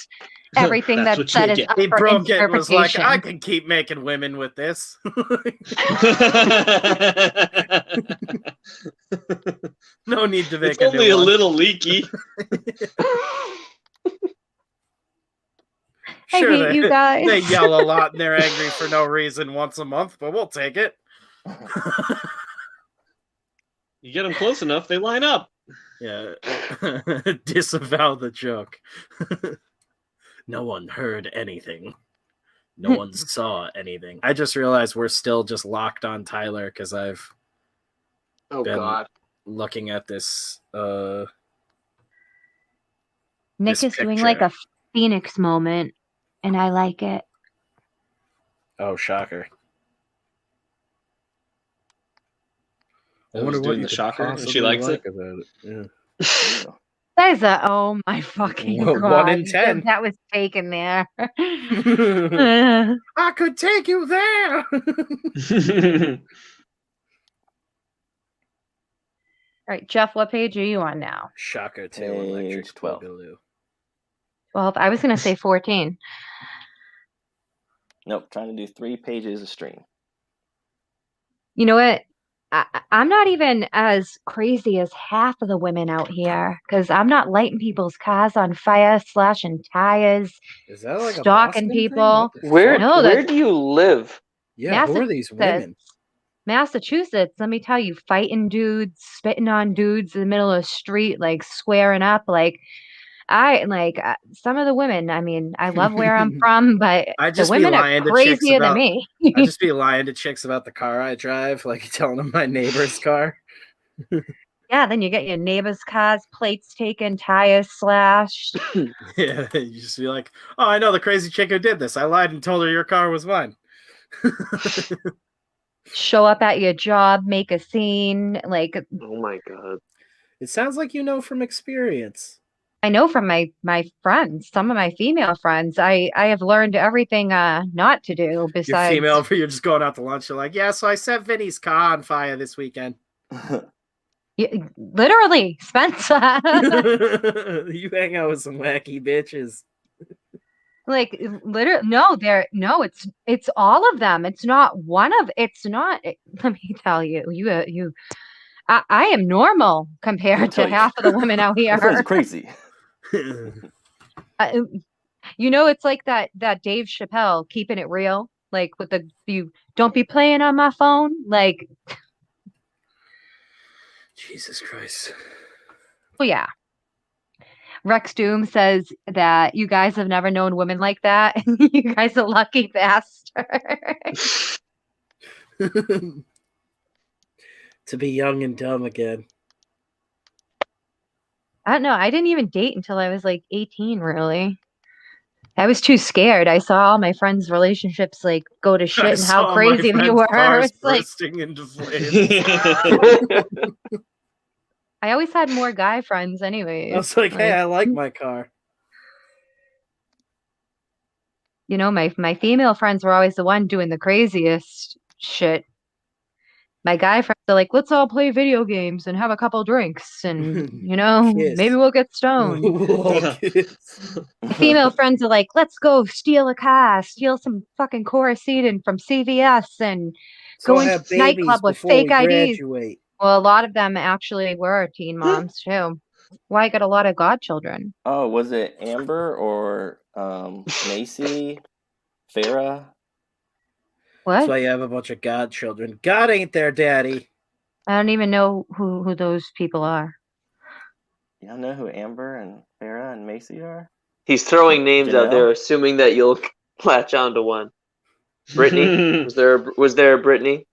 Everything That's that's what you said is get. up He for broke it and was like, interpretation. I can keep making women with this. No need to make It's only new a one. little leaky. I Sure, hate you guys. They yell a lot and they're angry for no reason once a month, but we'll take it. You get them close enough, they line up. Yeah. Disavow the joke. No one heard anything. No one saw anything. I just realized we're still just locked on Tyler because I've been looking at this. Nick this is doing picture. like a Phoenix moment, and I like it. Oh, shocker. I was doing the shocker, and she likes it. About it. Yeah. That is oh my fucking God. 1 in 10. That was taken there. I could take you there. All right, Jeff, what page are you on now? Shocker, Taylor Electric, Page 12. Boogaloo. 12. I was going to say 14. Nope, trying to do 3 pages a stream. You know what? I'm not even as crazy as half of the women out here because I'm not lighting people's cars on fire, slashing tires, Is that like stalking a people. Where No, where do you live? Yeah, who are these women? Massachusetts, let me tell you, fighting dudes, spitting on dudes in the middle of the street, like squaring up. Like, some of the women, I mean, I love where I'm from, but the women are crazier than me. I just be lying to chicks about the car I drive, like telling them my neighbor's car. Yeah, then you get your neighbor's car's plates taken, tires slashed. Yeah, you just be like, oh, I know the crazy chick who did this. I lied and told her your car was mine. Show up at your job, make a scene. Like, Oh my God. It sounds like you know from experience. I know from my friends, some of my female friends, I have learned everything not to do besides. You're female, but you're just going out to lunch. You're like, yeah, so I set Vinny's car on fire this weekend. Literally, Spencer. You hang out with some wacky bitches. Like literally, it's all of them. It's not one of. It's not. Let me tell you, I am normal compared to half of the women out here. That's crazy. You know, it's like that Dave Chappelle keeping it real, like with the you don't be playing on my phone, like. Jesus Christ. Well, yeah. Rex Doom says that you guys have never known women like that. You guys are lucky bastards. To be young and dumb again. I don't know. I didn't even date until I was like 18, really. I was too scared. I saw all my friends' relationships like go to shit and how crazy they were. It's like bursting into flames. I always had more guy friends anyways. I was like, hey, I like my car. You know, my female friends were always the one doing the craziest shit. My guy friends are like, let's all play video games and have a couple drinks and, you know, maybe we'll get stoned. Female friends are like, let's go steal a car, steal some fucking Cora Seaton from CVS and go into a nightclub with fake IDs. Graduate. Well, a lot of them actually were teen moms too. Why I got a lot of godchildren. Oh, was it Amber or Macy, Farah? What? That's why you have a bunch of godchildren. God ain't their daddy. I don't even know who those people are. You don't know who Amber and Farah and Macy are? He's throwing names out Janelle? there, assuming that you'll latch onto one. Brittany? was there a Brittany?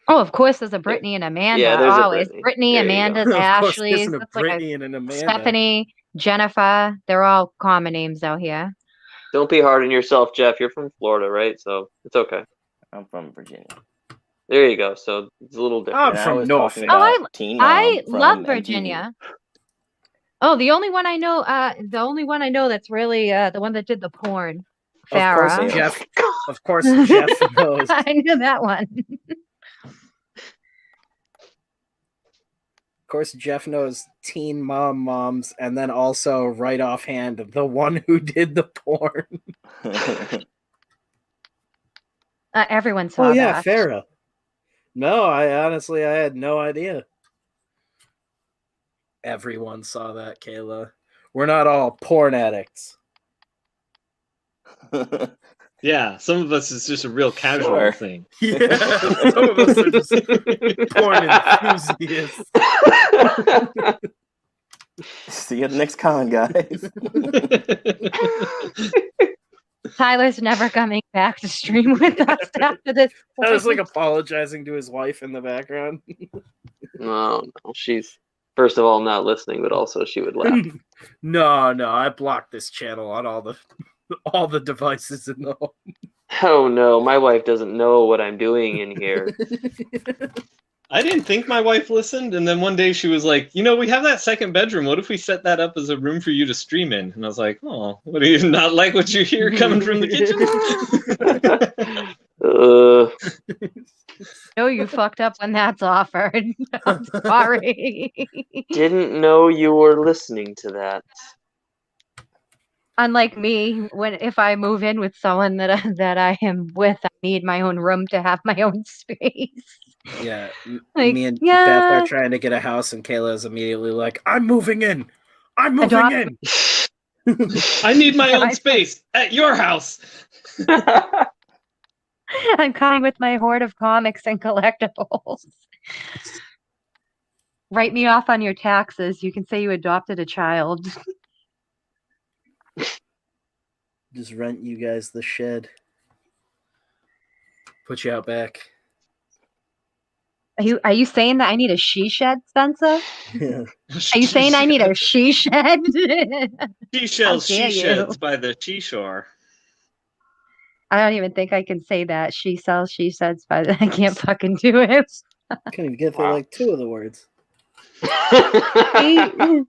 Oh, of course, there's a Brittany and Amanda. Yeah, there's a always Brittany. There you Amanda's, Of course, Ashley's. isn't a That's like Brittany and an Amanda. Stephanie, Jennifer. They're all common names out here. Don't be hard on yourself, Jeff. You're from Florida, right? So it's okay. I'm from Virginia. There you go. So it's a little different. I'm And I from was Norfolk. talking about Oh, Teen Mom I from love MTV. Virginia. Oh, the only one I know that's really the one that did the porn. Of course, Farrah. Jeff. Of course, Jeff knows. I knew that one. Of course, Jeff knows Teen Moms, and then also right offhand the one who did the porn. Everyone saw Oh yeah, that. Farrah. No, I had no idea. Everyone saw that, Kayla. We're not all porn addicts. Yeah, some of us is just a real casual Sure. thing. Yeah, some of us are just porn enthusiasts. See you at the next con, guys. Tyler's never coming back to stream with us after this. I was like apologizing to his wife in the background. No, she's first of all not listening, but also she would laugh. No, I blocked this channel on all the devices in the home. Oh no, my wife doesn't know what I'm doing in here. I didn't think my wife listened, and then one day she was like, "You know, we have that second bedroom. What if we set that up as a room for you to stream in?" And I was like, "Oh, what do you not like what you hear coming from the kitchen?" No, you fucked up when that's offered. I'm sorry. Didn't know you were listening to that. Unlike me, if I move in with someone that I am with, I need my own room to have my own space. Yeah, Like, me and yeah. Beth are trying to get a house, and Kayla is immediately like, "I'm moving in. I'm moving in." I need my own space at your house. I'm coming with my hoard of comics and collectibles. Write me off on your taxes. You can say you adopted a child. Just rent you guys the shed. Put you out back. Are you saying that I need a she shed, Spencer? Yeah. Are you saying I need a she shed? She shells How dare she you. sheds by the seashore. I don't even think I can say that. She sells she sheds, but I can't fucking do it. Can't even get through Wow. like two of the words. I'm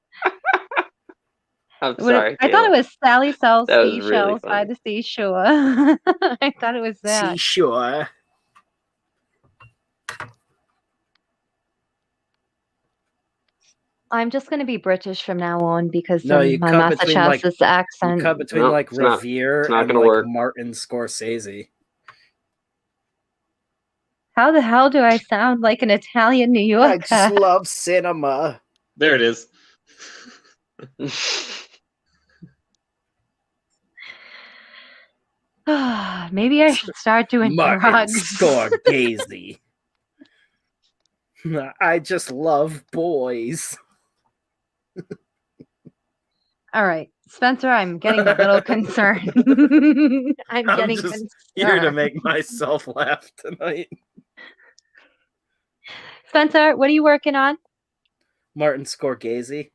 sorry. I thought it was Sally sells That was really seashells by funny. the seashore. I thought it was that. Seashore. I'm just going to be British from now on because No, of you my cut between, like- Massachusetts You accent. cut between No, like it's not- Revere it's not and gonna like work. Martin Scorsese. How the hell do I sound like an Italian New I Yorker? just love cinema. There it is. Maybe I should start doing Martin drugs. Scorsese. I just love boys. All right, Spencer, I'm getting a little concerned. I'm getting just concerned. here to make myself laugh tonight. Spencer, what are you working on? Martin Scorsese.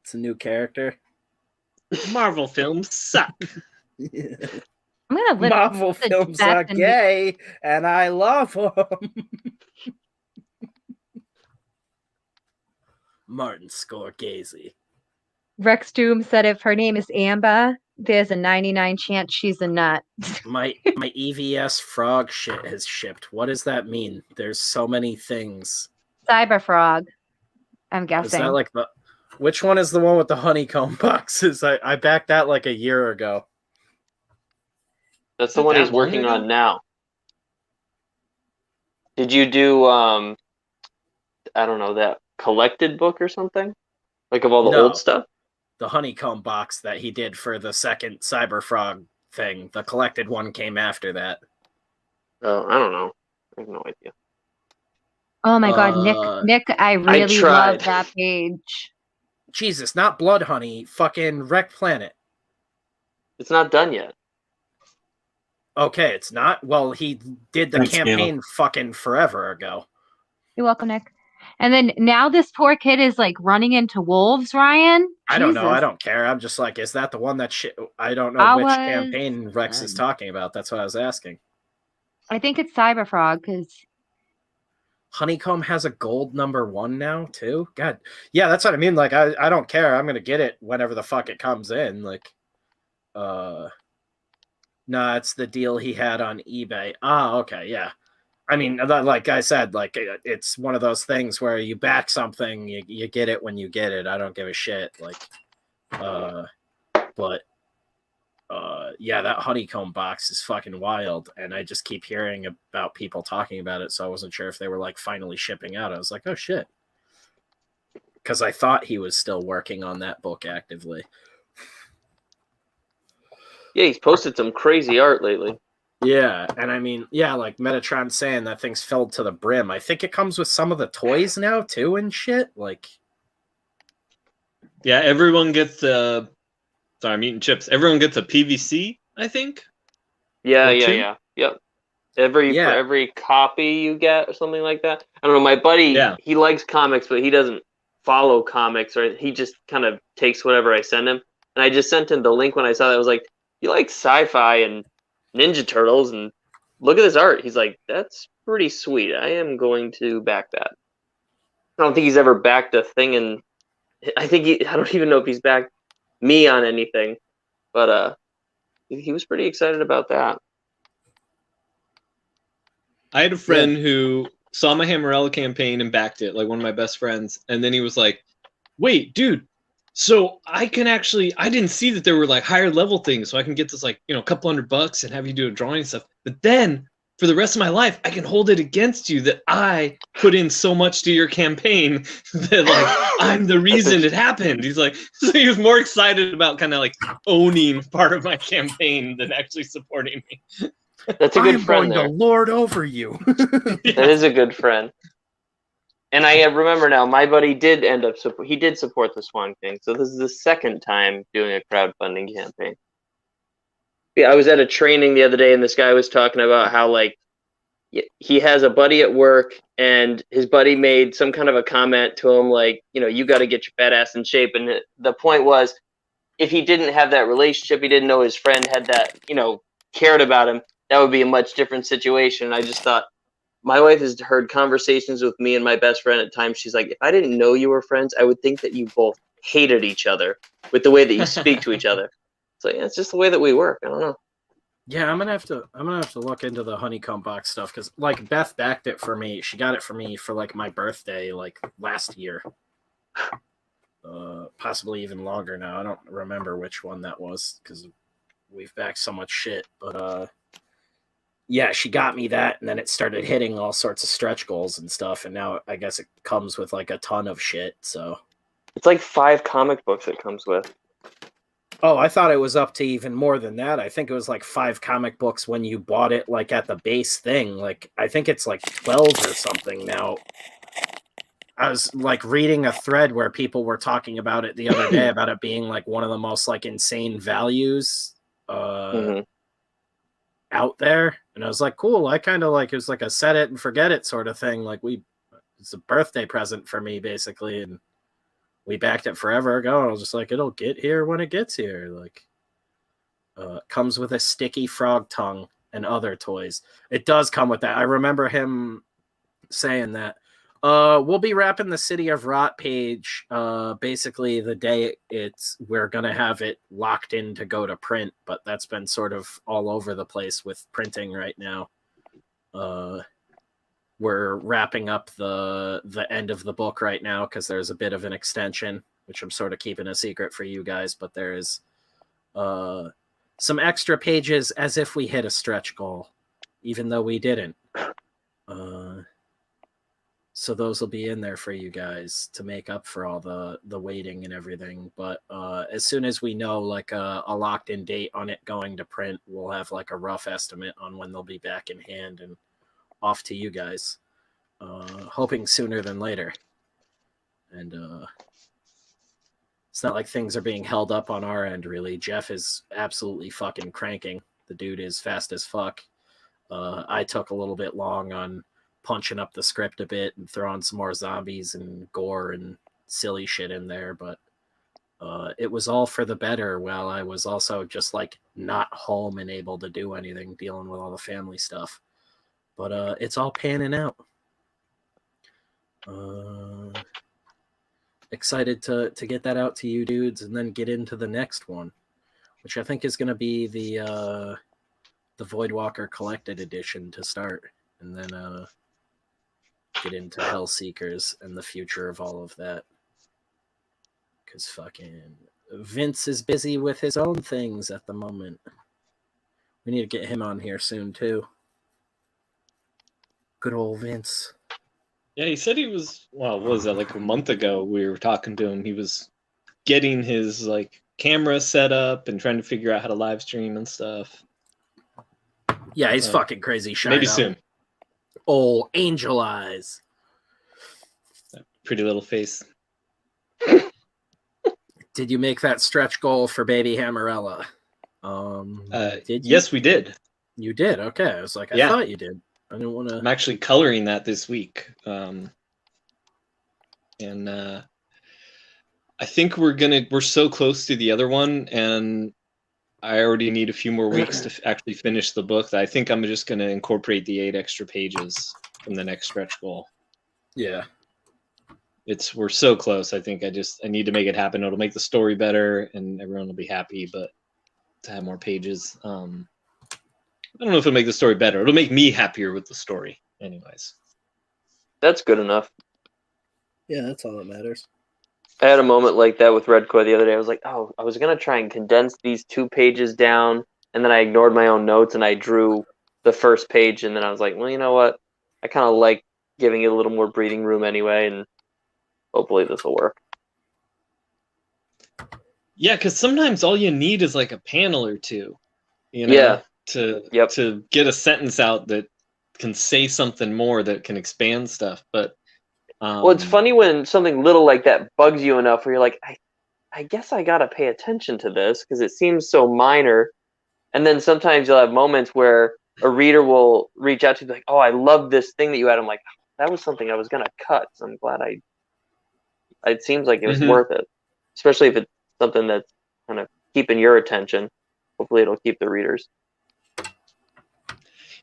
It's a new character. Marvel films suck. I'm gonna live Marvel the films best are in- gay, and I love them. Martin Scorsese. Rex Doom said if her name is Amber, there's a 99 chance she's a nut. My EVS frog shit has shipped. What does that mean? There's so many things. Cyber Frog, I'm Is guessing. that like the? Which one is the one with the honeycomb boxes? I backed that like a year ago. That's the Not one that he's working long ago? on now. Did you do I don't know, that collected book or something? Like of all the No. old stuff? The honeycomb box that he did for the second Cyber Frog thing. The collected one came after that. Oh, I don't know. I have no idea. Oh my god, Nick, I really love tried. that page. Jesus, not Blood Honey, fucking Wreck Planet. It's not done yet. Okay, it's not. Well, he did the Thanks, campaign fucking forever ago. You're welcome, Nick. And then now this poor kid is like running into wolves, Ryan. I don't know. Jesus. I don't care. I'm just like, is that the one that shit? I don't know which campaign Rex is talking about. That's what I was asking. I think it's Cyber Frog because Honeycomb has a gold #1 now too. God, yeah, that's what I mean. Like, I don't care. I'm gonna get it whenever the fuck it comes in. Like, no, it's the deal he had on eBay. Ah, okay, yeah. I mean, like I said, like it's one of those things where you back something, you get it when you get it. I don't give a shit. Like, but yeah, that honeycomb box is fucking wild, and I just keep hearing about people talking about it, so I wasn't sure if they were like finally shipping out. I was like, oh shit, because I thought he was still working on that book actively. Yeah, he's posted some crazy art lately. Yeah, and I mean, yeah, like Metatron saying that thing's filled to the brim. I think it comes with some of the toys now too and shit. Like, Yeah, everyone gets sorry, I'm eating chips. Everyone gets a PVC, I think. Yeah, Or yeah, two? yeah. Yep. For Yeah. every copy you get or something like that. I don't know, my buddy, Yeah. he likes comics, but he doesn't follow comics, or he just kind of takes whatever I send him. And I just sent him the link when I saw that. I was like, you like sci-fi and Ninja Turtles, and look at this art. He's like, that's pretty sweet. I am going to back that. I don't think he's ever backed a thing, and I don't even know if he's backed me on anything, but he was pretty excited about that. I had a friend who saw my Hammerella campaign and backed it, like one of my best friends, and then he was like, wait, dude, so I didn't see that there were like higher level things, so I can get this like, a couple $100 and have you do a drawing and stuff. But then for the rest of my life, I can hold it against you that I put in so much to your campaign that like I'm the reason it happened. He's like, so he was more excited about kind of like owning part of my campaign than actually supporting me. That's a good I'm friend going there. to lord over you. That is a good friend. And I remember now, my buddy did end up he did support the Swamp King. So this is the second time doing a crowdfunding campaign. Yeah, I was at a training the other day, and this guy was talking about how like he has a buddy at work, and his buddy made some kind of a comment to him like, you got to get your fat ass in shape. And the point was, if he didn't have that relationship, he didn't know his friend had that, cared about him, that would be a much different situation. And I just thought, my wife has heard conversations with me and my best friend at times. She's like, if I didn't know you were friends, I would think that you both hated each other with the way that you speak to each other. So yeah, it's just the way that we work. I don't know. Yeah, I'm gonna have to look into the honeycomb box stuff because like Beth backed it for me. She got it for me for like my birthday like last year. Possibly even longer now. I don't remember which one that was because we've backed so much shit. But yeah, she got me that, and then it started hitting all sorts of stretch goals and stuff, and now I guess it comes with like a ton of shit. So it's like 5 comic books it comes with. Oh, I thought it was up to even more than that. I think it was like 5 comic books when you bought it, like at the base thing. Like, I think it's like 12 or something now. I was like reading a thread where people were talking about it the other day about it being like one of the most like insane values out there. And I was like, cool. I kind of like, it was like a set it and forget it sort of thing. Like it's a birthday present for me basically. And we backed it forever ago. I was just like, it'll get here when it gets here. Like, comes with a sticky frog tongue and other toys. It does come with that. I remember him saying that. We'll be wrapping the City of Rot page basically the day we're gonna have it locked in to go to print, but that's been sort of all over the place with printing right now. We're wrapping up the end of the book right now because there's a bit of an extension, which I'm sort of keeping a secret for you guys, but there is some extra pages as if we hit a stretch goal, even though we didn't. So those will be in there for you guys to make up for all the waiting and everything. But as soon as we know like a locked in date on it going to print, we'll have like a rough estimate on when they'll be back in hand and off to you guys. Hoping sooner than later. And it's not like things are being held up on our end, really. Jeff is absolutely fucking cranking. The dude is fast as fuck. I took a little bit long on punching up the script a bit and throwing some more zombies and gore and silly shit in there, but it was all for the better while I was also just like not home and able to do anything, dealing with all the family stuff. But it's all panning out. Excited to get that out to you dudes and then get into the next one, which I think is going to be the Voidwalker Collected Edition to start, and then get into Hellseekers and the future of all of that. Because fucking Vince is busy with his own things at the moment. We need to get him on here soon, too. Good old Vince. Yeah, he said he was, well, what was that, like a month ago we were talking to him. He was getting his like camera set up and trying to figure out how to live stream and stuff. Yeah, he's fucking crazy shy. Maybe soon. Old angel eyes. That pretty little face. Did you make that stretch goal for baby Hammerella? Did you? Yes, we did. You did? Okay. I was like, I thought you did. I didn't want to. I'm actually coloring that this week. And I think we're so close to the other one, and I already need a few more weeks to actually finish the book. That I think I'm just going to incorporate the 8 extra pages from the next stretch goal. Yeah. We're so close. I think I need to make it happen. It'll make the story better and everyone will be happy, but to have more pages. I don't know if it'll make the story better. It'll make me happier with the story anyways. That's good enough. Yeah, that's all that matters. I had a moment like that with Red Koi the other day. I was like, oh, I was going to try and condense these 2 pages down, and then I ignored my own notes, and I drew the first page, and then I was like, well, you know what? I kind of like giving it a little more breathing room anyway, and hopefully this will work. Yeah, because sometimes all you need is like a panel or two, you know, to get a sentence out that can say something more, that can expand stuff. But well, it's funny when something little like that bugs you enough where you're like, I guess I got to pay attention to this because it seems so minor. And then sometimes you'll have moments where a reader will reach out to you like, oh, I love this thing that you had. I'm like, that was something I was going to cut. So I'm glad it seems like it was worth it, especially if it's something that's kind of keeping your attention. Hopefully it'll keep the readers.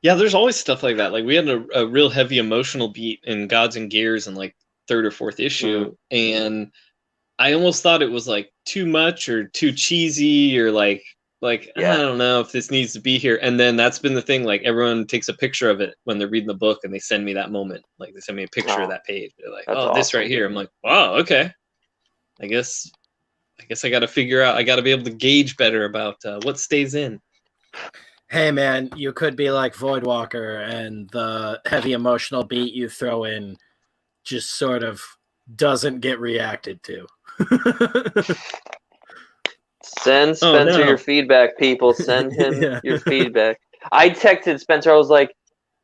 Yeah, there's always stuff like that. Like we had a real heavy emotional beat in Gods and Gears in like 3rd or 4th issue, and I almost thought it was like too much or too cheesy or like I don't know if this needs to be here. And then that's been the thing. Like everyone takes a picture of it when they're reading the book, and they send me that moment. Like they send me a picture of that page. They're like, "Oh, this right here." I'm like, "Wow, okay. I guess I got to figure out. I got to be able to gauge better about what stays in." Hey man, you could be like Voidwalker, and the heavy emotional beat you throw in just sort of doesn't get reacted to. Send Spencer no. your feedback, people. Send him Yeah. your feedback. I texted Spencer. I was like,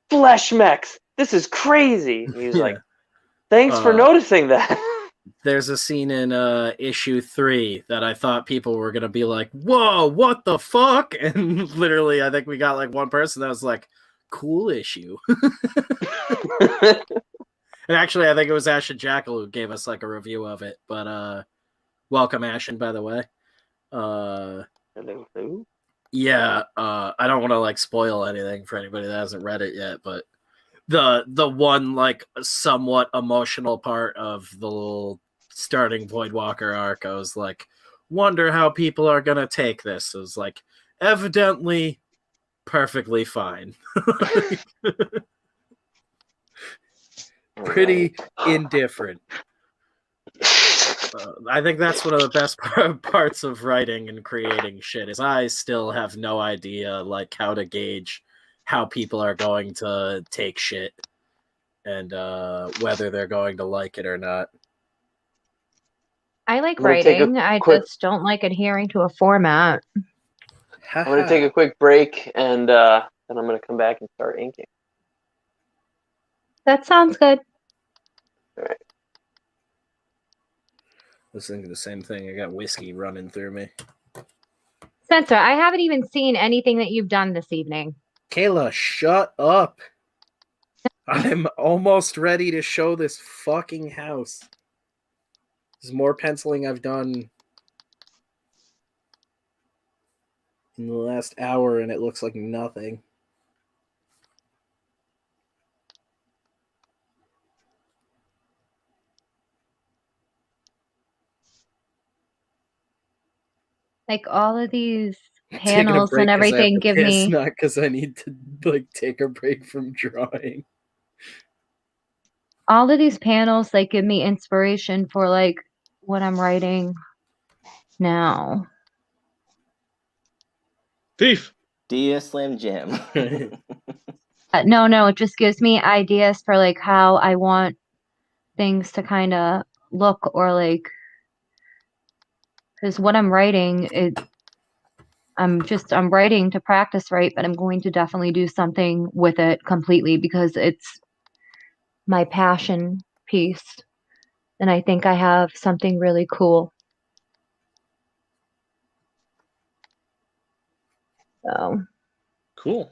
Flesh Mechs, this is crazy. And he was Yeah. like, thanks for noticing that. There's a scene in issue 3 that I thought people were gonna be like, "Whoa, what the fuck?" And literally, I think we got like one person that was like, "Cool issue." And actually, I think it was Ash and Jackal who gave us like a review of it. But welcome, Ashen, by the way. Hello. Yeah, I don't want to like spoil anything for anybody that hasn't read it yet, but the one like somewhat emotional part of the little starting Voidwalker arc, I was like, wonder how people are gonna take this. It was like evidently perfectly fine. Pretty indifferent. I think that's one of the best parts of writing and creating shit is I still have no idea like how to gauge how people are going to take shit and whether they're going to like it or not. I like I'm gonna take a writing. I quick- just don't like adhering to a format. I'm going to take a quick break, and then I'm going to come back and start inking. That sounds good. All right. I was thinking the same thing. I got whiskey running through me. Spencer, I haven't even seen anything that you've done this evening. Kayla, shut up. I'm almost ready to show this fucking house. There's more penciling I've done in the last hour, and it looks like nothing. Like all of these Taking a panels break and 'cause I have everything to give piss, me not because I need to like take a break from drawing. all of these panels like give me inspiration for like what I'm writing now. Thief. Dia Slim Jim. No, it just gives me ideas for like how I want things to kind of look or like because what I'm writing I'm writing to practice write, but I'm going to definitely do something with it completely because it's my passion piece. And I think I have something really cool. So Cool.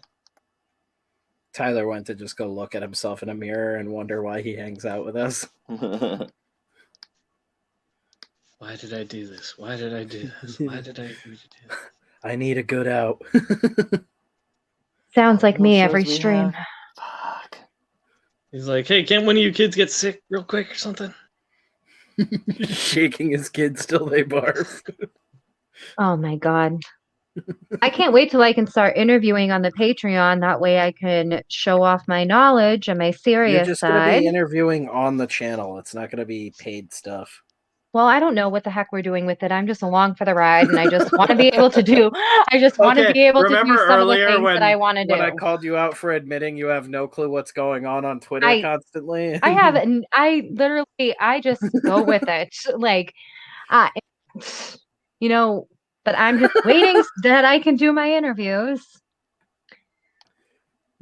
Tyler went to just go look at himself in a mirror and wonder why he hangs out with us. Why did I do this? Why did I do this? Why did I agree to do this? I need a good out. sounds like me What every shows we stream. have? Fuck. He's like, hey, can't one of you kids get sick real quick or something? Shaking his kids till they barf. Oh my God. I can't wait till I can start interviewing on the Patreon. That way I can show off my knowledge and my You're serious just going to side. be interviewing on the channel. It's not going to be paid stuff. Well, I don't know what the heck we're doing with it. I'm just along for the ride, and I just want to be able to do. I just want to be able to do remember some of the earlier things that I want to do. when I called you out for admitting you have no clue what's going on Twitter constantly? I have, and I just go with it, like, you know. But I'm just waiting that I can do my interviews.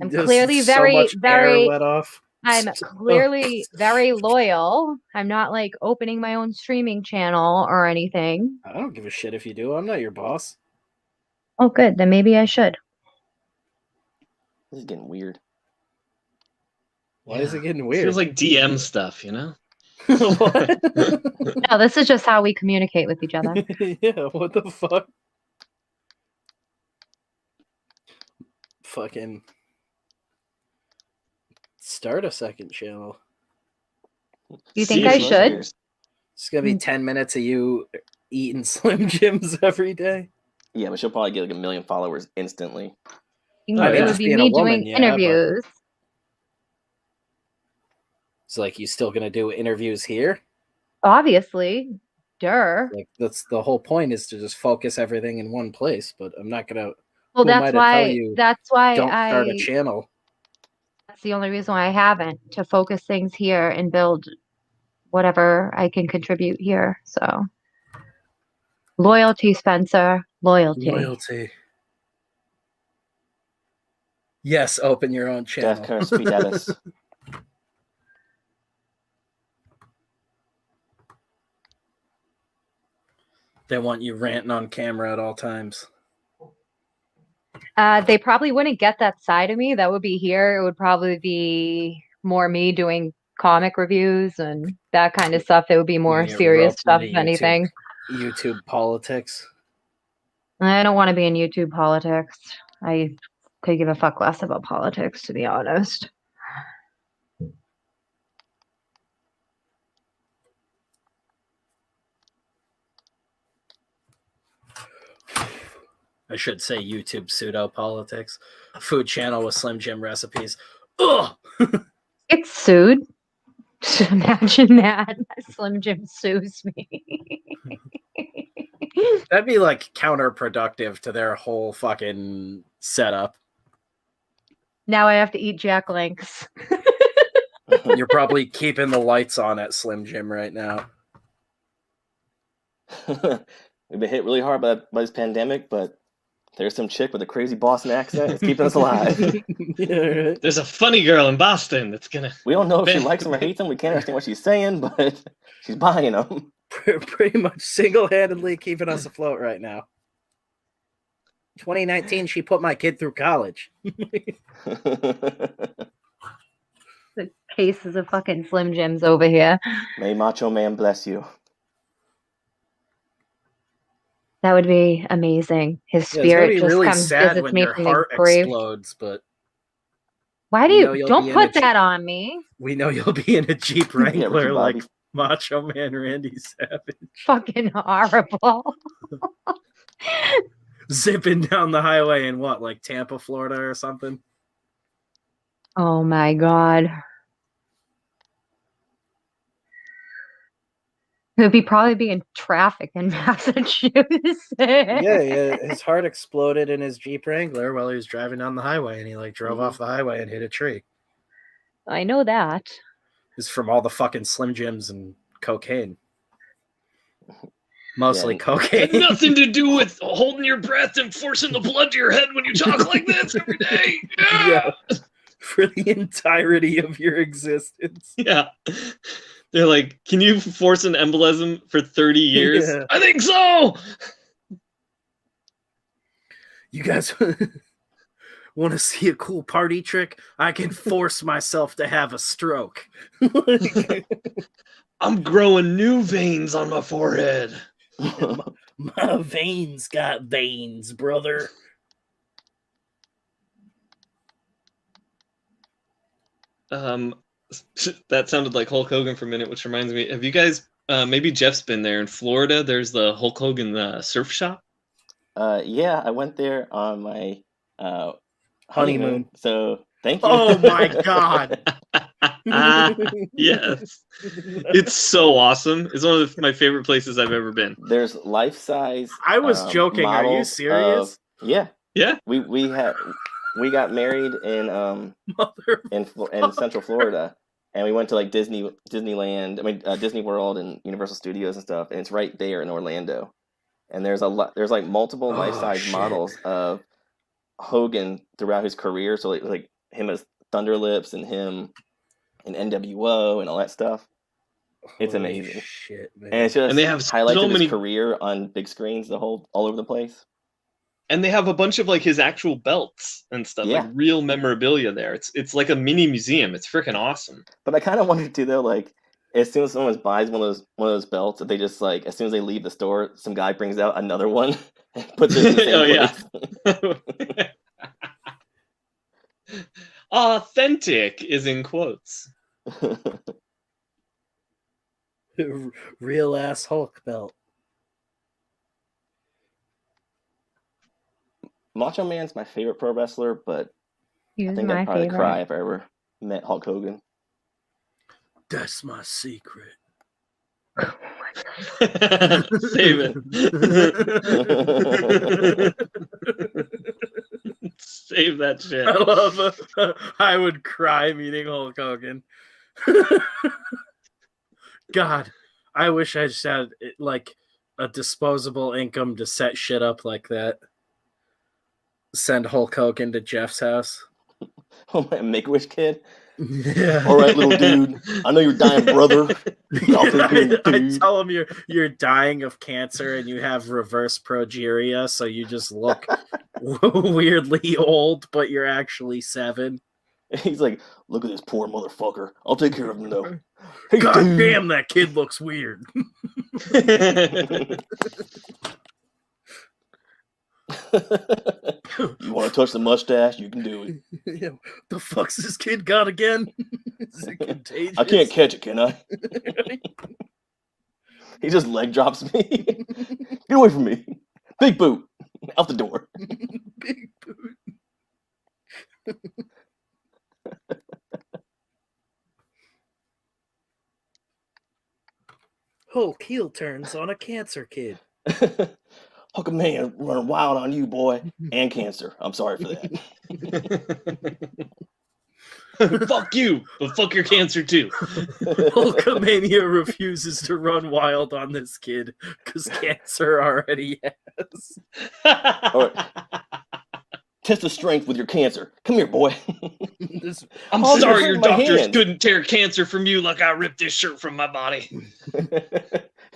I'm Just clearly so very, much air very. let off. I'm clearly very loyal. I'm not like opening my own streaming channel or anything. I don't give a shit if you do. I'm not your boss. Oh, good. Then maybe I should. This is getting weird. Why is it getting weird? Feels like DM stuff, you know? What? No, this is just how we communicate with each other. Yeah, what the fuck? Fucking start a second channel. You think I should? It's gonna be 10 minutes of you eating Slim Jims every day. Yeah, but she'll probably get like 1 million followers instantly. It yeah, would just be being a me woman, doing yeah, but- interviews. It's like you still gonna do interviews here? Obviously. Duh. Like that's the whole point is to just focus everything in one place. But I'm not gonna. Well, who am I that's to tell why. you That's why don't start a channel. That's the only reason why I haven't, to focus things here and build whatever I can contribute here. So Loyalty, Spencer. Loyalty. Loyalty. Yes, open your own channel. Death curse fidelis. They want you ranting on camera at all times. They probably wouldn't get that side of me. That would be here. It would probably be more me doing comic reviews and that kind of stuff. It would be more You're serious roped stuff, into if anything. YouTube politics. I don't want to be in YouTube politics. I could give a fuck less about politics, to be honest. I should say YouTube pseudo politics. Food channel with Slim Jim recipes. Ugh! It's sued. Imagine that. Slim Jim sues me. That'd be like counterproductive to their whole fucking setup. Now I have to eat Jack Links. You're probably keeping the lights on at Slim Jim right now. We've been hit really hard by this pandemic, but there's some chick with a crazy Boston accent. It's keeping us alive. Yeah, right. There's a funny girl in Boston that's gonna. We don't know if she likes them or hates them. We can't understand what she's saying, but she's buying them. Pretty much single-handedly keeping us afloat right now. 2019, she put my kid through college. The cases of fucking Slim Jims over here. May Macho Man bless you. That would be amazing. His Yeah, spirit it's just really comes sad visits when me your from the heart grave. explodes, but Why do you know you you'll don't be in put a that on me? we know you'll be in a Jeep Wrangler Ricky like Bobby. Macho Man Randy Savage, Fucking horrible. zipping down the highway in what, like Tampa, Florida, or something. Oh my god. He'd be probably be in traffic in Massachusetts. Yeah, his heart exploded in his Jeep Wrangler while he was driving down the highway, and he like drove off the highway and hit a tree. I know that. It's from all the fucking Slim Jims and cocaine. Mostly Yeah. cocaine. Had nothing to do with holding your breath and forcing the blood to your head when you talk like this every day. Yeah. For the entirety of your existence. Yeah. They're like, can you force an embolism for 30 years? Yeah. I think so. You guys want to see a cool party trick? I can force myself to have a stroke. I'm growing new veins on my forehead. My veins got veins, brother. That sounded like Hulk Hogan for a minute, which reminds me, have you guys, maybe Jeff's been there in Florida, there's the Hulk Hogan surf shop? Yeah, I went there on my Honeymoon. So thank you. Oh my god. Yes. It's so awesome. It's one of my favorite places I've ever been. There's life size. I was joking. Are you models serious? Yeah. Yeah. We got married in Central Florida, and we went to like Disneyland. I mean Disney World and Universal Studios and stuff. And it's right there in Orlando. And there's like multiple life size models of Hogan throughout his career. So like him as Thunderlips and him in NWO and all that stuff. It's Holy amazing. shit, man. And it's just And they have highlights so of his many- career on big screens, all over the place. And they have a bunch of like his actual belts and stuff, Yeah. like real memorabilia there. It's like a mini museum. It's freaking awesome. But I kind of wonder too, though, like as soon as someone buys one of those belts, that they just like as soon as they leave the store, some guy brings out another one and puts it in the same place. Authentic is in quotes. Real ass Hulk belt. Macho Man's my favorite pro wrestler, but He I was think my I'd probably favorite. cry if I ever met Hulk Hogan. That's my secret. Save it. Save that shit. I love I would cry meeting Hulk Hogan. God, I wish I just had like a disposable income to set shit up like that. Send Hulk Hogan to Jeff's house. Oh my Make-A-Wish kid. Yeah. All right, little dude. I know you're dying, brother. I'll take care of you, I dude. tell him you're dying of cancer and you have reverse progeria, so you just look weirdly old, but you're actually 7. He's like, look at this poor motherfucker. I'll take care of him though. Hey, God dude. damn, that kid looks weird. You want to touch the mustache? You can do it. Yeah, the fuck's this kid got again? Is it contagious? I can't catch it, can I? He just leg drops me. Get away from me. Big boot. Out the door. Big boot. Hulk heel turns on a cancer kid. Hulkamania running wild on you, boy. And cancer. I'm sorry for that. Fuck you, but fuck your cancer too. Hulkamania refuses to run wild on this kid because cancer already has. All right. Test the strength with your cancer. Come here, boy. I'm Oh, sorry you're your hurting my doctors hand. couldn't tear cancer from you like I ripped this shirt from my body.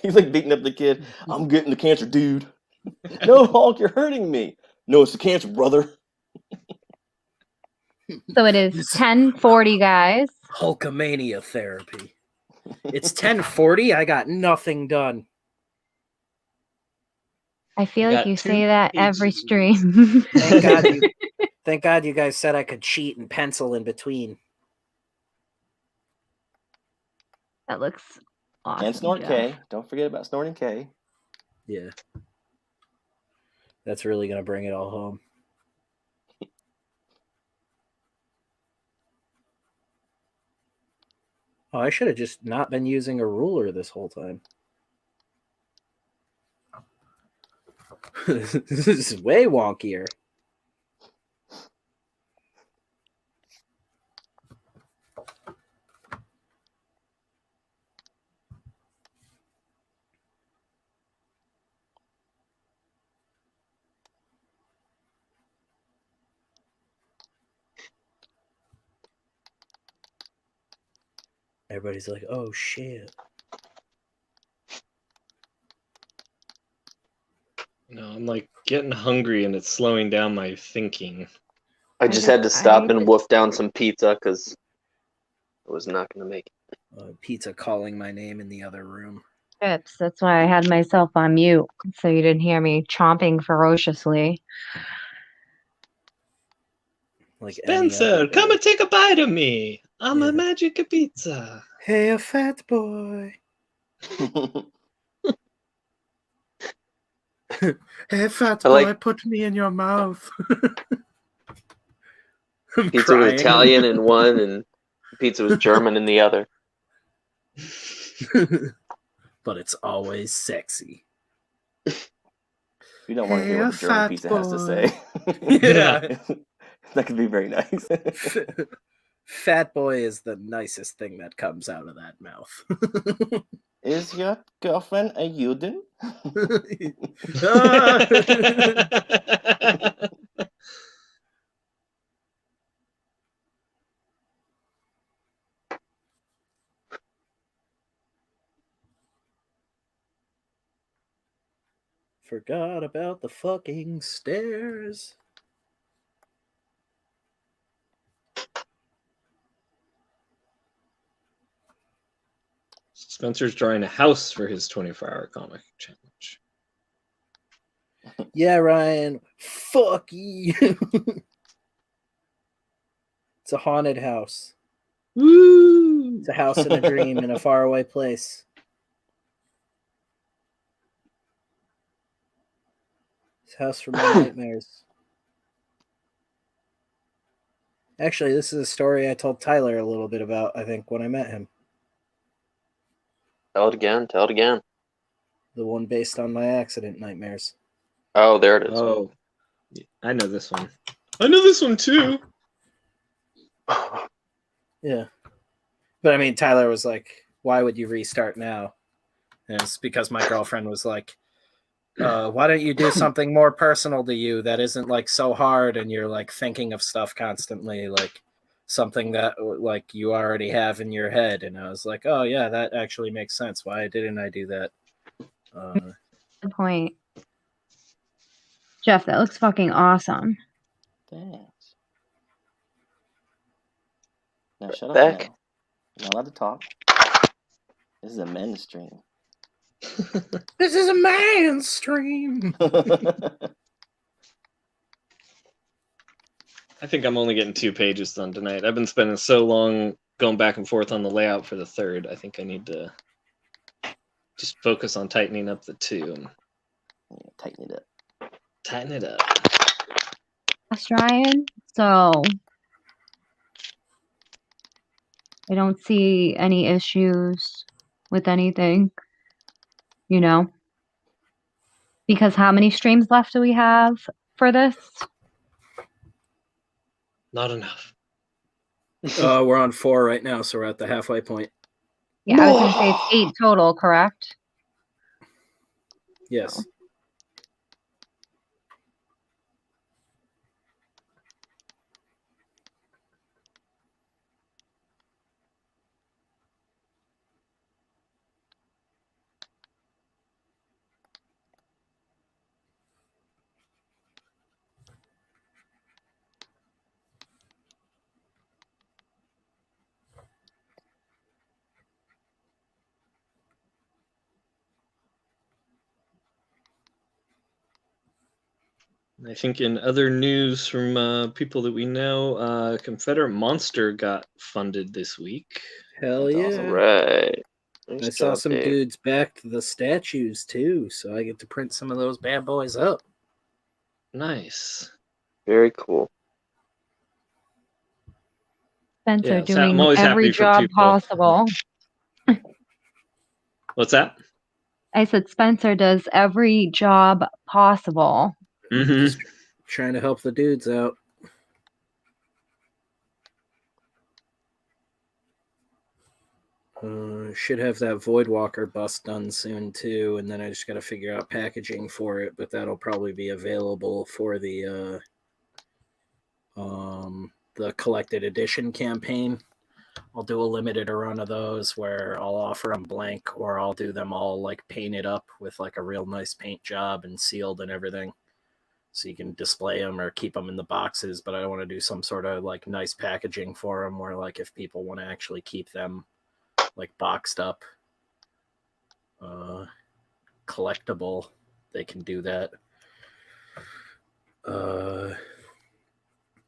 He's like beating up the kid. I'm getting the cancer, dude. No, Hulk, you're hurting me. No, it's the cancer, brother. So it is 10:40, guys. Hulkamania therapy. It's 10:40. I got nothing done. I feel You like got you 2 say that every pages. stream. Thank God you guys said I could cheat and pencil in between. That looks awesome. And snort Jeff. K. Don't forget about snorting K. Yeah. That's really going to bring it all home. Oh, I should have just not been using a ruler this whole time. This is way wonkier. Everybody's like, oh shit. No, I'm like getting hungry and it's slowing down my thinking. I just had to stop and wolf down some pizza because I was not going to make it. Pizza calling my name in the other room. Chips. That's why I had myself on mute, so you didn't hear me chomping ferociously. Like any Spencer, other come day. and take a bite of me. I'm Yeah. a magic pizza. Hey, a fat boy. Hey, fat I boy, like- put me in your mouth. I'm Pizza was crying. Italian in one, and pizza was German in the other. But it's always sexy. You don't want to hear Hey, what the German fat pizza has to boy. say. Yeah. That could be very nice. Fat boy is the nicest thing that comes out of that mouth. Is your girlfriend a Juden? Forgot about the fucking stairs. Spencer's drawing a house for his 24-hour comic challenge. Yeah, Ryan. Fuck you. It's a haunted house. Woo! It's a house in a dream in a faraway place. It's a house for my nightmares. Actually, this is a story I told Tyler a little bit about, I think, when I met him. Tell it again. Tell it again. The one based on my accident nightmares. Oh, there it is. Oh, I know this one. I know this one too. Yeah. But I mean, Tyler was like, why would you restart now? And it's because my girlfriend was like, Why don't you do something more personal to you that isn't like so hard and you're like thinking of stuff constantly, like something that like you already have in your head? And I was like, oh yeah, that actually makes sense. Why didn't I do that? Good point. Jeff, that looks fucking awesome. Thanks. Now shut up Back. now. You're not allowed to talk. This is a men's stream. This is a man's stream. I think I'm only getting 2 pages done tonight. I've been spending so long going back and forth on the layout for the third. I think I need to just focus on tightening up the 2. Yeah, tighten it up. Tighten it up. That's Ryan. So I don't see any issues with anything, you know? Because how many streams left do we have for this? Not enough. We're on 4 right now, so we're at the halfway point. Yeah, I was going to say it's 8 total, correct? Yes. I think in other news from people that we know, Confederate Monster got funded this week. Hell That's yeah. awesome. Right. Nice I saw job, some Dave. dudes back the statues too, so I get to print some of those bad boys up. Nice. Very cool. Spencer Yeah, so doing I'm always every happy for job people. possible. What's that? I said Spencer does every job possible. Mm-hmm. Just trying to help the dudes out. Should have that Voidwalker bust done soon too, and then I just got to figure out packaging for it. But that'll probably be available for the collected edition campaign. I'll do a limited run of those where I'll offer them blank, or I'll do them all like painted up with like a real nice paint job and sealed and everything, so you can display them or keep them in the boxes. But I want to do some sort of like nice packaging for them, where like if people want to actually keep them like boxed up, collectible, they can do that.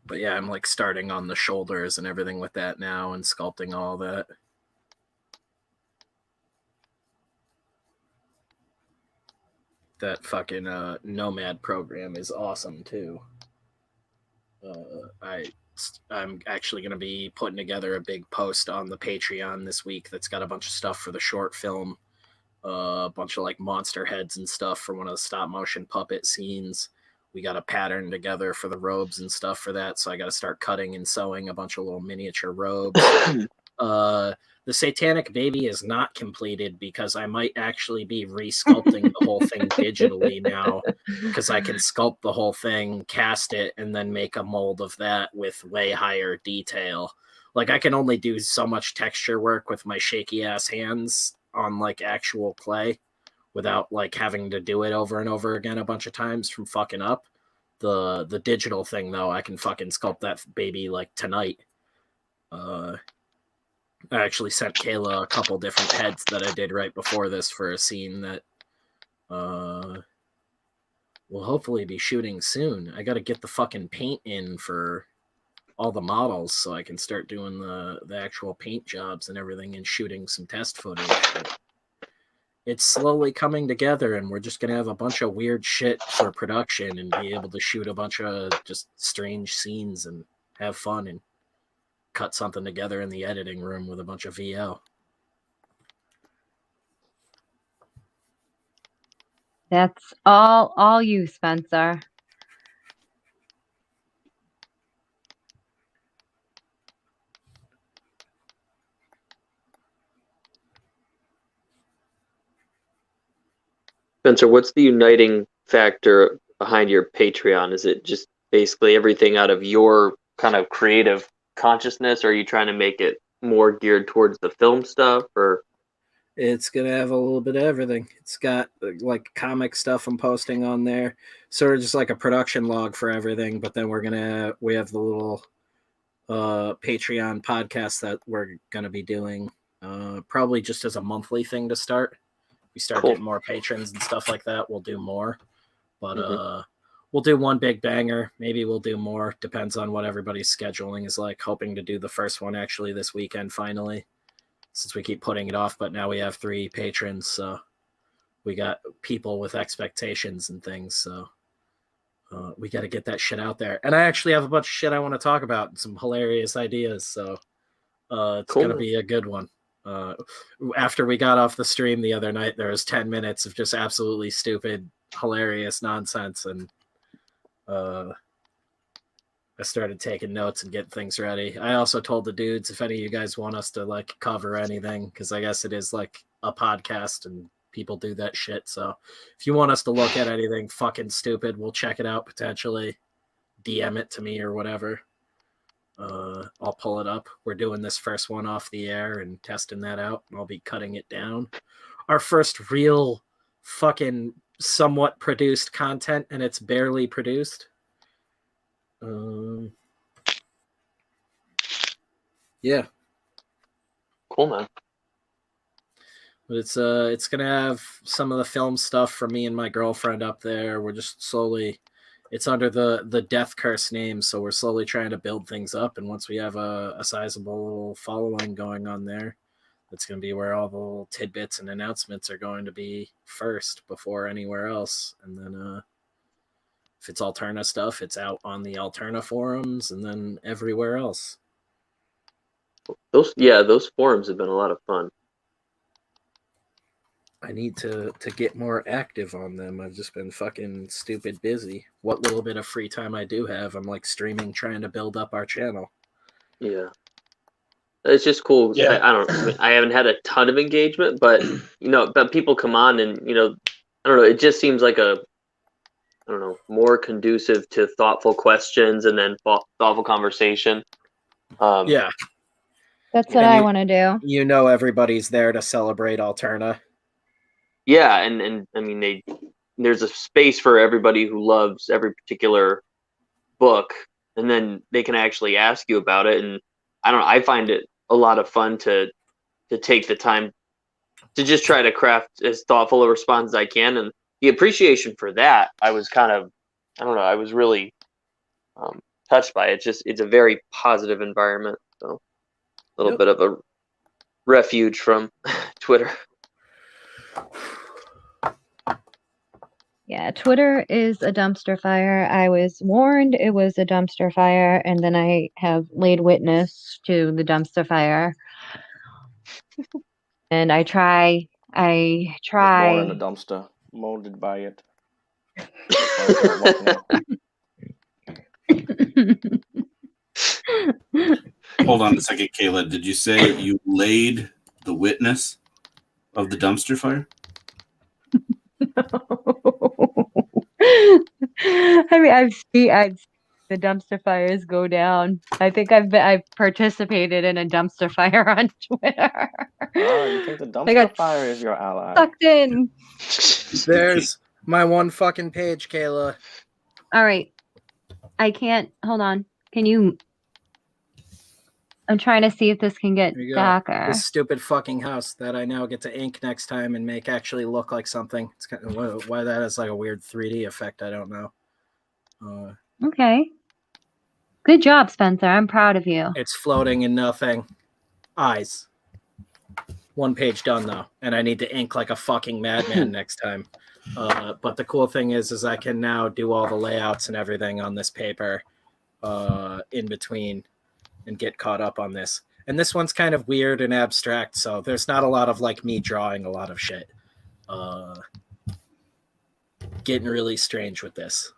But yeah, I'm like starting on the shoulders and everything with that now and sculpting all that. That fucking Nomad program is awesome too. I'm actually going to be putting together a big post on the Patreon this week that's got a bunch of stuff for the short film, a bunch of like monster heads and stuff for one of the stop motion puppet scenes. We got a pattern together for the robes and stuff for that, so I got to start cutting and sewing a bunch of little miniature robes. The Satanic Baby is not completed because I might actually be re-sculpting the whole thing digitally now, because I can sculpt the whole thing, cast it, and then make a mold of that with way higher detail. Like, I can only do so much texture work with my shaky ass hands on like actual clay without like having to do it over and over again a bunch of times from fucking up. The digital thing though, I can fucking sculpt that baby like tonight. I actually sent Kayla a couple different heads that I did right before this for a scene that we'll hopefully be shooting soon. I got to get the fucking paint in for all the models so I can start doing the actual paint jobs and everything and shooting some test footage. But it's slowly coming together, and we're just going to have a bunch of weird shit for production and be able to shoot a bunch of just strange scenes and have fun and cut something together in the editing room with a bunch of VO. That's all you, Spencer. Spencer, what's the uniting factor behind your Patreon? Is it just basically everything out of your kind of creative consciousness, or are you trying to make it more geared towards the film stuff, or? It's going to have a little bit of everything. It's got like comic stuff I'm posting on there. Sort of just like a production log for everything. But then we have the little Patreon podcast that we're going to be doing probably just as a monthly thing to start. We start getting more patrons and stuff like that, we'll do more. But we'll do one big banger. Maybe we'll do more. Depends on what everybody's scheduling is like. Hoping to do the first one actually this weekend finally, since we keep putting it off. But now we have 3 patrons, so we got people with expectations and things. So we got to get that shit out there. And I actually have a bunch of shit I want to talk about and some hilarious ideas. So it's going to be a good one. After we got off the stream the other night, there was 10 minutes of just absolutely stupid, hilarious nonsense. And I started taking notes and getting things ready. I also told the dudes, if any of you guys want us to like cover anything, because I guess it is like a podcast and people do that shit. So if you want us to look at anything fucking stupid, we'll check it out potentially. DM it to me or whatever. I'll pull it up. We're doing this first one off the air and testing that out. I'll be cutting it down. Our first real fucking somewhat produced content, and it's barely produced. Yeah. Cool, man. But it's gonna have some of the film stuff from me and my girlfriend up there. We're just slowly, it's under the Death Curse name, so we're slowly trying to build things up. And once we have a sizable little following going on there, that's gonna be where all the little tidbits and announcements are going to be first before anywhere else. And then if it's Alterna stuff, it's out on the Alterna forums and then everywhere else. Those forums have been a lot of fun. I need to get more active on them. I've just been fucking stupid busy. What little bit of free time I do have, I'm like streaming, trying to build up our channel. Yeah. It's just cool. Yeah. I haven't had a ton of engagement, but but people come on and I don't know, it just seems like more conducive to thoughtful questions and then thoughtful conversation. Yeah. That's what I want to do. Everybody's there to celebrate Alterna. Yeah, and I mean there's a space for everybody who loves every particular book, and then they can actually ask you about it. And I find it a lot of fun to take the time to just try to craft as thoughtful a response as I can. And the appreciation for that, I was kind of, I was really touched by it. It's a very positive environment. So a little bit of a refuge from Twitter. Yeah, Twitter is a dumpster fire. I was warned it was a dumpster fire, and then I have laid witness to the dumpster fire. And I try. Born in a dumpster, molded by it. Hold on a second, Kayla. Did you say you laid the witness of the dumpster fire? I mean, I've seen the dumpster fires go down. I think I've participated in a dumpster fire on Twitter. Oh, you think the dumpster fire is your ally? Sucked in. There's my one fucking page, Kayla. All right. I can't. Hold on. Can you? I'm trying to see if this can get darker. This stupid fucking house that I now get to ink next time and make actually look like something. It's kind of, why that has like a weird 3D effect. I don't know. Okay. Good job, Spencer. I'm proud of you. It's floating in nothing. Eyes. One page done though, and I need to ink like a fucking madman next time. But the cool thing is I can now do all the layouts and everything on this paper in between and get caught up on this. And this one's kind of weird and abstract, so there's not a lot of like me drawing a lot of shit. Getting really strange with this.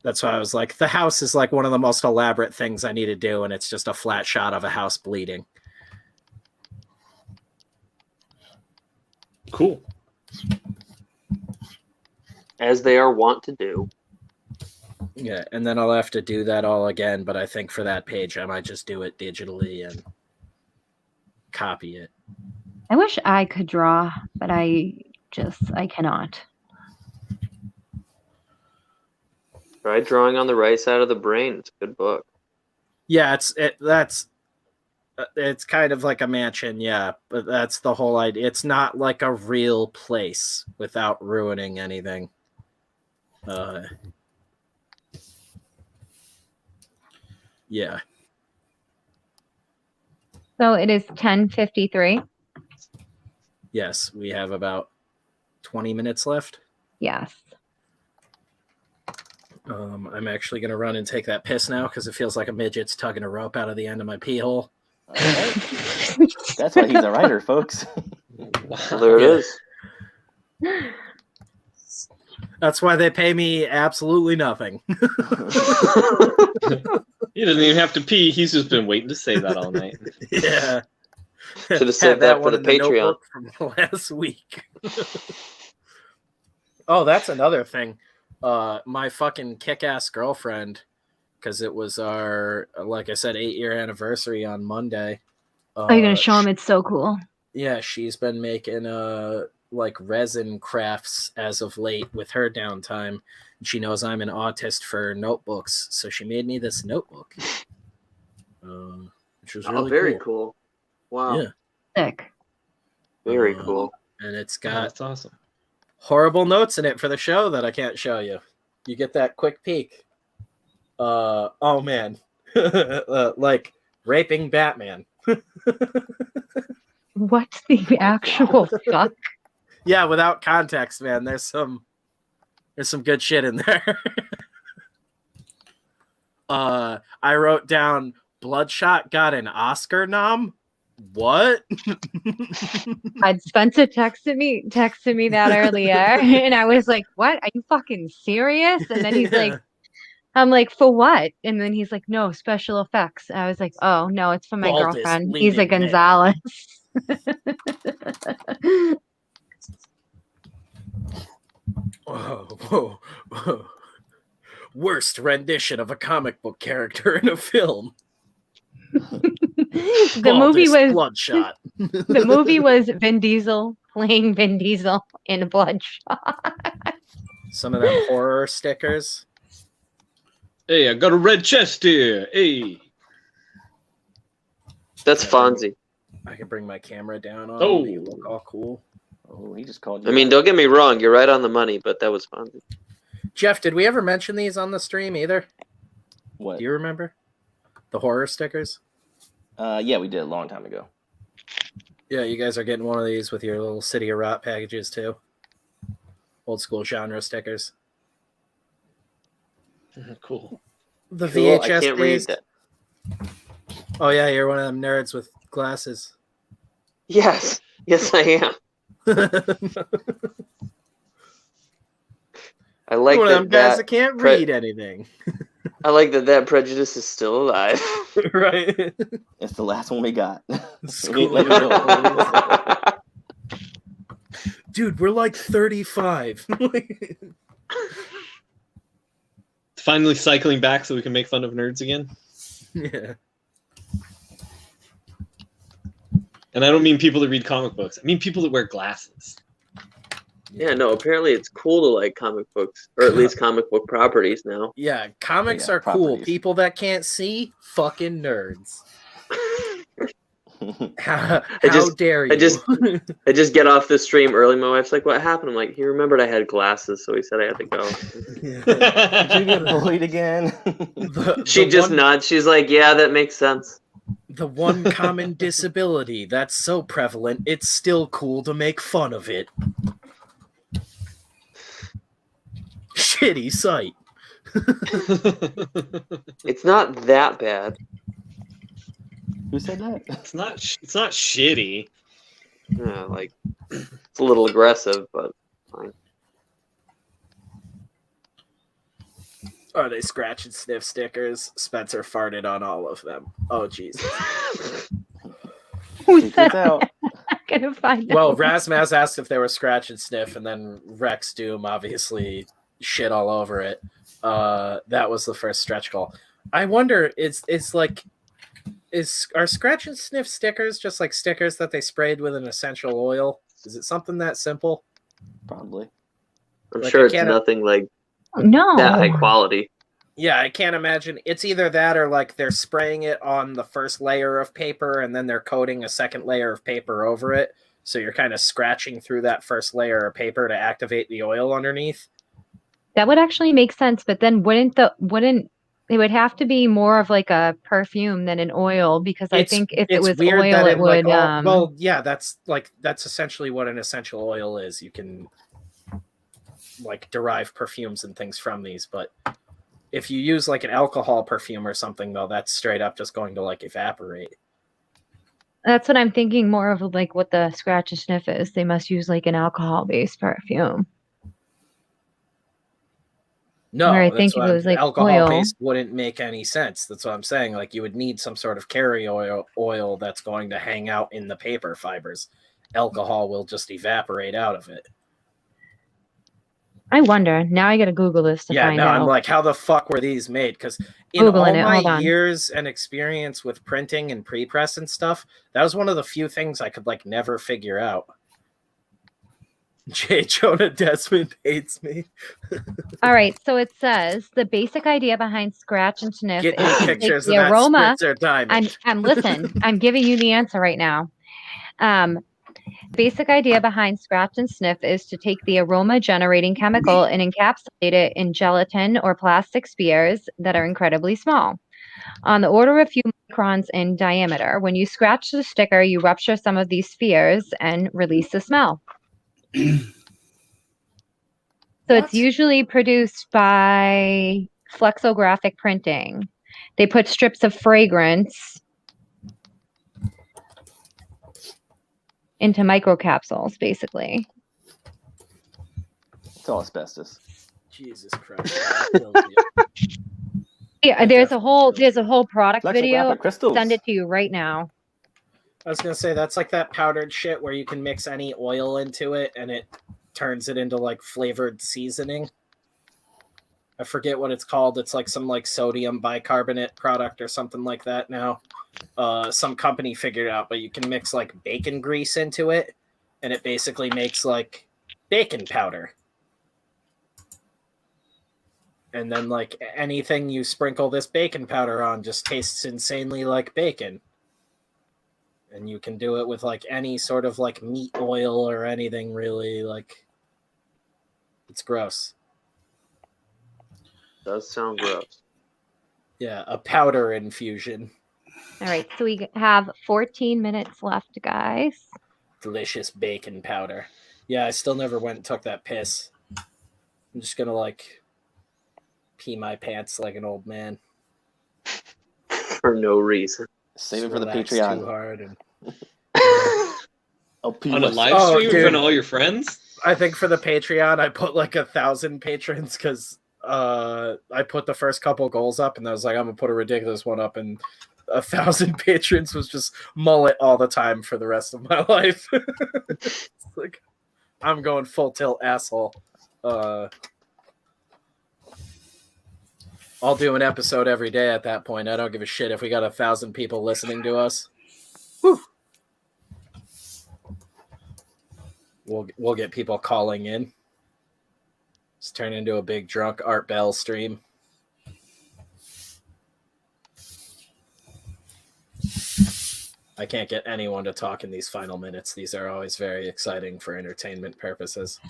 That's why I was like, the house is like one of the most elaborate things I need to do, and it's just a flat shot of a house bleeding. Cool. As they are wont to do. Yeah, and then I'll have to do that all again, but I think for that page I might just do it digitally and copy it. I wish I could draw, but I cannot. Try drawing on the right side of the brain. It's a good book. Yeah, it's kind of like a mansion, yeah, but that's the whole idea. It's not like a real place without ruining anything. Yeah. So it is 10:53. Yes, we have about 20 minutes left. Yes. I'm actually going to run and take that piss now because it feels like a midget's tugging a rope out of the end of my pee hole. All right. That's why he's a writer, folks. Well, there it is. That's why they pay me absolutely nothing. He doesn't even have to pee. He's just been waiting to say that all night. Yeah. Should have saved that for the Patreon. From last week. Oh, that's another thing. My fucking kick-ass girlfriend, because it was our, like I said, 8-year anniversary on Monday. Are you gonna show him? It's so cool. Yeah, she's been making like resin crafts as of late with her downtime. She knows I'm an autist for notebooks, so she made me this notebook, which was really very cool. Wow. Yeah. Sick. Very cool. And it's Oh, got that's awesome. horrible notes in it for the show that I can't show you. You get that quick peek. Oh man, like raping Batman. What the actual fuck? Yeah, without context, man. There's some good shit in there. I wrote down Bloodshot got an Oscar nom. What? Spencer texted me that earlier, and I was like, "What? Are you fucking serious?" And then he's like, "I'm like, for what?" And then he's like, "No, special effects." And I was like, "Oh no, it's for my Baldest girlfriend. He's a leading man. Gonzalez." Whoa. Worst rendition of a comic book character in a film. The movie was Bloodshot. The movie was Vin Diesel playing Vin Diesel in Bloodshot. Some of them horror stickers. Hey, I got a red chest here. Hey. That's Fonzie. I can bring my camera down on. Oh. You look all cool. Oh, he just called you. I mean, don't get me wrong. You're right on the money, but that was Fonzie. Jeff, did we ever mention these on the stream either? What? Do you remember? The horror stickers? Yeah, we did a long time ago. Yeah, you guys are getting one of these with your little City of Rot packages too. Old school genre stickers. Cool. The Cool, VHS I can't read days. that. Oh yeah, you're one of them nerds with glasses. Yes, I am. I like one of them guys that can't pre- read anything. I like that prejudice is still alive. Right. It's the last one we got. School Let it go. Dude, we're like 35. Finally cycling back so we can make fun of nerds again. Yeah. And I don't mean people that read comic books. I mean people that wear glasses. Yeah, no, apparently it's cool to like comic books, or at least comic book properties now. Yeah, comics Yeah, are cool. properties. People that can't see, fucking nerds. How dare you? I just get off the stream early. My wife's like, "What happened?" I'm like, "He remembered I had glasses, so he said I had to go." Did you get bullied again? She just nods. She's like, "Yeah, that makes sense." The one common disability that's so prevalent, it's still cool to make fun of it. Shitty sight. It's not that bad. Who said that? It's not shitty. Yeah, like it's a little aggressive, but fine. Are they scratch and sniff stickers? Spencer farted on all of them. Oh, Jesus. Who Secrets said out. that? gonna find Well, out. Razmaz asked if there was scratch and sniff, and then Rex Doom obviously shit all over it. That was the first stretch goal. I wonder, are scratch and sniff stickers just like stickers that they sprayed with an essential oil? Is it something that simple? Probably. I'm Like, sure I it's can't- nothing like No. that high quality. Yeah, I can't imagine. It's either that or like they're spraying it on the first layer of paper and then they're coating a second layer of paper over it. So you're kind of scratching through that first layer of paper to activate the oil underneath. That would actually make sense, but then wouldn't it would have to be more of like a perfume than an oil, because I think if it it's was weird oil, that it would well, yeah, that's essentially what an essential oil is. You can like derive perfumes and things from these, but if you use like an alcohol perfume or something, though, that's straight up just going to like evaporate. That's what I'm thinking more of, like what the scratch and sniff is. They must use like an alcohol-based perfume. No, Where I that's think if what it was like alcohol oil. paste wouldn't make any sense. That's what I'm saying. Like you would need some sort of carry oil that's going to hang out in the paper fibers. Alcohol will just evaporate out of it. I wonder. Now I gotta Google this to Yeah, find no, out. I'm like, how the fuck were these made? Because in Googling all it, hold my on. years and experience with printing and pre-press and stuff, that was one of the few things I could like never figure out. J. Jonah Desmond hates me. All right, so it says the basic idea behind scratch and sniff Get me is to take pictures the of that aroma. spritzer diamond. I'm listen. I'm giving you the answer right now. Basic idea behind scratch and sniff is to take the aroma generating chemical and encapsulate it in gelatin or plastic spheres that are incredibly small, on the order of a few microns in diameter. When you scratch the sticker, you rupture some of these spheres and release the smell. So it's usually produced by flexographic printing. They put strips of fragrance into microcapsules, basically. It's all asbestos. Jesus Christ. I killed you. Yeah, there's a whole product video. Flexographic crystals. Send it to you right now. I was gonna say that's like that powdered shit where you can mix any oil into it and it turns it into like flavored seasoning. I forget what it's called. It's like some like sodium bicarbonate product or something like that now. Some company figured it out, but you can mix like bacon grease into it and it basically makes like bacon powder. And then like anything you sprinkle this bacon powder on just tastes insanely like bacon. And you can do it with like any sort of like meat oil or anything really. Like it's gross. Does sound gross. Yeah, a powder infusion. All right, so we have 14 minutes left, guys. Delicious bacon powder. Yeah, I still never went and took that piss. I'm just gonna like pee my pants like an old man. For no reason. Save it for the Relax Patreon. Too hard and I'll pee On a myself. live Oh, stream in dude. front of all your friends? I think for the Patreon, I put like 1,000 patrons because I put the first couple goals up and I was like, I'm gonna put a ridiculous one up, and 1,000 patrons was just mullet all the time for the rest of my life. It's like I'm going full tilt asshole. I'll do an episode every day at that point. I don't give a shit if we got 1,000 people listening to us. Whew. We'll get people calling in. Just turn into a big drunk Art Bell stream. I can't get anyone to talk in these final minutes. These are always very exciting for entertainment purposes.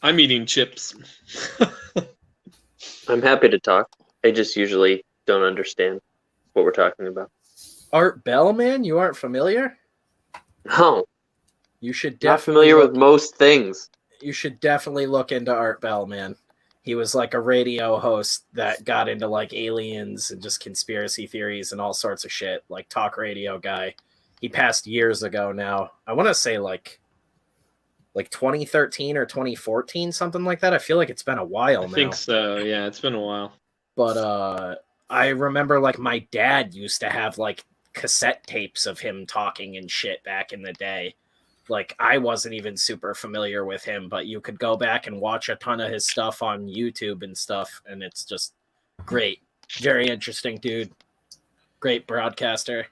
I'm eating chips. I'm happy to talk. I just usually don't understand what we're talking about. Art Bell, man, you aren't familiar? No, You should not definitely familiar with most things. You should definitely look into Art Bell, man. He was like a radio host that got into like aliens and just conspiracy theories and all sorts of shit, like talk radio guy. He passed years ago now. I want to say like 2013 or 2014, something like that. I feel like it's been a while I now. think so. Yeah, it's been a while. But I remember like my dad used to have like cassette tapes of him talking and shit back in the day. like I wasn't even super familiar with him, but you could go back and watch a ton of his stuff on YouTube and stuff, and it's just great. Very interesting dude. Great broadcaster.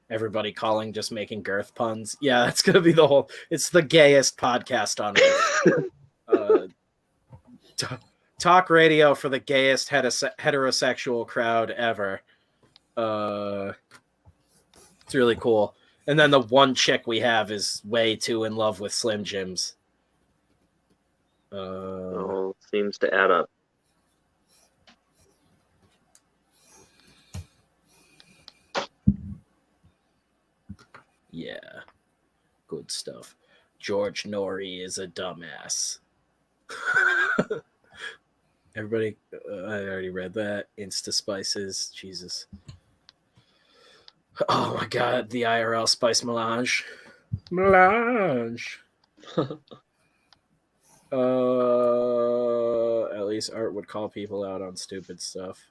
Everybody calling, just making girth puns. Yeah, that's gonna be the whole. It's the gayest podcast on earth. Talk radio for the gayest heterosexual crowd ever. It's really cool. And then the one chick we have is way too in love with Slim Jims. Seems to add up. Yeah, good stuff. George Norrie is a dumbass. Everybody, I already read that. Insta Spices, Jesus. Oh my God, the IRL Spice Melange. Melange. At least Art would call people out on stupid stuff.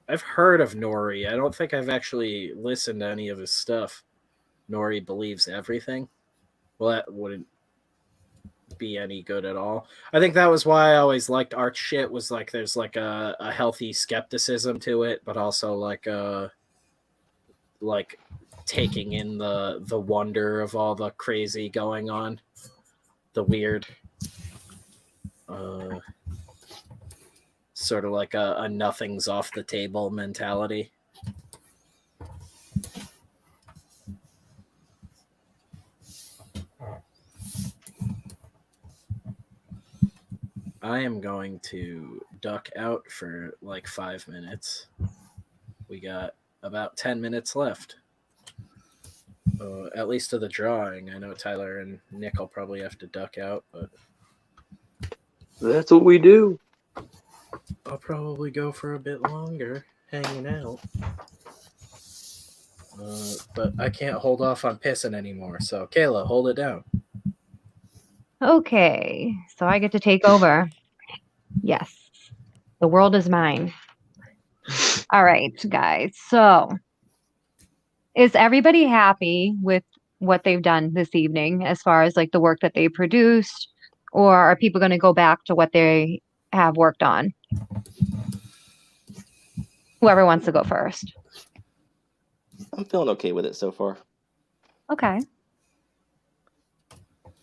I've heard of Nori. I don't think I've actually listened to any of his stuff. Nori believes everything. Well, that wouldn't be any good at all. I think that was why I always liked Art's shit, was like there's like a healthy skepticism to it, but also like taking in the wonder of all the crazy going on. The weird. Sort of like a nothing's off the table mentality. I am going to duck out for like 5 minutes. We got about 10 minutes left. At least to the drawing. I know Tyler and Nick will probably have to duck out, but that's what we do. I'll probably go for a bit longer, hanging out. But I can't hold off on pissing anymore, so Kayla, hold it down. Okay, so I get to take over. Yes, the world is mine. All right, guys. So, is everybody happy with what they've done this evening as far as like the work that they produced, or are people going to go back to what they have worked on? Whoever wants to go first. I'm feeling okay with it so far. Okay.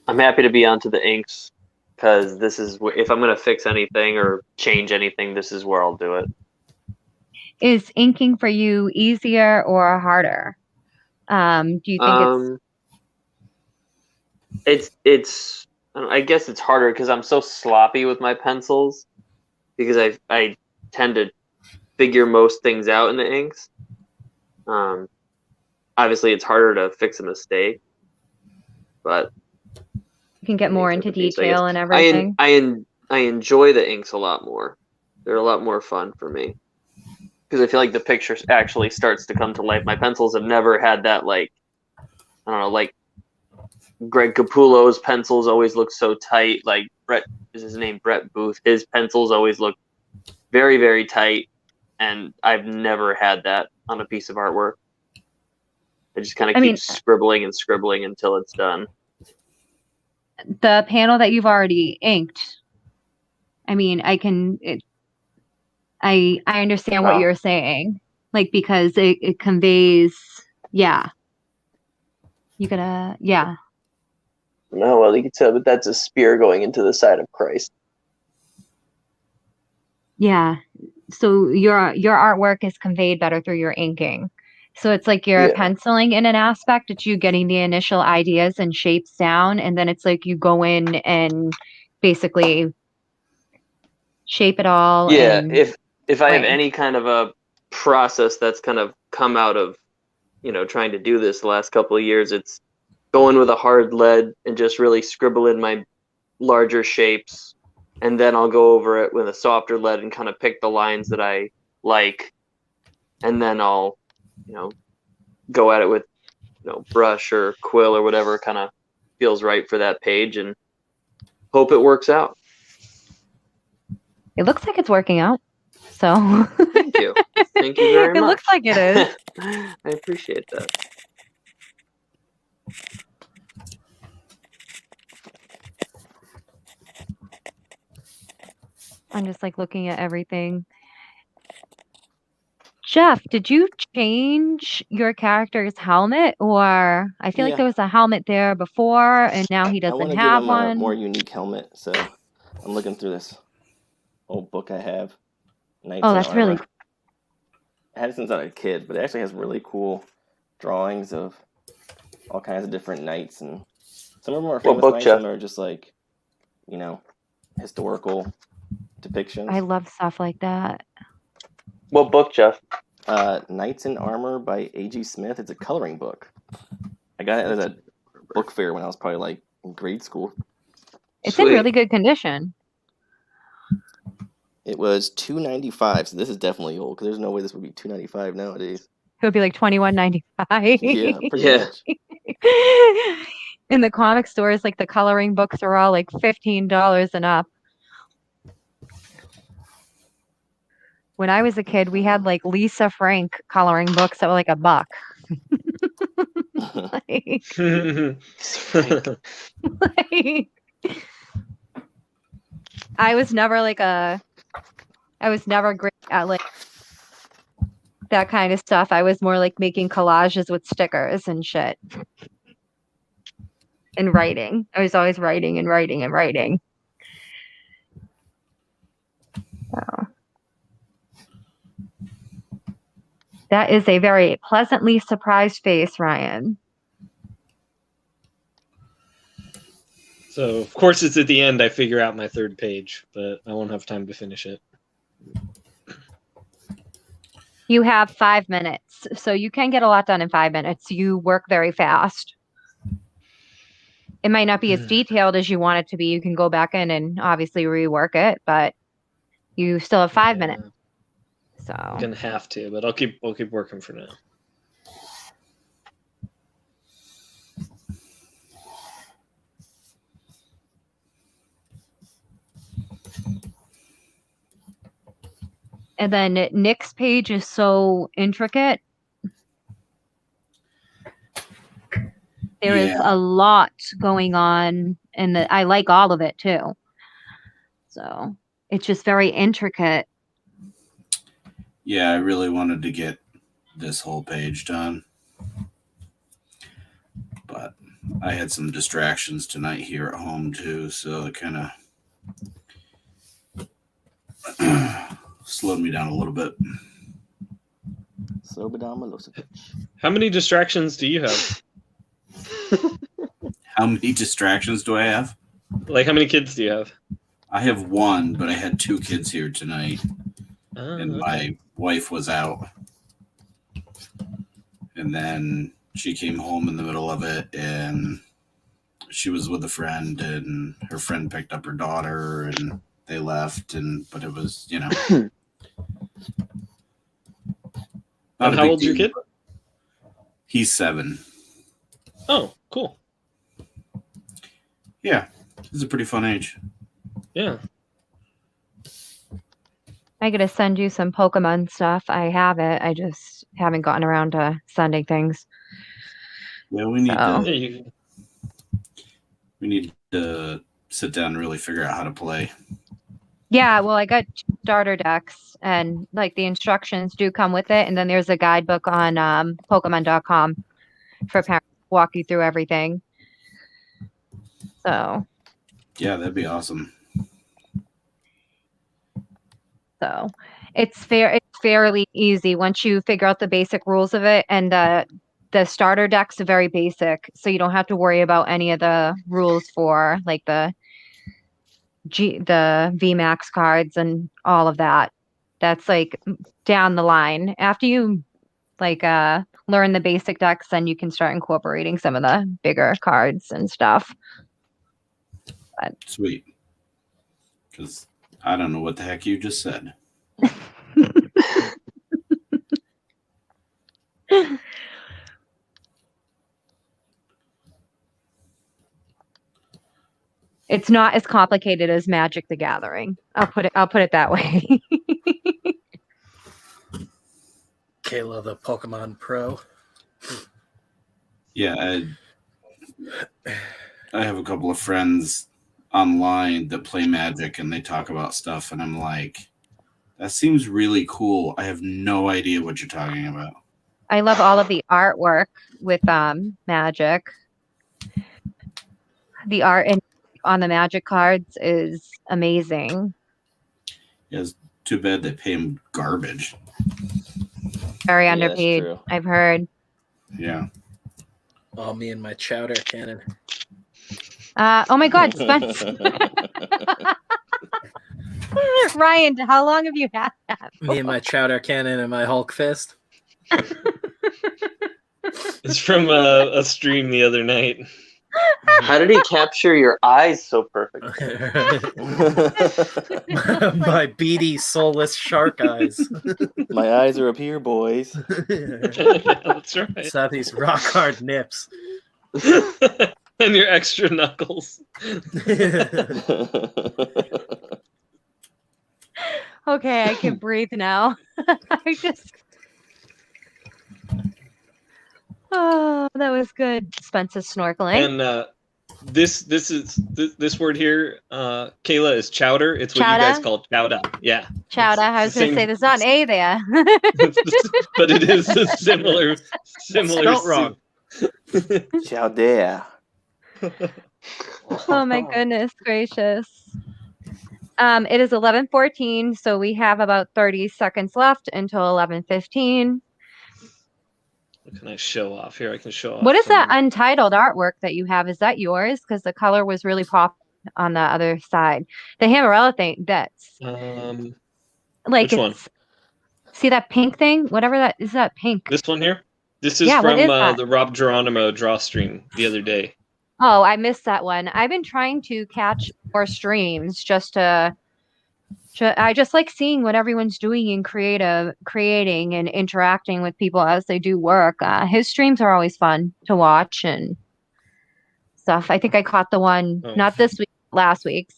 I'm happy to be onto the inks, because this is if I'm going to fix anything or change anything, this is where I'll do it. Is inking for you easier or harder? Do you think it's I guess it's harder because I'm so sloppy with my pencils, because I tend to figure most things out in the inks. Obviously it's harder to fix a mistake, but you can get more into detail and everything? I enjoy the inks a lot more. They're a lot more fun for me, because I feel like the picture actually starts to come to life. My pencils have never had that, like, I don't know, like Greg Capullo's pencils always look so tight. Like Brett, is his name Brett Booth? His pencils always look very, very tight, and I've never had that on a piece of artwork. I just kind of keep scribbling and scribbling until it's done. The panel that you've already inked, I mean, I understand what you're saying, like, because it conveys, yeah. You gotta, yeah. No, well, you can tell, but that's a spear going into the side of Christ. Yeah. So your artwork is conveyed better through your inking. So it's like you're penciling in an aspect, it's you getting the initial ideas and shapes down, and then it's like you go in and basically shape it all. Yeah, if I have any kind of a process that's kind of come out of, trying to do this the last couple of years, it's going with a hard lead and just really scribble in my larger shapes, and then I'll go over it with a softer lead and kind of pick the lines that I like, and then I'll go at it with brush or quill or whatever kind of feels right for that page, and hope it works out. It looks like it's working out, so thank you very much. It looks like it is. I appreciate that. I'm just like looking at everything. Jeff, did you change your character's helmet? Or I feel like Yeah, there was a helmet there before and now he I want doesn't to give have him a one. more unique helmet, so I'm looking through this old book I have, Knights Oh, in that's really Armor. I had it since I was a kid, but it actually has really cool drawings of all kinds of different knights, and some of them are What famous book, knights, Jeff? some are just like, you know, historical I depictions. love stuff like that. What book, Jeff? Knights in Armor by A.G. Smith. It's a coloring book. I got it at a book fair when I was probably like in grade school. It's in Sweet. really good condition. It was $2.95, so this is definitely old because there's no way this would be $2.95 nowadays. It would be like $21.95. Yeah, pretty Yeah. much. In the comic stores, like the coloring books are all like $15 and up. When I was a kid, we had like Lisa Frank coloring books that were like $1. Like, I was never great at like that kind of stuff. I was more like making collages with stickers and shit. And writing. I was always writing and writing and writing. So. That is a very pleasantly surprised face, Ryan. So, of course, it's at the end I figure out my third page, but I won't have time to finish it. You have 5 minutes, so you can get a lot done in 5 minutes. You work very fast. It might not be as detailed as you want it to be. You can go back in and obviously rework it, but you still have 5 minutes. So I'm gonna have to, but I'll keep working for now. And then Nick's page is so intricate. There is a lot going on, and I like all of it too. So it's just very intricate. Yeah, I really wanted to get this whole page done, but I had some distractions tonight here at home too, so it kind of slowed me down a little bit. How many distractions do you have? How many distractions do I have? Like, how many kids do you have? I have one, but I had 2 kids here tonight, and Okay. my wife was out. And then she came home in the middle of it, and she was with a friend, and her friend picked up her daughter, and they left. But it was, you know. And how old's your kid? He's 7. Oh, cool. Yeah, it's a pretty fun age. Yeah. I gotta send you some Pokemon stuff. I have it. I just haven't gotten around to sending things. Yeah, we need So. to sit down and really figure out how to play. Yeah, well, I got starter decks, and like the instructions do come with it, and then there's a guidebook on Pokemon.com for parents to walk you through everything. So. Yeah, that'd be awesome. So it's fairly easy once you figure out the basic rules of it, and the starter decks are very basic, so you don't have to worry about any of the rules for like the VMAX cards and all of that. That's like down the line. After you like learn the basic decks, then you can start incorporating some of the bigger cards and stuff. But. Sweet. Because I don't know what the heck you just said. It's not as complicated as Magic the Gathering. I'll put it that way. Kayla, the Pokemon Pro. Yeah, I have a couple of friends online that play Magic and they talk about stuff, and I'm like, that seems really cool. I have no idea what you're talking about. I love all of the artwork with Magic. The art on the Magic cards is amazing. It's too bad they pay him garbage. Very Yeah, underpaid, that's true. I've heard. Yeah. Oh, me and my chowder cannon. Oh my God, Spence. Ryan, how long have you had that? Me and my chowder cannon and my Hulk fist. It's from a stream the other night. How did he capture your eyes so perfectly? My beady, soulless shark eyes. My eyes are up here, boys. That's right. It's have these rock hard nips. And your extra knuckles. Okay, I can breathe now. I just. Oh, that was good. Spence is snorkeling. And this word here, Kayla, is chowder. It's what Chowder? you guys call chowder. Yeah. Chowder. I was going to say there's not an A there. But it is a similar Spelt wrong. Ciao there. Oh my goodness gracious. It is 11:14, so we have about 30 seconds left until 11:15. What can I show off here? I can show off. What is that untitled artwork that you have? Is that yours? Because the color was really pop on the other side. The Hammerella thing, that's like which one? See that pink thing? Whatever that is, that pink. This one here? This is Yeah, what from is that? the Rob Geronimo draw stream the other day. Oh, I missed that one. I've been trying to catch more streams just to I just like seeing what everyone's doing in creating and interacting with people as they do work. His streams are always fun to watch and stuff. I think I caught the one, not this week, last week's.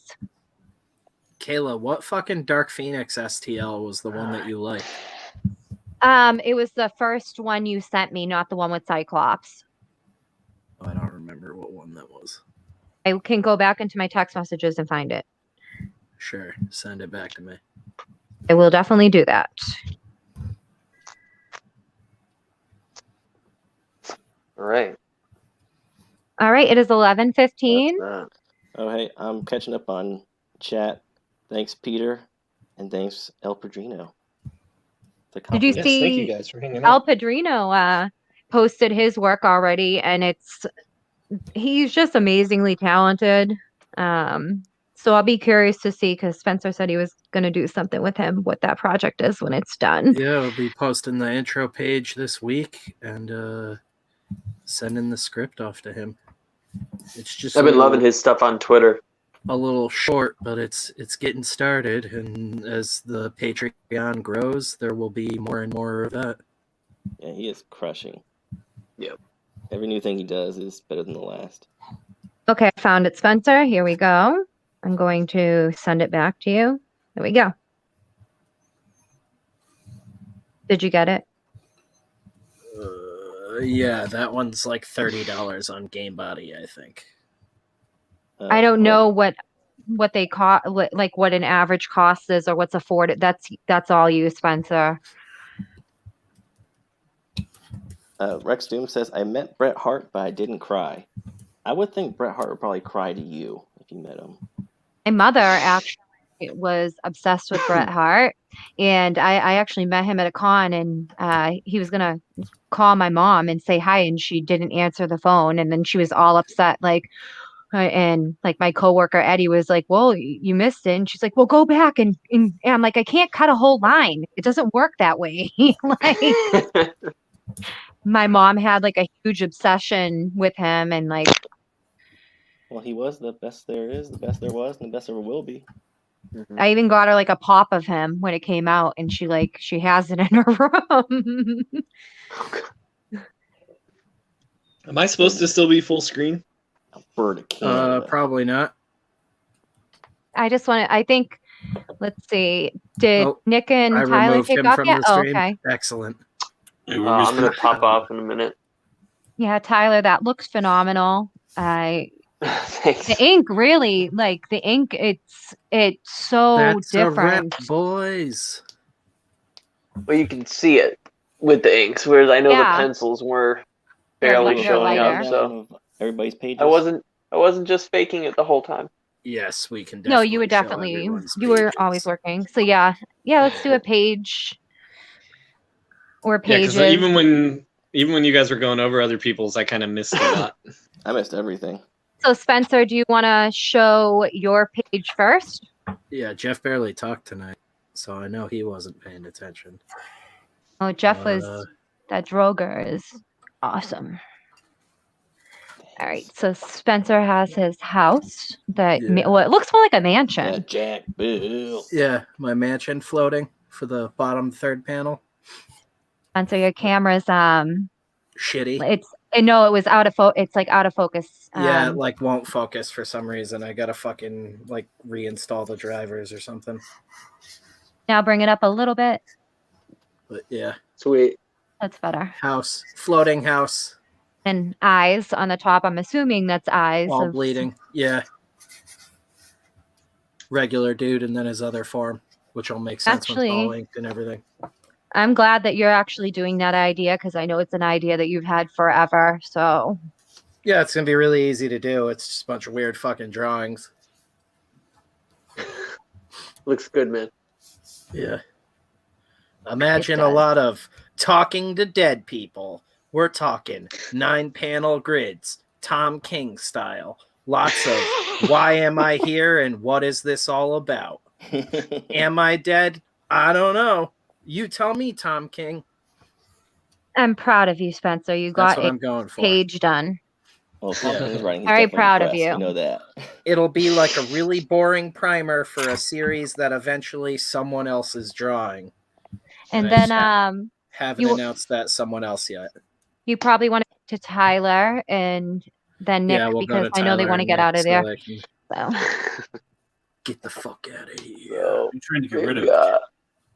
Kayla, what fucking Dark Phoenix STL was the one that you liked? It was the first one you sent me, not the one with Cyclops. I don't remember what one that was. I can go back into my text messages and find it. Sure, send it back to me. I will definitely do that. All right. All right, it is 11:15. Oh, hey, I'm catching up on chat. Thanks, Peter, and thanks, El Padrino. Did you Yes, see thank you guys for hanging El out. Padrino posted his work already, and he's just amazingly talented. So I'll be curious to see, because Spencer said he was going to do something with him, what that project is when it's done. Yeah, I'll be posting the intro page this week and sending the script off to him. It's just I've been loving his stuff on Twitter. a little short, but it's getting started, and as the Patreon grows, there will be more and more of that. Yeah, he is crushing. Yep. Every new thing he does is better than the last. Okay, I found it, Spencer. Here we go. I'm going to send it back to you. There we go. Did you get it? Yeah, that one's like $30 on GameBody, I think. I don't know what they cost, like what an average cost is or what's afforded. That's all you, Spencer. Rex Doom says, I met Bret Hart, but I didn't cry. I would think Bret Hart would probably cry to you if you met him. My mother actually was obsessed with Bret Hart, and I actually met him at a con, and he was gonna call my mom and say hi, and she didn't answer the phone, and then she was all upset, and like my coworker Eddie was like, well, you missed it, and she's like, well, go back, and I'm like, I can't cut a whole line, it doesn't work that way. Like, my mom had like a huge obsession with him, and like, Well, he was the best there is, the best there was, and the best there will be. I even got her like a pop of him when it came out, and she has it in her room. Am I supposed to still be full screen? A bird of Canada. Probably not. I think, let's see, did Nick and I Tyler removed take him off from yet? the Oh, stream. okay. Excellent. I'm going to pop off in a minute. Yeah, Tyler, that looks phenomenal. Thanks. The ink really, like the ink, it's so That's different. a rep, boys. Well, you can see it with the inks, whereas I know the Yeah. pencils were They're barely they're showing lighter. up. So everybody's pages. I wasn't just faking it the whole time. Yes, we can. No, you would show definitely. everyone's You were pages. always working. So yeah, let's do a page or Yeah, pages. because even when you guys were going over other people's, I kind of missed a lot. I missed everything. So Spencer, do you want to show your page first? Yeah, Jeff barely talked tonight, so I know he wasn't paying attention. Oh, Jeff was that Droger is awesome. All right, so Spencer has his house that well, it looks more like a mansion. Yeah, Jack Bill. Yeah, my mansion floating for the bottom third panel. Spencer, your camera's Shitty. it was out of it's like out of focus. Yeah, it like won't focus for some reason. I gotta fucking like reinstall the drivers or something. Now bring it up a little bit. But yeah. Sweet. That's better. House. Floating house. And eyes on the top. I'm assuming that's eyes. All bleeding. Yeah. Regular dude and then his other form, which will make sense when it's all inked and everything. I'm glad that you're actually doing that idea because I know it's an idea that you've had forever. So yeah, it's gonna be really easy to do. It's just a bunch of weird fucking drawings. Looks good, man. Yeah. Imagine a lot of talking to dead people. We're talking 9-panel grids, Tom King style. Lots of why am I here and what is this all about? Am I dead? I don't know. You tell me, Tom King. I'm proud of you, Spencer. You got what I'm going for. Page done. Well, Tom King's writing. He's Very definitely proud of impressed. you. You know that. It'll be like a really boring primer for a series that eventually someone else is drawing. And then haven't announced that someone else yet. You probably want to Tyler and then Nick because I know they want to get out of there. So. Get the fuck out of here. So, I'm trying to get rid of it.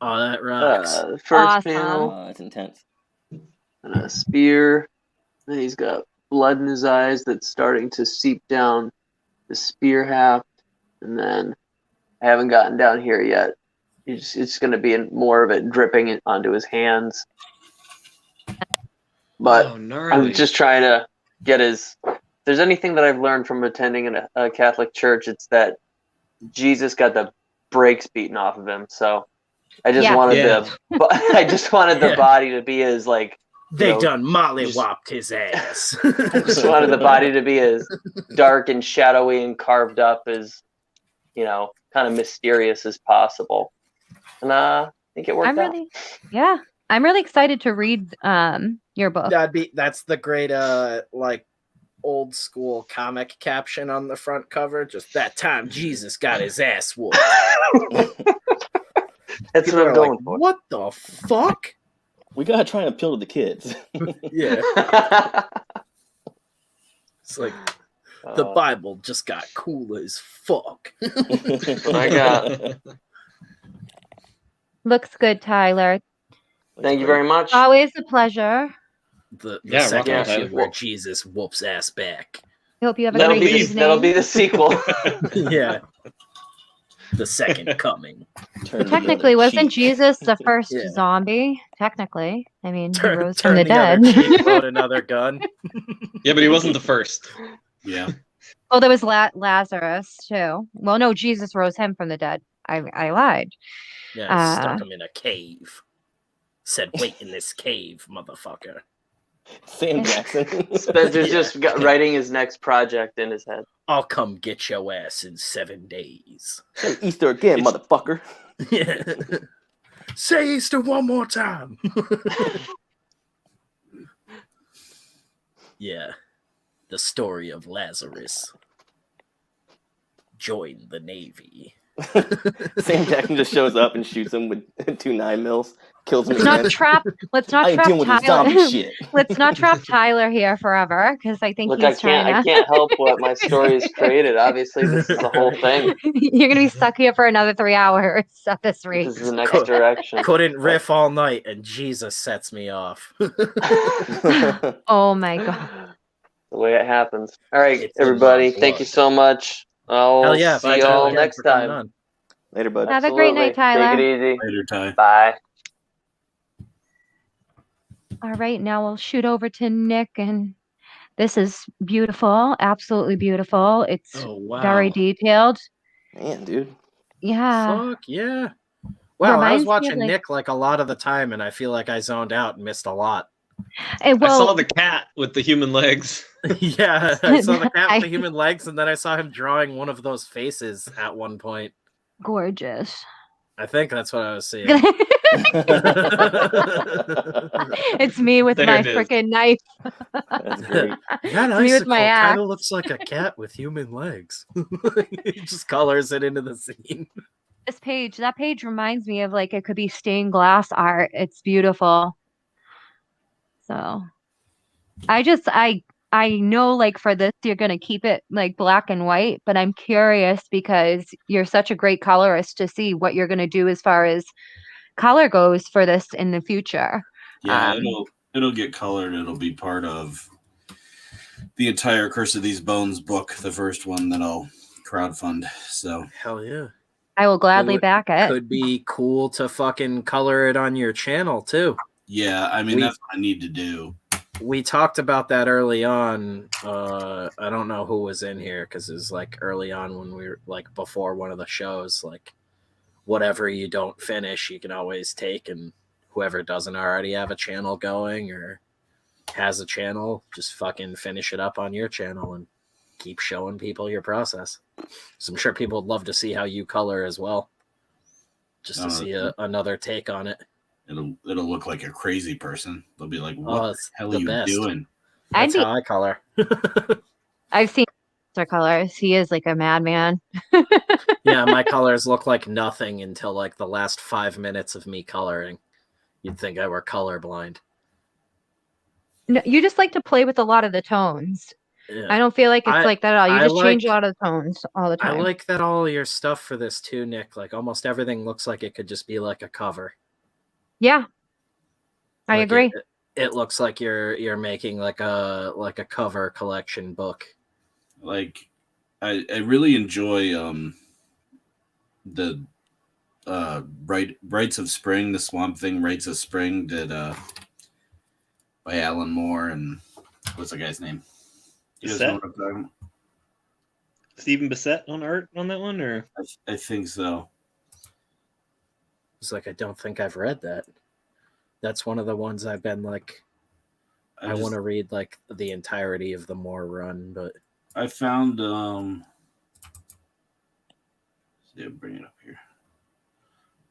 Oh, that rocks. First panel. Oh, that's intense. And a spear. And he's got blood in his eyes that's starting to seep down the spear haft. And then I haven't gotten down here yet. It's going to be more of it dripping onto his hands. But I'm just trying to get his... If there's anything that I've learned from attending a Catholic church, it's that Jesus got the brakes beaten off of him. So I just wanted the body to be as like... They done mollywopped his ass. I just wanted the body to be as dark and shadowy and carved up as, kind of mysterious as possible. And I think it worked out. I'm really excited to read your book. That's the great like old school comic caption on the front cover. Just that time Jesus got his ass whooped. That's what I'm going for. What the fuck? We gotta try and appeal to the kids. Yeah. It's like the Bible just got cool as fuck. I got. Looks good, Tyler. Thank you very much. Always a pleasure. The second issue where Jesus whoops ass back. I hope you have a great evening. That'll be the sequel. Yeah. The second coming. Technically, wasn't Jesus the first zombie? Technically. I mean, he rose from the dead. Load another gun. Yeah, but he wasn't the first. Yeah. Oh, there was Lazarus, too. Well, no, Jesus rose him from the dead. I lied. Yeah, stuck him in a cave. Said, wait in this cave, motherfucker. Sam Jackson. Spencer's just writing his next project in his head. I'll come get your ass in 7 days. Say Easter again, motherfucker. Yeah. Say Easter one more time. Yeah. The story of Lazarus. Join the Navy. Sam Jackson just shows up and shoots him with 2 9mm. Kills him. Let's not trap Tyler. Shit. Let's not trap Tyler here forever because I think he's trying to... I can't help what my story has created. Obviously, this is the whole thing. You're gonna be stuck here for another 3 hours at this rate. This is the next direction. Couldn't riff all night, and Jesus sets me off. Oh my god. The way it happens. All right, It's in everybody. my Thank you blood. so much. Hell I'll yeah! see Bye, y'all Tyler, next for coming time. on. Later, bud. Have a great night, Tyler. Take it easy. Later, Ty. Bye. All right, now we'll shoot over to Nick, and this is beautiful, absolutely beautiful. It's Oh wow! very detailed. Man, dude. Yeah. Fuck yeah! Wow, I was Reminds me of, watching like- Nick like a lot of the time, and I feel like I zoned out and missed a lot. I well, saw the cat with the human legs. Yeah, I saw the cat I- with the human legs, and then I saw him drawing one of those faces at one point. gorgeous. I think that's what I was seeing. It's me with There my it is. freaking knife. That's great. That It's me with icicle my kind axe. of looks like a cat with human legs. He just colors it into the scene. That page reminds me of like it could be stained glass art. It's beautiful. So I know like for this you're gonna keep it like black and white, but I'm curious because you're such a great colorist to see what you're gonna do as far as color goes for this in the future. Yeah, it'll get colored. It'll be part of the entire Curse of These Bones book, the first one that I'll crowdfund. So Hell yeah. I will gladly would- back it. Could be cool to fucking color it on your channel too. yeah, I mean We- that's what I need to do. We talked about that early on. I don't know who was in here because it was like early on when we were like before one of the shows. Like, whatever you don't finish, you can always take, and whoever doesn't already have a channel going or has a channel, just fucking finish it up on your channel and keep showing people your process. So I'm sure people would love to see how you color as well, just to see another take on it. It'll look like a crazy person. They'll be like, "What Oh, the it's hell the are you best. doing?" That's how I color. I've seen their colors. He is like a madman. Yeah, my colors look like nothing until like the last 5 minutes of me coloring. You'd think I were colorblind. No, you just like to play with a lot of the tones. Yeah. I don't feel like it's like that at all. You I just change a like- lot of tones all the I time. like that all your stuff for this too, Nick. Like almost everything looks like it could just be like a cover. Yeah. I Like, agree. It looks like you're making like a cover collection book. Like, I really enjoy the Rites of Spring, the Swamp Thing Rites of Spring did by Alan Moore and what's the guy's name? You guys know what I'm talking about? Stephen Bissett on art on that one, or I think so. It's like I don't think I've read that. That's one of the ones I've been like I want to read like the entirety of the Moore run, but I found see, I'll bring it up here.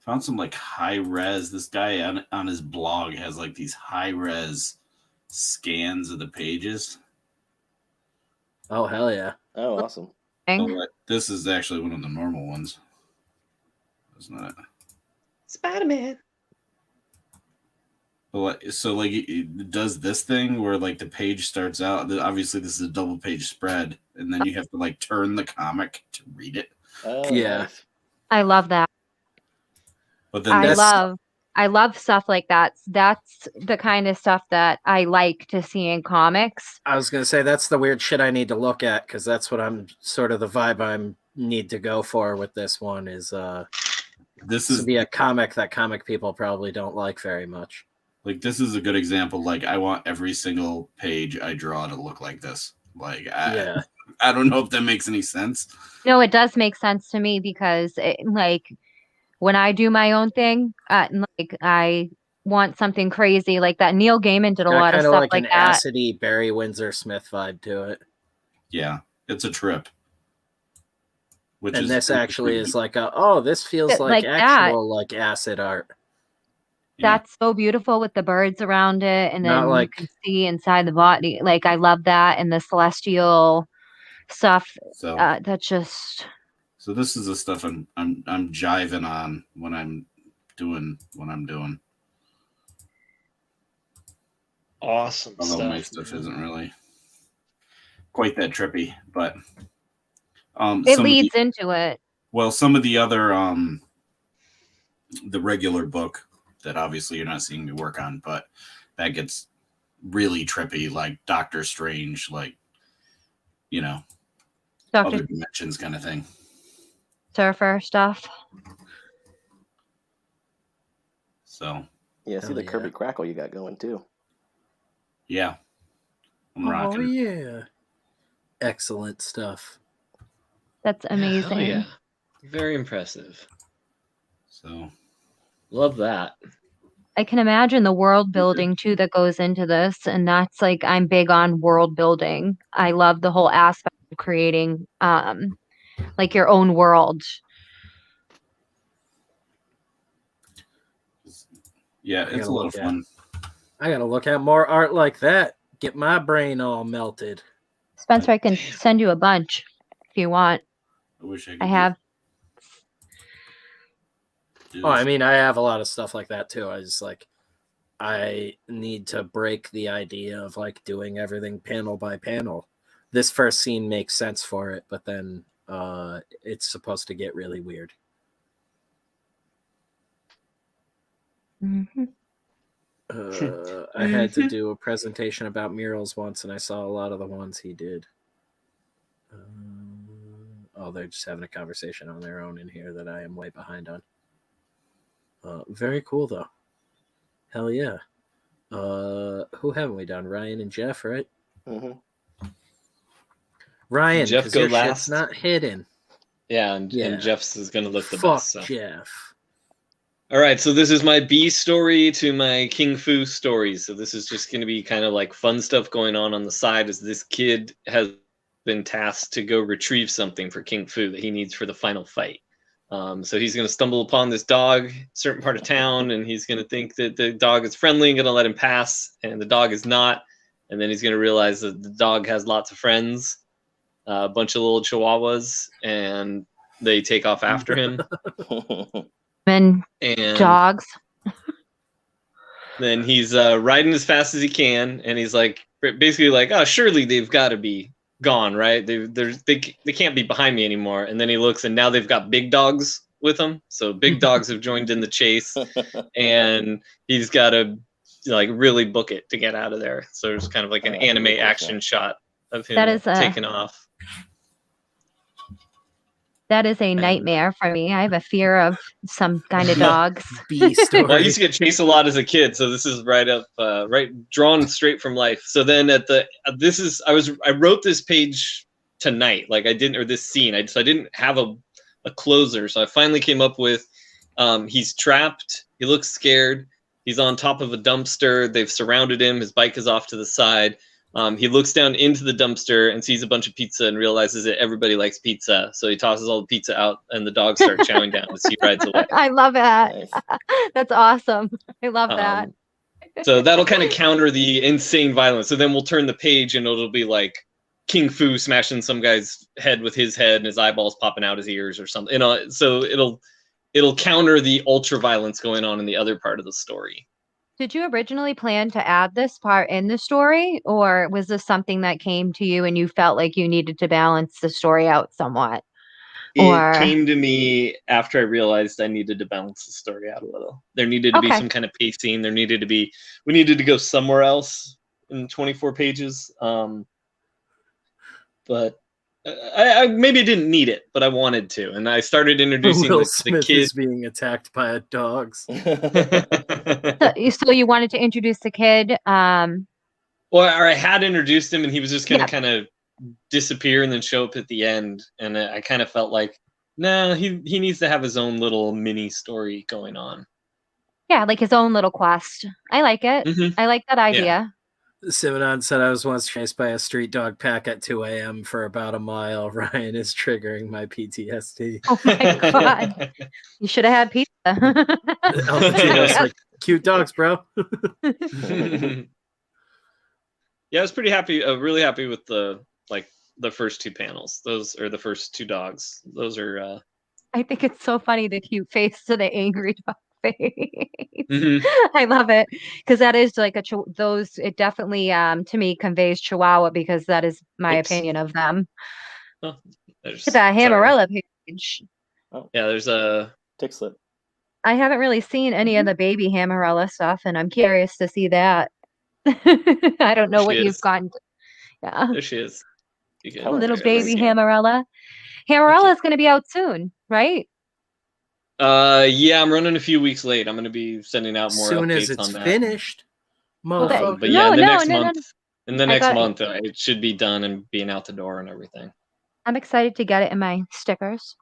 Found some like high res. This guy on his blog has like these high res scans of the pages. oh hell yeah. Oh, awesome. This is actually one of the normal ones. It's not. Spider-Man. But so like it does this thing where like the page starts out. Obviously, this is a double page spread, and then you have to like turn the comic to read it. Oh, Yeah. nice. I love that. But then I love stuff like that. That's the kind of stuff that I like to see in comics. I was gonna say that's the weird shit I need to look at because that's what I'm sort of the vibe I need to go for with this one is this to is be a comic that comic people probably don't like very much. like this is a good example. Like I want every single page I draw to look like this. Like Yeah. I don't know if that makes any sense. No, it does make sense to me because like when I do my own thing, like I want something crazy like that. Neil Gaiman did a lot of Kind of stuff like like an that. acidy Barry Windsor Smith vibe to it. Yeah, it's a trip. Which And is this actually is like this feels But like like that. actual like acid art. Yeah. That's so beautiful with the birds around it, and Not then like- you can see inside the body. Like I love that, and the celestial stuff. So That's just so this is the stuff I'm jiving on when I'm doing what I'm doing. Awesome Although my stuff. stuff isn't really quite that trippy, but it leads into it. well, some of the other the regular book that obviously you're not seeing me work on, but that gets really trippy, like Doctor Strange, like you know, Dr. other dimensions kind of thing. Surfer stuff. So Yeah, see Hell the yeah. Kirby Crackle you got going too. yeah, I'm Oh rocking. yeah. Excellent stuff. That's amazing. Hell yeah. Very impressive. So Love that. I can imagine the world building too that goes into this, and that's like I'm big on world building. I love the whole aspect of creating like your own world. yeah, I it's gotta a lot look of at fun. I gotta look at more art like that. Get my brain all melted. Spencer, I can send you a bunch if you want. I wish I could. I have. Oh, I mean, I have a lot of stuff like that too. I just like, I need to break the idea of like doing everything panel by panel. This first scene makes sense for it, but then it's supposed to get really weird. Mm-hmm. I had to do a presentation about murals once, and I saw a lot of the ones he did. Oh, they're just having a conversation on their own in here that I am way behind on. Very cool, though. Hell yeah. Who haven't we done? Ryan and Jeff, right? Mm-hmm. Ryan, Jeff because go your last. shit's not hidden. Yeah, and Yeah. Jeff's is going to look the Fuck best. So. Jeff. All right, so this is my B story to my King Fu story. So this is just going to be kind of like fun stuff going on the side as this kid has been tasked to go retrieve something for King Fu that he needs for the final fight. So he's going to stumble upon this dog, certain part of town, and he's going to think that the dog is friendly and going to let him pass, and the dog is not. And then he's going to realize that the dog has lots of friends, a bunch of little chihuahuas, and they take off after him. And dogs. Then he's riding as fast as he can, and he's like, basically like, oh, surely they've got to be gone, right? They can't be behind me anymore. And then he looks, and now they've got big dogs with them. So big dogs have joined in the chase, and he's got to like really book it to get out of there. So there's kind of like an anime action shot of him taking off. That is a nightmare for me. I have a fear of some kind of dogs. B story. Well, I used to get chased a lot as a kid, so this is right up, right drawn straight from life. So then at the I wrote this page tonight, like I didn't, or this scene. I didn't have a closer, so I finally came up with he's trapped. He looks scared. He's on top of a dumpster. They've surrounded him. His bike is off to the side. He looks down into the dumpster and sees a bunch of pizza and realizes that everybody likes pizza. So he tosses all the pizza out, and the dogs start chowing down as he rides away. I love that. Nice. That's awesome. I love that. So that'll kind of counter the insane violence. So then we'll turn the page, and it'll be like King Fu smashing some guy's head with his head and his eyeballs popping out his ears or something. You know, so it'll counter the ultra violence going on in the other part of the story. Did you originally plan to add this part in the story, or was this something that came to you and you felt like you needed to balance the story out somewhat? It came to me after I realized I needed to balance the story out a little. There needed to be some kind of pacing. We needed to go somewhere else in 24 pages. But I maybe didn't need it, but I wanted to, and I started introducing Will the Smith kid is being attacked by dogs. So you wanted to introduce the kid. Well, or I had introduced him, and he was just going to kind of disappear and then show up at the end, and I kind of felt like, no, he needs to have his own little mini story going on. Yeah, like his own little quest. I like it. Mm-hmm. I like that idea. Yeah. Simonon said I was once chased by a street dog pack at 2 a.m. for about a mile. Ryan is triggering my PTSD. Oh my god! You should have had pizza. Like, cute dogs, bro. Yeah, I was pretty happy. Really happy with the first two panels. Those are the first two dogs. Those are. I think it's so funny, the cute face to the angry dog face. Mm-hmm. I love it because that is like it definitely to me conveys Chihuahua, because that is my opinion of them. Oh, it's a Hammerella page. Oh. Yeah, there's a tick slip. I haven't really seen any of the baby Hammerella stuff, and I'm curious to see that. I don't know what you've gotten. Yeah, there she is. Be good. Oh, Little yeah, baby great. Hammerella. Hammerella is going to be out soon, right? Yeah, I'm running a few weeks late. I'm going to be sending out more Soon as updates it's on that. finished, Well, that- motherfucker. But yeah, No, in the no, next no, no, month, in the I next got- month, it should be done and being out the door and everything. I'm excited to get it in my stickers.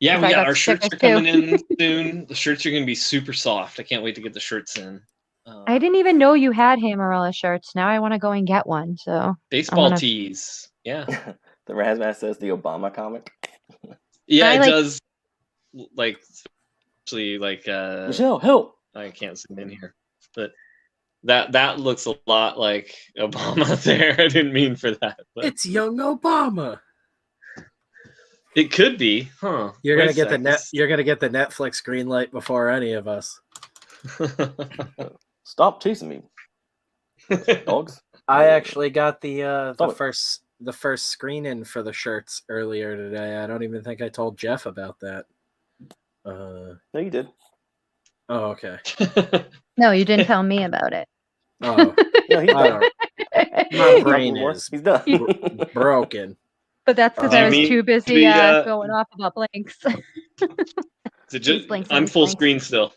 Yeah, 'Cause I got our shirts are stickers, too. coming in soon. The shirts are going to be super soft. I can't wait to get the shirts in. I didn't even know you had Hammerella shirts. Now I want to go and get one. So Baseball gonna- tees. Yeah. The Razmat says the Obama comic. Yeah, I it like- does. Like, actually, like, Michelle, help! I can't zoom in here, but that looks a lot like Obama there. I didn't mean for that. But It's young Obama. it could be, huh? You're Wait gonna a get the sec, net. You're gonna get the Netflix green light before any of us. Stop chasing me, dogs. I actually got the Stop it. first screen in for the shirts earlier today. I don't even think I told Jeff about that. No, you did. Oh, okay. No, you didn't tell me about it. Oh, No, he's I done. don't. My brain Nothing more. is He's done. broken. But that's because Do I you was mean too to busy be, going off about blinks. So just, Blinks, I'm blinks, full blinks. screen still.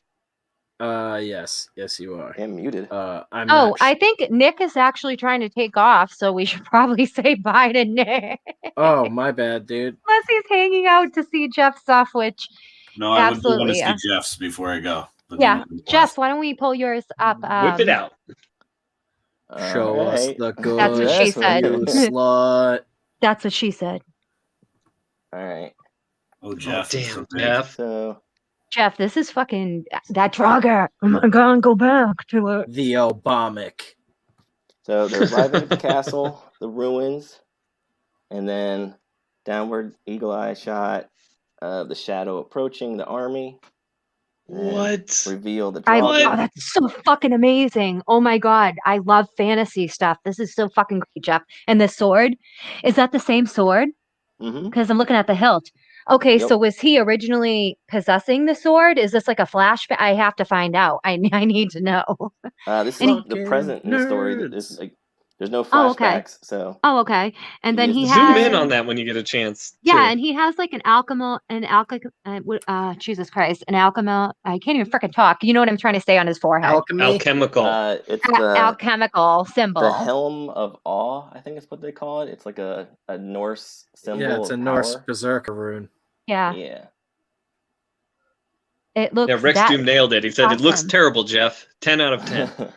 Yes, you are. And muted. I'm Oh, not I think Nick is actually trying to take off, so we should probably say bye to Nick. Oh, my bad, dude. Unless he's hanging out to see Jeff's stuff, which No, I would want to Absolutely, see yeah. Jeff's before I go. But yeah. then- Jeff, why don't we pull yours up? Whip it out. Show us Alright. the good. That's what she said. You slut. That's what she said. All right. Oh, Jeff. it's so Damn, big. Jeff. So Jeff, this is fucking that Draugr. Oh my god, go back to it. The Obamic. they're arriving at the castle, the ruins, and then downward eagle eye shot of the shadow approaching the army. And then What? reveal the I dragon. oh, that's so fucking amazing. Oh my god, I love fantasy stuff. This is so fucking great, Jeff. And the sword, is that the same sword? Mm-hmm. Because I'm looking at the hilt. Okay, Yep. so was he originally possessing the sword? Is this like a flashback? I have to find out. I need to know. This And is he- the present in the story. Nerds. This like there's no Oh, okay. flashbacks, so Oh, okay. And then He he is- has Zoom in on that when you get a chance. yeah, too. and he has like Jesus Christ, an alchemical. I can't even freaking talk. You know what I'm trying to say on his forehead? Alchemy. Alchemical. it's the Alchemical symbol. the helm of awe. I think is what they call it. It's like a Norse symbol. Yeah, it's a of Norse power. berserker rune. Yeah, Yeah. it looks. Yeah, Rex that- Doom nailed it. He said it looks awesome. terrible, Jeff. 10 out of 10.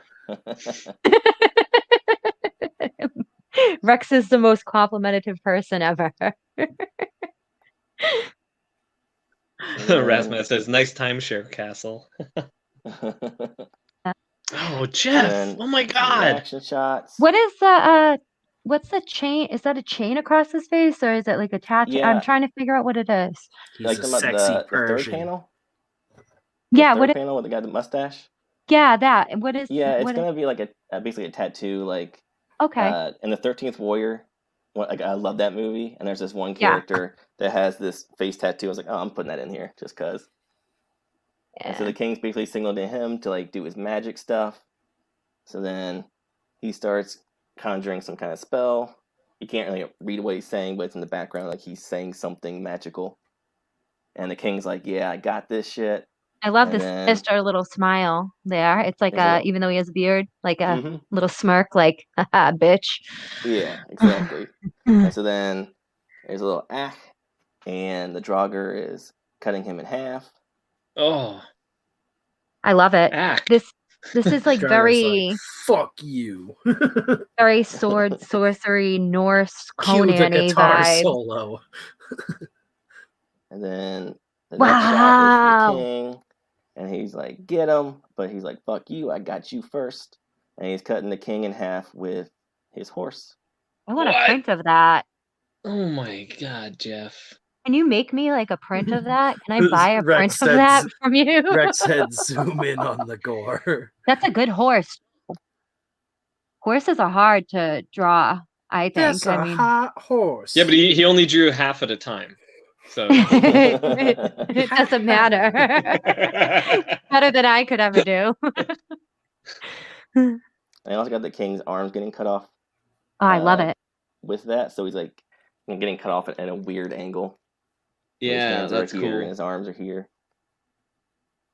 Rex is the most complimentative person ever. Rasmus says, nice timeshare castle. Oh, Jeff. And Oh my god. Action shots. What is the what's the chain? Is that a chain across his face or is it like a tattoo? Yeah. I'm trying to figure out what it is. He's Like a the sexy third Persian. panel? Yeah, Third what panel with the guy with the mustache? yeah, that. What is Yeah, it's what gonna be like a basically a tattoo, like okay. in the 13th Warrior. Like I love that movie, and there's this one Yeah. character that has this face tattoo. I was like, oh, I'm putting that in here just cause. And so Yeah. the king's basically signaled to him to like do his magic stuff. So then he starts conjuring some kind of spell. You can't really read what he's saying, but it's in the background like he's saying something magical. And the king's like, "Yeah, I got this shit." I love And this then- sinister little smile there. It's like There's a little- even though he has a beard, like a Mhm. little smirk, like haha, bitch. Yeah, exactly. And so then there's a little and the Draugr is cutting him in half. Oh, I love it. act. This is like Garner's very like, fuck you. very sword sorcery Norse Cue the Conan guitar vibe. solo. And then the next shot is Wow. the king. And he's like, get him. But he's like, fuck you, I got you first. And he's cutting the king in half with his horse. I want a What? print of that. Oh my god, Jeff. Can you make me like a print of that? Can I buy a Rex print of that said- from you? Rex said, zoom in on the gore. That's a good horse. Horses are hard to draw, I think. That's a I mean, hot horse. Yeah, but he only drew half at a time. So it doesn't matter. Better than I could ever do. And I also got the king's arms getting cut off. Oh, I love it. with that, so he's like getting cut off at a weird angle. His hands that's are here cool. and his arms are here.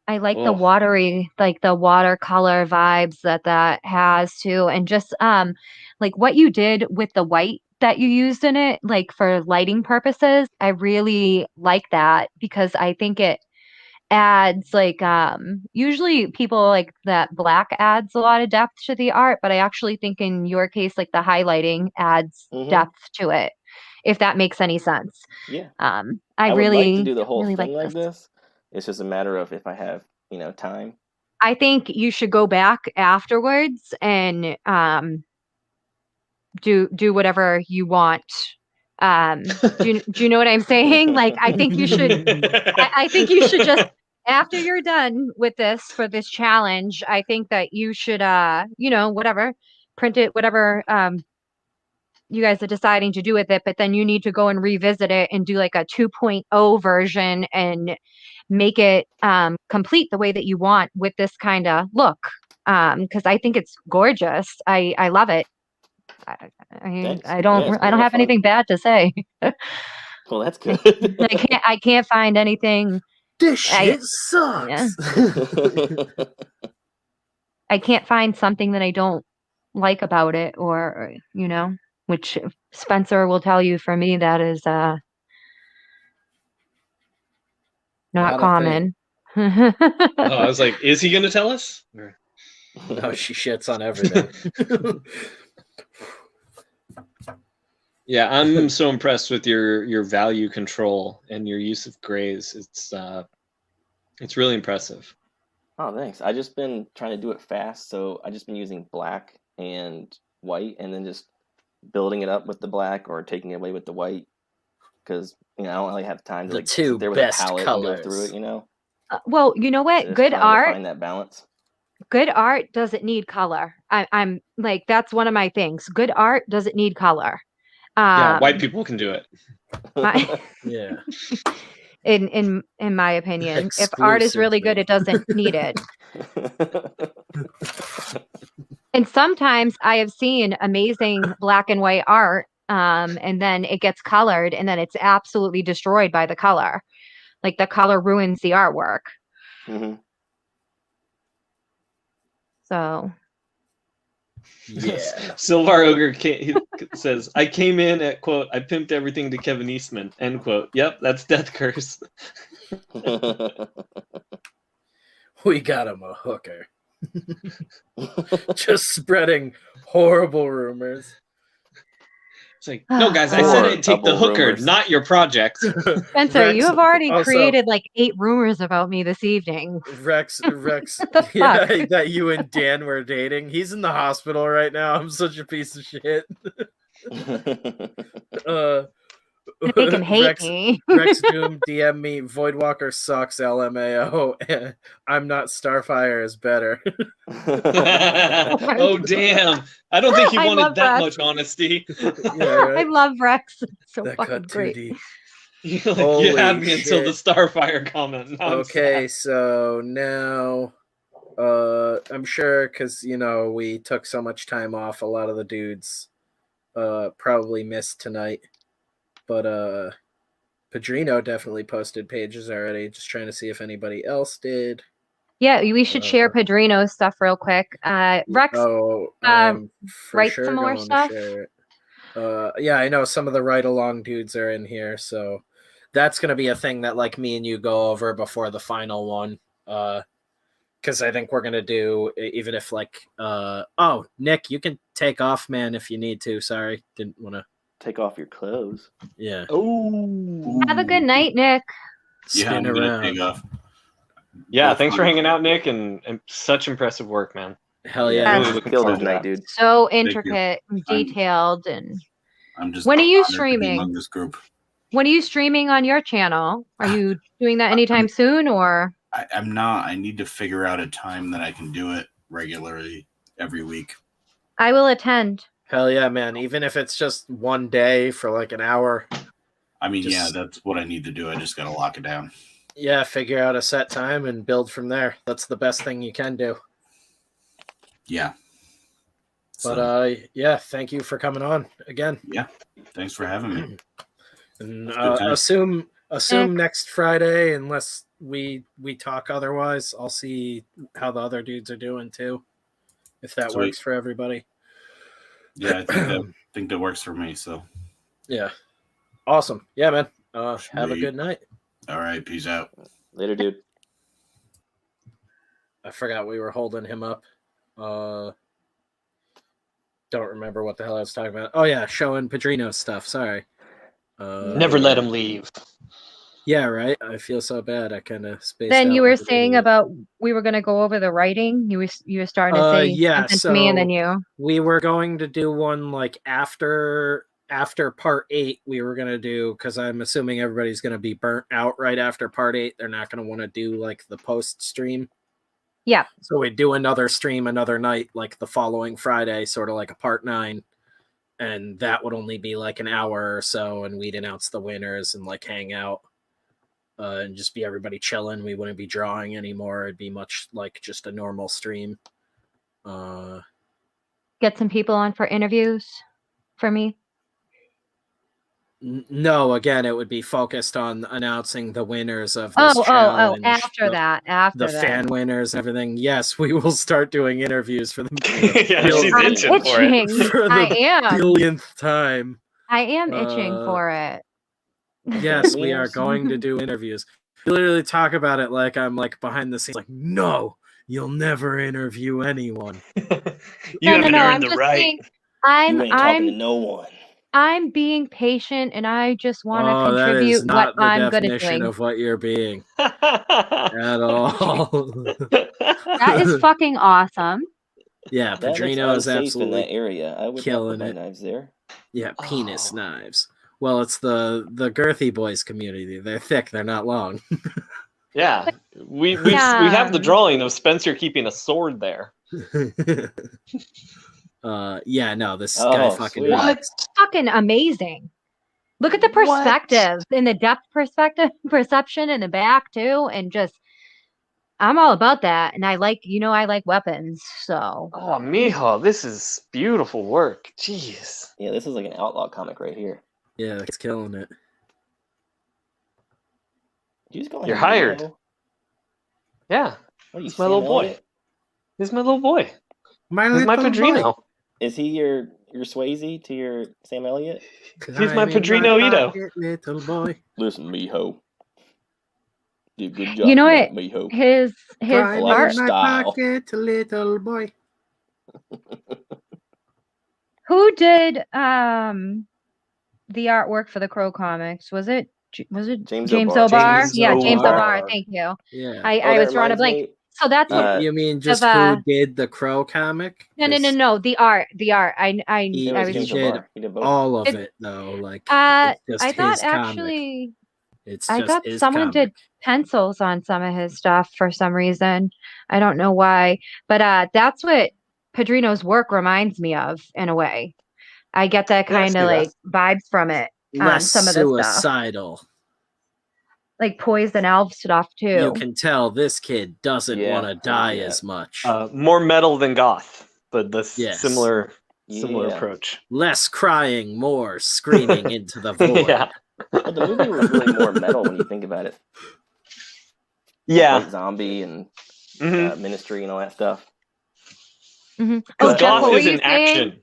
I like the Oh. watery, like the watercolor vibes that has too, and just like what you did with the white that you used in it, like for lighting purposes. I really like that because I think it adds like usually people like that black adds a lot of depth to the art, but I actually think in your case like the highlighting adds depth to it, if that makes any sense. Yeah. I would really like to do the whole really thing like like this. It's just a matter of if I have, time. I think you should go back afterwards and do whatever you want. Do you know what I'm saying? Like I think you should I think you should just after you're done with this for this challenge, I think that you should whatever, print it, whatever you guys are deciding to do with it, but then you need to go and revisit it and do like a 2.0 version and make it complete the way that you want with this kind of look. Because I think it's gorgeous. I love it. Thanks. I don't Yeah, it's I been don't real have fun. anything bad to say. Well, that's good. I can't find anything. This shit sucks. Yeah. I can't find something that I don't like about it, or which Spencer will tell you. For me, that is not Not a common. Oh, I was like, is he going to tell us? Or... No, she shits on everything. Yeah, I'm so impressed with your value control and your use of grays. It's really impressive. Oh, thanks. I just been trying to do it fast, so I just been using black and white, and then just building it up with the black or taking it away with the white, because I don't really have time to The like two sit there with best a palette colors. and go through it. Well, you know what? So just Good trying to art. find that balance. Good art doesn't need color. I'm like that's one of my things. Good art doesn't need color. Yeah, white people can do it. Yeah. In my opinion, if art is really good, it doesn't need it. And sometimes I have seen amazing black and white art, and then it gets colored, and then it's absolutely destroyed by the color. Like the color ruins the artwork. Mm-hmm. So. Yeah. Silvar Ogre says, I came in at, quote, I pimped everything to Kevin Eastman, end quote. Yep, that's Death Curse. We got him a hooker. Just spreading horrible rumors. It's like, no, guys, I said I'd take the Horrible hooker, rumors. not your project. Spencer, Rex, you have already also- created like 8 rumors about me this evening. Rex, the yeah, fuck? that you and Dan were dating. He's in the hospital right now. I'm such a piece of shit. Make him hate me. Rex Doom DM me, Voidwalker sucks, LMAO. I'm not Starfire is better. Oh, damn. I don't think he I wanted love that Rex. much honesty. Yeah, right? I love Rex. It's so That fucking cut too great. deep. You Holy had me until the shit. Starfire comment. Now I'm Okay, sad. so now I'm sure because we took so much time off, a lot of the dudes probably missed tonight. But Padrino definitely posted pages already, just trying to see if anybody else did. Yeah, we should share Padrino's stuff real quick. Rex, I'm for write sure some more going stuff. to share it. Yeah, I know some of the ride-along dudes are in here, so that's going to be a thing that like me and you go over before the final one. Because I think we're going to do, even if like, Nick, you can take off, man, if you need to. Sorry, didn't want to. Take off your clothes. Yeah. Oh. Have a good night, Nick. Yeah, I'm Spin gonna around. take off. Yeah, thanks for hanging out, Nick, and such impressive work, man. Hell Yeah. yeah. Really looking Killed forward his to night, that. dude. So intricate and detailed. And I'm just when are you honored to be streaming? among this group. When are you streaming on your channel? Are you doing that anytime soon, or? I'm not. I need to figure out a time that I can do it regularly every week. I will attend. Hell yeah, man. Even if it's just one day for like an hour. I mean, Just- yeah, that's what I need to do. I just got to lock it down. Yeah, figure out a set time and build from there. That's the best thing you can do. Yeah. But yeah, thank you for coming on again. Yeah, thanks for having me. And It's a good time. assume next Friday, unless we talk otherwise, I'll see how the other dudes are doing too, if that Sweet. works for everybody. Yeah, I think that works for me. So yeah, awesome. Yeah, man. Have a Sweet. good night. All right, peace out. Later, dude. I forgot we were holding him up. Don't remember what the hell I was talking about. Oh yeah, showing Padrino's stuff. Sorry. Never let him leave. Yeah, right. I feel so bad. I kind of spaced Then out you were like a saying idiot. about we were going to go over the writing. You were starting to say Yeah, something to me, and then you. we were going to do one like after part 8. We were going to do, because I'm assuming everybody's going to be burnt out right after part 8. They're not going to want to do like the post stream. Yeah. So we do another stream another night, like the following Friday, sort of like a part 9. And that would only be like an hour or so, and we'd announce the winners and like hang out and just be everybody chilling. We wouldn't be drawing anymore. It'd be much like just a normal stream. Get some people on for interviews for me. No, again, it would be focused on announcing the winners of this Oh, challenge. after that. The fan winners, everything. Yes, we will start doing interviews for them. Yeah, she's I'm itching for it. itching. For the I am. billionth time. I am itching for it. Yes, we are going to do interviews. We literally talk about it like I'm like behind the scenes, like, no, you'll never interview anyone. You haven't No. earned I'm the just right. saying, You ain't talking to no one. I'm being patient, and I just want to That contribute is not what the I'm good at definition doing. of what you're being at all. That is fucking awesome. Yeah, That looks Padrino is unsafe in absolutely that area. I would killing not put my it. knives there. Yeah, penis knives. Well, it's the girthy boys community. They're thick. They're not long. Yeah, we have the drawing of Spencer keeping a sword there. Yeah, no, this guy fucking sweet. rocks. Fucking amazing. Look at the perspective and the depth perception in the back too, and just I'm all about that. And I like weapons, so. Oh, mijo, this is beautiful work. Jeez. Yeah, this is like an outlaw comic right here. Yeah, it's killing it. You just call You're him hired. Miho? Yeah, What are you, he's my little Sam boy. Elliott? He's my little boy. My He's my little Padrino. boy. Is he your Swayze to your Sam Elliott? He's my I'm in Padrino Ito. pocket, little boy. Listen, Miho. Did a good job. You know tonight, what? Miho. His I like art. your style. Pocket, little boy. Who did the artwork for the Crow comics? Was it James James O'Barr. O'Barr? James Yeah, James O'Barr. O'Barr. Thank you. Yeah. I was drawing a blank. Me, So that's what. You mean just of, who did the Crow comic? No. The art. I He, was. James he did O'Barr. He did both. all of It- it though. Like I it's just thought his comic. actually. It's I just thought his someone comic. did pencils on some of his stuff for some reason. I don't know why, but that's what Padrino's work reminds me of in a way. I get that Yeah, I kind see of that. like vibes from it on Less some of the stuff, suicidal. like Poison Elf stuff too. You can tell this kid doesn't Yeah, want to die yeah. as much. More metal than goth, but this Yes. similar Yeah. approach. Less crying, more screaming into the void. Yeah. But the movie was really more metal when you think about it. Yeah. Like Zombie and Mhm. Ministry and all that stuff. Mm-hmm. Because Oh, Jeff, what goth were is you an saying? action.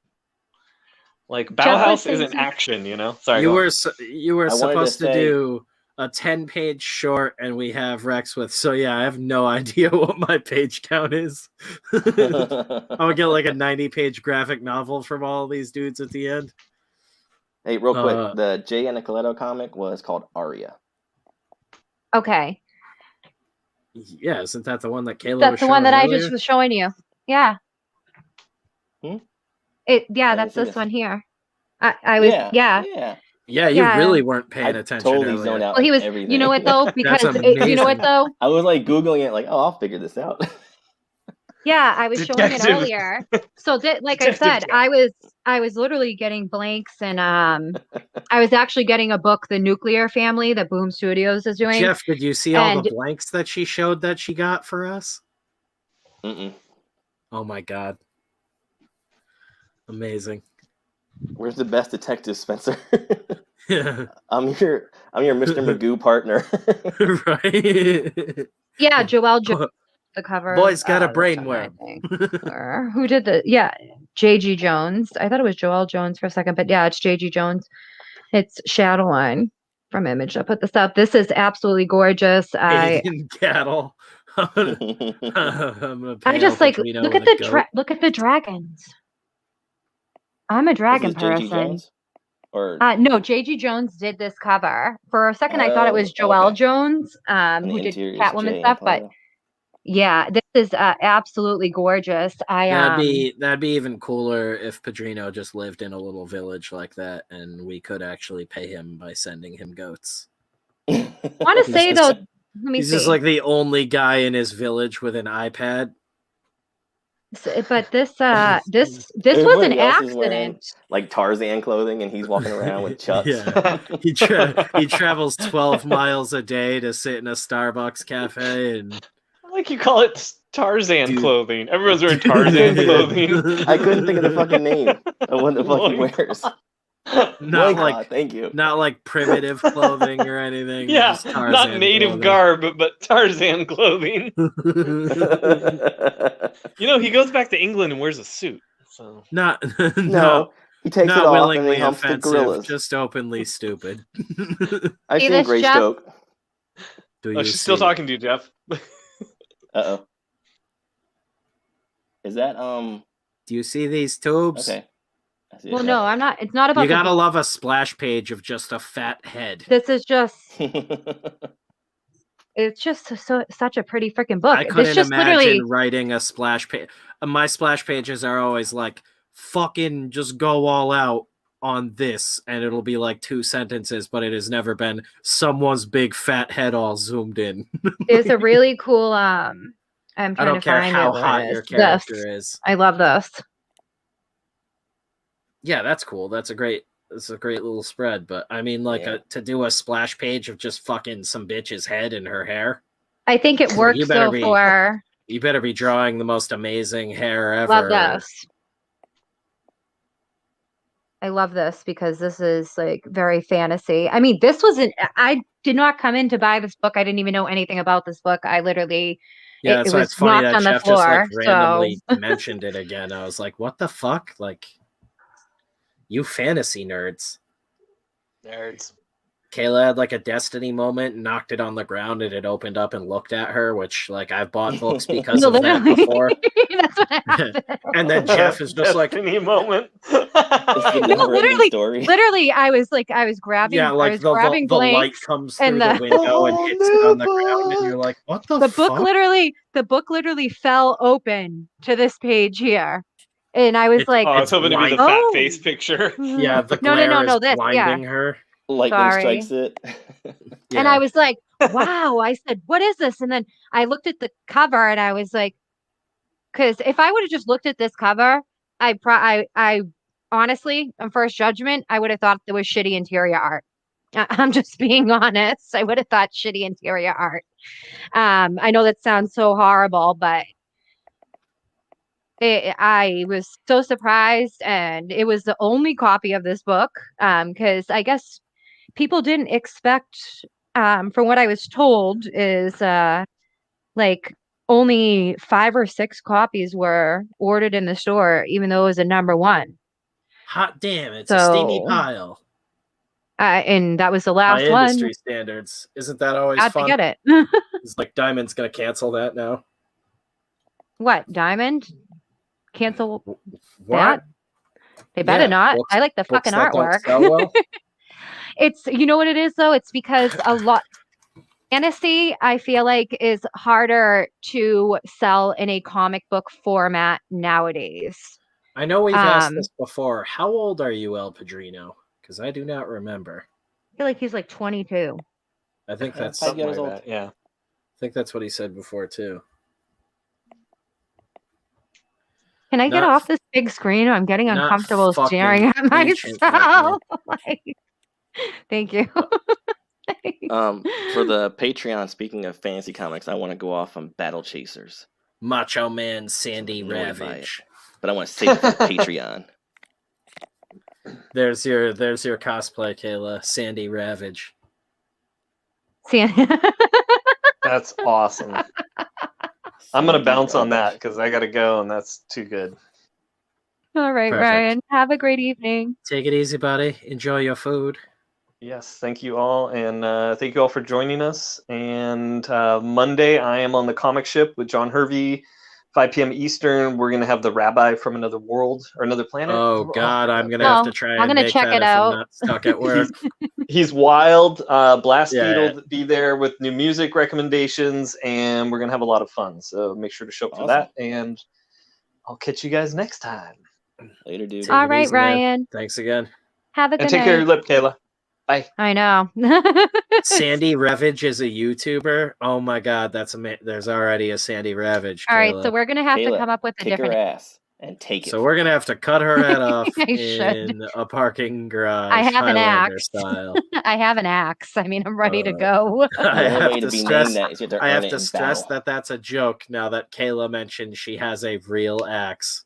Like was Bauhaus saying isn't something. action, you know. Sorry. You go on. were I wanted to supposed to say- do a 10-page short, and we have Rex with. So yeah, I have no idea what my page count is. I would get like a 90-page graphic novel from all these dudes at the end. Hey, real quick, the Jay Anicoletto comic was called Aria. Okay, Yeah, isn't that the one that Kayla was that's the one showing that I earlier? just was showing you. Yeah. Hmm? Yeah, I that's didn't see this this. one here. I was yeah. Yeah. Yeah, you Yeah. really weren't paying I attention totally earlier. zoned out. Well, he was. everything. You know what though? Because you know amazing. what though? I was like Googling it, like, oh, I'll figure this out. Yeah, I was showing it Detective. earlier. So like I Detective said, guy. I was literally getting blanks, and I was actually getting a book, The Nuclear Family, that Boom Studios is doing. Jeff, did you see all the And- blanks that she showed that she got for us? Mm-mm. Oh my god. Amazing. Where's the best detective, Spencer? Yeah. I'm your Mr. Magoo partner. Right. Yeah, Joelle Jones, the cover. Boy's got a this one, I brainworm. think. Or who did the? Yeah, J.G. Jones. I thought it was Joelle Jones for a second, but yeah, it's J.G. Jones. It's Shadowline from Image. I put this up. This is absolutely gorgeous. Pagan cattle. I'm gonna pay I just Al like Pacino look with at a goat. look at the dragons. I'm a dragon Is this J.G. person. Jones? Or No, J.G. Jones did this cover. For a second, I thought it was Joelle okay. Jones, And the who did interior is Catwoman Jay stuff. But Antonio. yeah, this is absolutely gorgeous. That'd be even cooler if Padrino just lived in a little village like that, and we could actually pay him by sending him goats. I want to say though, let me He's see. just like the only guy in his village with an iPad. But this was an Everybody else is wearing, accident. like Tarzan clothing, and he's walking around with chucks. Yeah. He travels 12 miles a day to sit in a Starbucks cafe, and I like you call it Tarzan Dude. clothing. Everyone's wearing Tarzan clothing. I couldn't think of the fucking name of what the fuck he wears. not like thank you. not like primitive clothing or anything. Yeah, just Tarzan not native clothing. garb, but Tarzan clothing. You know, he goes back to England and wears a suit. So No, he takes not it off and willingly he humps the offensive, gorillas. just openly stupid. I've See seen this, Greystoke. oh, she's still talking to you, Jeff. Uh-oh. Is that Do you see these tubes? okay? I see it Well, now. no, I'm not. It's not about. You gotta love a splash page of just a fat head. This is just. It's just such a pretty freaking book. I couldn't This just imagine literally. writing a splash page. My splash pages are always like, fucking just go all out on this, and it'll be like 2 sentences, but it has never been someone's big fat head all zoomed in. Is a really cool. I'm trying I don't to care find how it. Where hot it your is. character This. is. I love this. Yeah, that's cool. That's a great little spread. But I mean, like to do a splash page of just fucking some bitch's head and her hair. I think it works you better for. You better be drawing the most amazing hair ever. Love this. I love this because this is like very fantasy. I mean, I did not come in to buy this book. I didn't even know anything about this book. I literally, Yeah, it that's why was it's funny knocked that on the Jeff just floor. like randomly mentioned it again. I was like, what the fuck? Like, you fantasy nerds. Kayla had like a Destiny moment, knocked it on the ground, and it opened up and looked at her, which like I've bought books because of that before. That's what happened. And then Jeff is just like, Destiny moment. No, literally, I was grabbing, yeah, like the light blanks comes and through the window and hits it on the ground, and you're like, what the fuck? The book literally fell open to this page here. And I was like, I was hoping to be the fat face picture. Yeah, the glare is blinding her. Lightning strikes it. Yeah. And I was like, wow. I said, what is this? And then I looked at the cover and I was like, because if I would have just looked at this cover, I honestly, on first judgment, I would have thought there was shitty interior art. I'm just being honest. I would have thought shitty interior art. I know that sounds so horrible, but I was so surprised, and it was the only copy of this book because I guess people didn't expect, from what I was told, is like only 5 or 6 copies were ordered in the store, even though it was a -- 1. Hot damn, it's a steamy pile. And that was the last By one. industry standards. Isn't that always Had fun? to get it. It's like Diamond's going to cancel that now. What, Diamond? Cancel What? that? They better not. Books, I like the fucking that don't artwork. sell well? It's, you know what it is though? It's because a lot fantasy, I feel like, is harder to sell in a comic book format nowadays. I know we've asked this before. How old are you, El Padrino? Because I do not remember. I feel like he's like 22. I think that's 5 years old. Yeah. I think that's what he said before too. Can I get off this big screen? I'm getting uncomfortable staring at myself. Thank you. For the Patreon, speaking of fantasy comics, I want to go off on Battle Chasers. Macho Man Sandy Ravage. But I want to save it for the Patreon. There's your cosplay, Kayla. Sandy Ravage. See, That's awesome. I'm gonna bounce on that because I gotta go, and that's too good. all right, Perfect. Ryan. Have a great evening. Take it easy, buddy. Enjoy your food. Yes, thank you all, and thank you all for joining us. And Monday, I am on the Comic Ship with John Hervey, 5 p.m. Eastern. We're gonna have the Rabbi from another world or another planet. Oh God, I'm gonna have to try I'm and gonna make check that it if out. I'm not stuck at work. He's wild. Blast Yeah. Beat will be there with new music recommendations, and we're gonna have a lot of fun. So make sure to show up for that, and I'll catch you guys next time. Later, dude. Take All it right, easy, man. Ryan. Thanks again. Have a And good take care of your night. lip, Kayla. Bye. I know. Sandy Ravage is a YouTuber. Oh my God, that's there's already a Sandy Ravage. All right, Kayla. so we're gonna have to Kayla, come up with a kick her different. ass and take it. So we're gonna have to cut her head off I should. in a parking garage. I have an Highlander axe. style. I have an axe. I mean, I'm ready to go. The I only have way to to be stress. named that is you have to I earn have it to in stress battle. that that's a joke. Now that Kayla mentioned she has a real axe.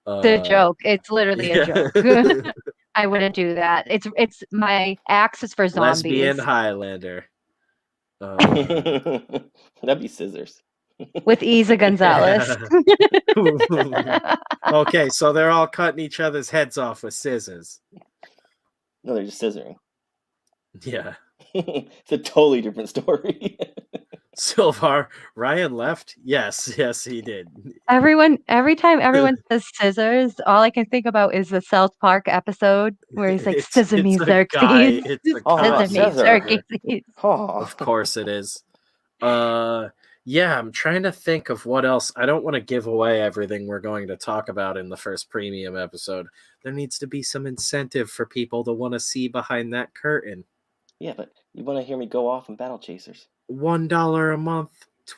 The joke. It's literally a yeah. joke. I wouldn't do that. It's my axe is for zombies. Lesbian Highlander. That'd be scissors. With Isa Gonzalez. Okay, so they're all cutting each other's heads off with scissors. No, they're just scissoring. Yeah. It's a totally different story. Silvar, Ryan left? Yes, he did. Every time everyone says scissors, all I can think about is the South Park episode where he's like, scissor me, It's a guy. Xerxes. It's a Oh, guy. Scissor me, scissor. Xerxes. Of course it is. Yeah, I'm trying to think of what else. I don't want to give away everything we're going to talk about in the first premium episode. There needs to be some incentive for people to want to see behind that curtain. Yeah, but you want to hear me go off in Battle Chasers? $1 a month,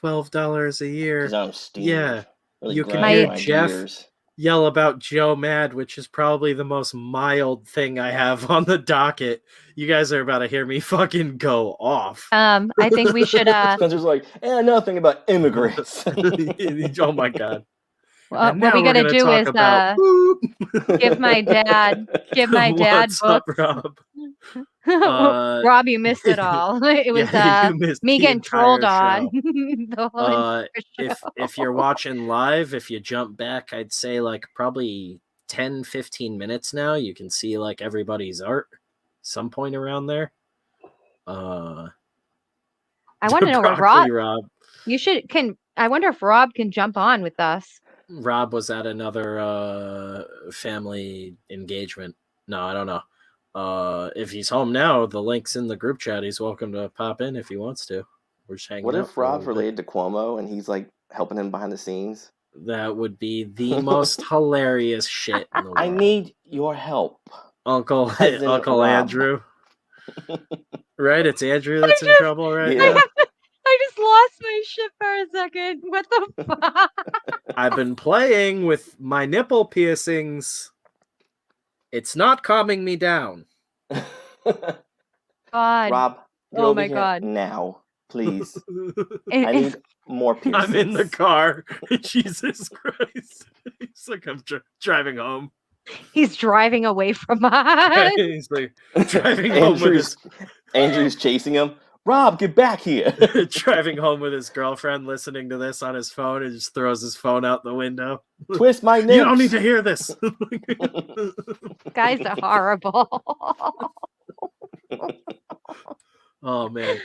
$12 a year. Because I'm Steve. Yeah, Really you can grinding hear my Jeff gears. yell about Joe Mad, which is probably the most mild thing I have on the docket. You guys are about to hear me fucking go off. I think we should Spencer's like, another thing about immigrants. Oh my God. what now we we're gotta gonna do talk is about give my dad What's up, books. Rob? Rob, you missed it all. It was you missed me the getting trolled entire on. The whole entire show. if you're watching live, if you jump back, I'd say like probably 10-15 minutes now, you can see like everybody's art some point around there. I want to know where Rob. I wonder if Rob can jump on with us. Rob was at another family engagement. No, I don't know. If he's home now, the link's in the group chat. He's welcome to pop in if he wants to. We're just hanging What out if for a Rob's little bit. related to Cuomo and he's like helping him behind the scenes? That would be the most hilarious shit in the world. I need your help. Uncle Rob. Andrew. Right? It's Andrew that's in trouble right Yeah. now. I just lost my shit for a second. What the fuck? I've been playing with my nipple piercings. It's not calming me down. God. Rob, get Oh over my here God. now, please. It- I it's- need more piercings. I'm in the car. Jesus Christ. He's like, I'm driving home. he's driving away from us. He's like, driving home with his Andrew's chasing him. Rob, get back here. driving home with his girlfriend, listening to this on his phone, and just throws his phone out the window. Twist my nips. You don't need to hear this. Guys are horrible. Oh man.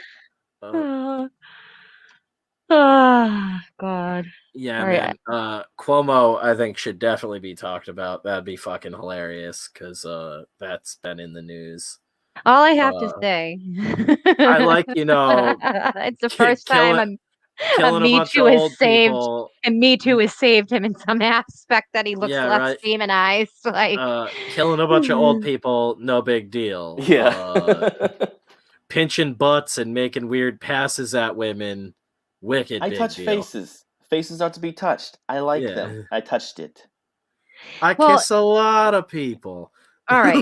God. Yeah, All man. Cuomo, I think, should definitely be talked about. That'd be fucking hilarious because that's been in the news. All I have to say. I like, it's the first time killing a Me bunch Too of has old saved people. and Me Too has saved him in some aspect that he looks Yeah, less right. demonized. Like Killing a bunch of old people, no big deal. Yeah. Pinching butts and making weird passes at women, wicked I big touch deal. faces. Faces are to be touched. I like Yeah. them. I touched it. I kiss a lot of people. all right,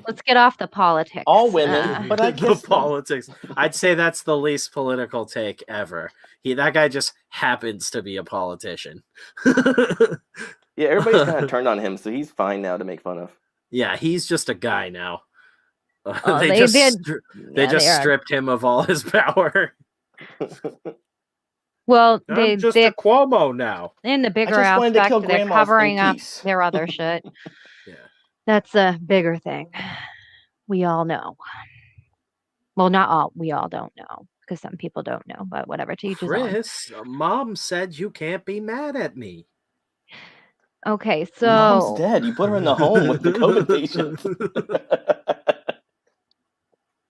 let's get off the politics. All women, but I the kiss them. politics. I'd say that's the least political take ever. That guy just happens to be a politician. Yeah, everybody's kind of turned on him, so he's fine now to make fun of. Yeah, he's just a guy now. Oh, they they just did. they Yeah, just they are. stripped him of all his power. Well, I'm just a Cuomo now. in the bigger just wanted to kill aspect, they're grandmas in covering up peace. their other shit. Yeah. That's a bigger thing. We all know. Well, not all. We all don't know because some people don't know, but whatever. To each his own. Chris, Mom said you can't be mad at me. Okay, Mom's so dead. You put her in the home with the COVID patients.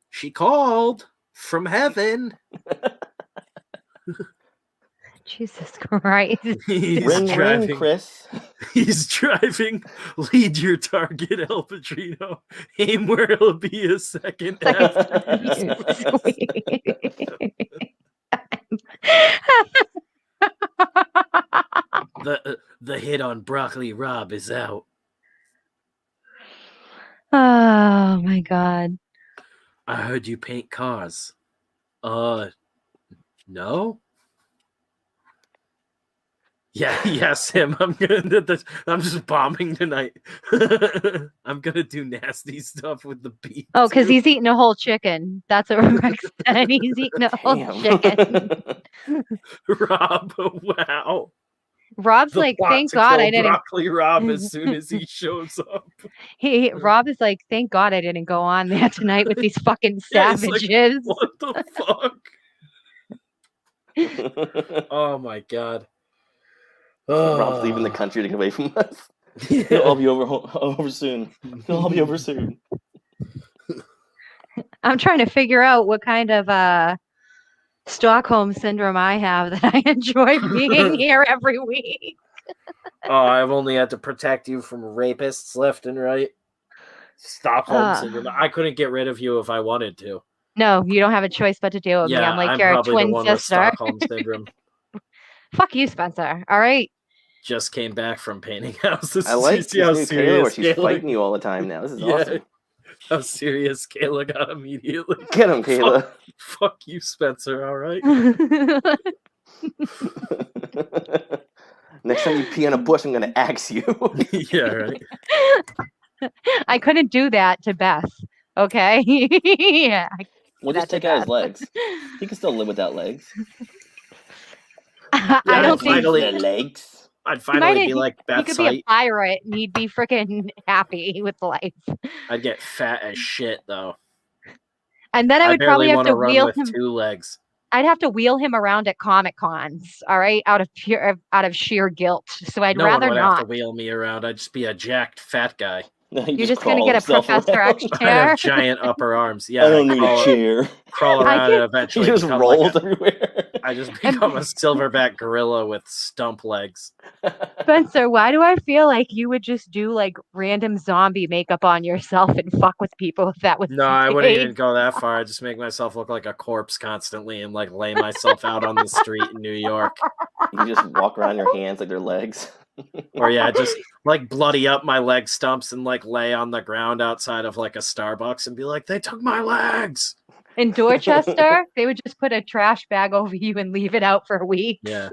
She called from heaven. Jesus Christ. He's Ring, driving. ring, Chris. He's driving. Lead your target, El Pacino. Aim where it'll be a second after. The hit on Broccoli Rob is out. Oh my God. I heard you paint cars. No. Yeah, yes, him. I'm just bombing tonight. I'm gonna do nasty stuff with the beat. Oh, because he's eating a whole chicken. That's what Rex said. He's eating a whole chicken. Rob, wow. Rob's The like, plot thank to God kill I didn't. Broccoli Rob as soon as he shows up. Rob is like, thank God I didn't go on there tonight with these fucking Yeah, he's like, savages. what the fuck? Oh my God. Rob's leaving the country to get away from us. Yeah. He'll all be over soon. He'll all be over soon. I'm trying to figure out what kind of Stockholm syndrome I have that I enjoy being here every week. Oh, I've only had to protect you from rapists left and right. Stockholm syndrome. I couldn't get rid of you if I wanted to. No, you don't have a choice but to deal with me. I'm like your probably twin the one sister. With Stockholm syndrome. Fuck you, Spencer. All right. Just came back from painting houses. I like See how this new Kayla where she's Kayla- fighting you all the time now. This is awesome. How serious Kayla got immediately. Get him, Kayla. Fuck you, Spencer. All right. Next time you pee on a bush, I'm gonna axe you. Yeah, right. I couldn't do that to Beth. Okay. Yeah. We'll just take out his legs. He can still live without legs. I don't think the legs. I'd finally be like he Beth's could be a height. pirate and he'd be freaking happy with life. I'd get fat as shit though. And then I would probably have to run wheel with him. 2 legs. I'd have to wheel him around at Comic Cons, all right, out of sheer guilt. So I'd No rather one would not. have to wheel me around. I'd just be a jacked fat guy. You're just gonna get a Professor X I'd chair. have giant upper arms. Yeah, I don't need a chair. Crawl around and eventually He just become rolls like everywhere. I just become a silverback gorilla with stump legs. Spencer, why do I feel like you would just do like random zombie makeup on yourself and fuck with people if that was No, I wouldn't even go that far. I'd just make myself look like a corpse constantly and like lay myself out on the street in New York. You just walk around your hands like they're legs. Or yeah, just like bloody up my leg stumps and like lay on the ground outside of like a Starbucks and be like, they took my legs. In Dorchester, they would just put a trash bag over you and leave it out for weeks. Yeah.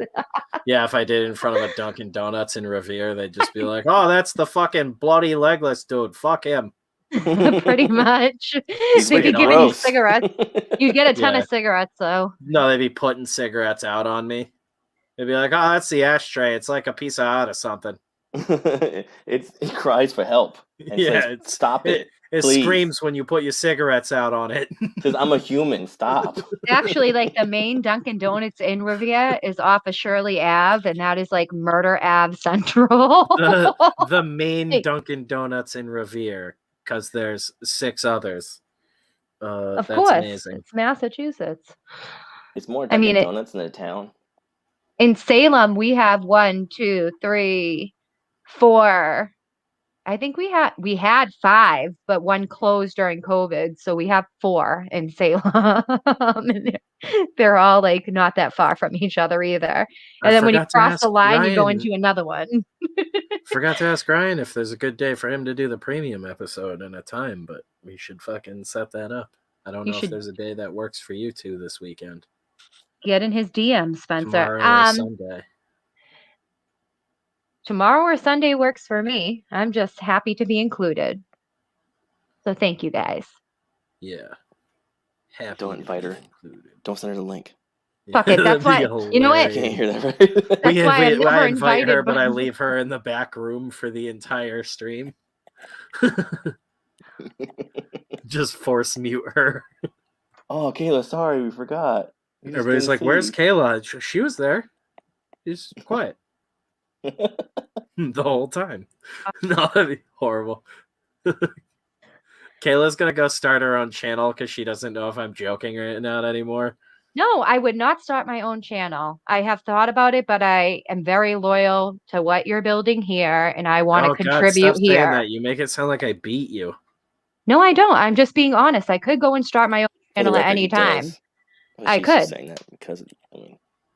Yeah, if I did in front of a Dunkin' Donuts in Revere, they'd just be like, oh, that's the fucking bloody legless dude. Fuck him. Pretty much. He's They could freaking give you gross. cigarettes. You'd get a ton Yeah. of cigarettes, though. No, they'd be putting cigarettes out on me. They'd be like, oh, that's the ashtray. It's like a piece of art or something. It cries for help. And Yeah, says, stop it. It please. screams when you put your cigarettes out on it. Says, I'm a human. Stop. Actually, like the main Dunkin' Donuts in Revere is off of Shirley Ave, and that is like Murder Ave Central. The main Dunkin' Donuts in Revere, because there's 6 others. Of that's course, amazing. it's Massachusetts. It's more I mean, Dunkin' Donuts in the town. In Salem, we have 1, 2, 3, 4. I think we had 5, but 1 closed during COVID, so we have 4 in Salem. And they're all like not that far from each other either. And then when you cross the line, you go into another one. Forgot to ask Ryan if there's a good day for him to do the premium episode and a time, but we should fucking set that up. I don't know if there's a day that works for you 2 this weekend. Get in his DM, Spencer. Tomorrow or Sunday. Tomorrow or Sunday works for me. I'm just happy to be included. So thank you guys. Yeah. Happy Don't invite her. included. Don't send her the link. Fuck it. That's why. You know what? You can't hear that, right? That's why I'm never I invite invited, her, but but- I leave her in the back room for the entire stream. Just force mute her. Oh, Kayla, sorry, we forgot. We just Everybody's didn't like, "Where's see." Kayla?" She was there. She's quiet the whole time. No, that'd be horrible. Kayla's gonna go start her own channel because she doesn't know if I'm joking or not anymore. No, I would not start my own channel. I have thought about it, but I am very loyal to what you're building here, and I want to contribute stop here. saying that. You make it sound like I beat you. No, I don't. I'm just being honest. I could go and start my own For the channel at record, any he time. does. But I she's just could. saying that because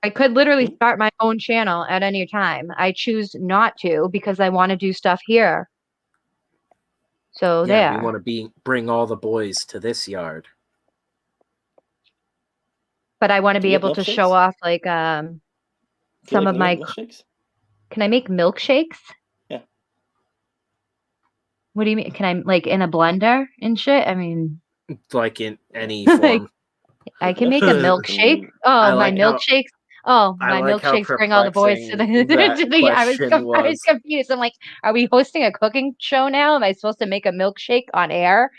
I could literally start my own channel at any time. I choose not to because I want to do stuff here. So Yeah, there. we want to bring all the boys to this yard. But I want to Can be you get able to show milkshakes? off like some of my. milkshakes. Can I make milkshakes? Yeah. What do you mean? Can I like in a blender and shit? I mean, Like in any Like, form. I can make a milkshake. Oh, I my like how- milkshakes. Oh, I my like how milkshakes bring all the boys to the. perplexing that to the I was question confused. I'm like, are we hosting a cooking show now? Am I supposed to make a milkshake on air?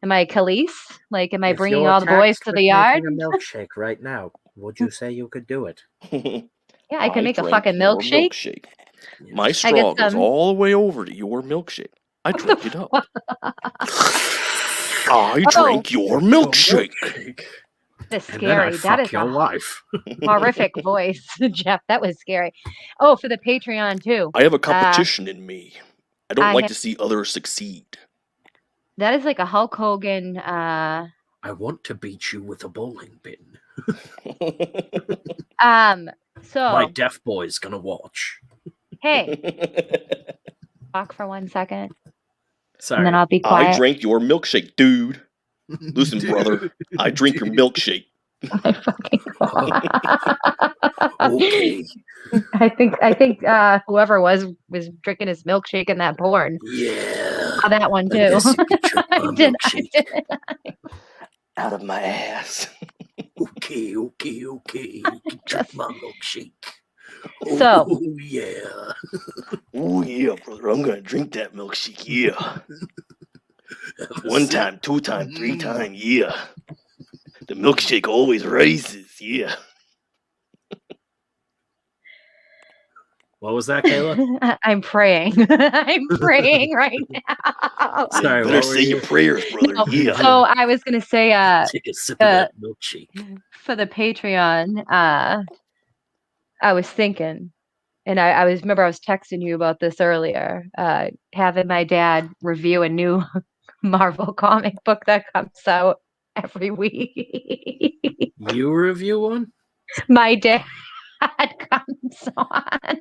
Am I Khalees? Like, am I If bringing you're all the boys tasked to with the yard? making a milkshake right now, would you say you could do it? Yeah, I can make a drank fucking your milkshake. My I straw get goes some- all the way over to your milkshake. I What the drank it up. fuck? I drank your milkshake. That's And then I scary. That fuck is your a wife. horrific voice, Jeff. That was scary. Oh, for the Patreon too. I have a competition in me. I don't I like ha- to see others succeed. That is like a Hulk Hogan. I want to beat you with a bowling pin. So My deaf boy's gonna watch. hey, talk for 1 second, Sorry. and then I'll be I quiet. drank your milkshake, dude. Listen, brother, I drink your milkshake. My fucking God. Okay. I think whoever was drinking his milkshake in that porn. Yeah. Saw that one I too. guess you could drink my I did. milkshake. Out of my ass. Okay. You can drink my milkshake. So- Oh, yeah. Oh yeah, brother, I'm gonna drink that milkshake, yeah. Have a 1 sip. time, 2 time, 3 time, yeah. The milkshake always rises, yeah. What was that, Kayla? I'm praying. I'm praying right now. Sorry, Better what were say your you- prayers, brother, No, yeah. So I was gonna say, Take a sip of that milkshake. for the Patreon, I was thinking, and I remember I was texting you about this earlier, having my dad review a new Marvel comic book that comes out every week. You review one? My dad comes on.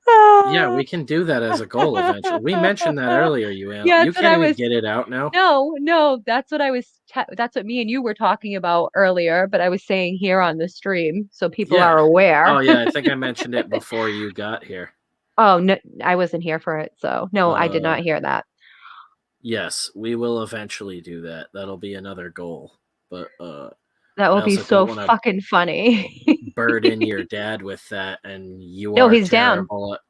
Yeah, we can do that as a goal eventually. We mentioned that earlier, you Yeah, you that's what I can't even was- get it out now. No, that's what I was. That's what me and you were talking about earlier. But I was saying here on the stream, so people Yeah. are aware. Oh yeah, I think I mentioned it before you got here. Oh no, I wasn't here for it, so no, I did Uh, not hear that. Yes, we will eventually do that. That'll be another goal. But That will I be also so don't wanna- fucking funny. burden your dad with that, and you No, are he's down. terrible at.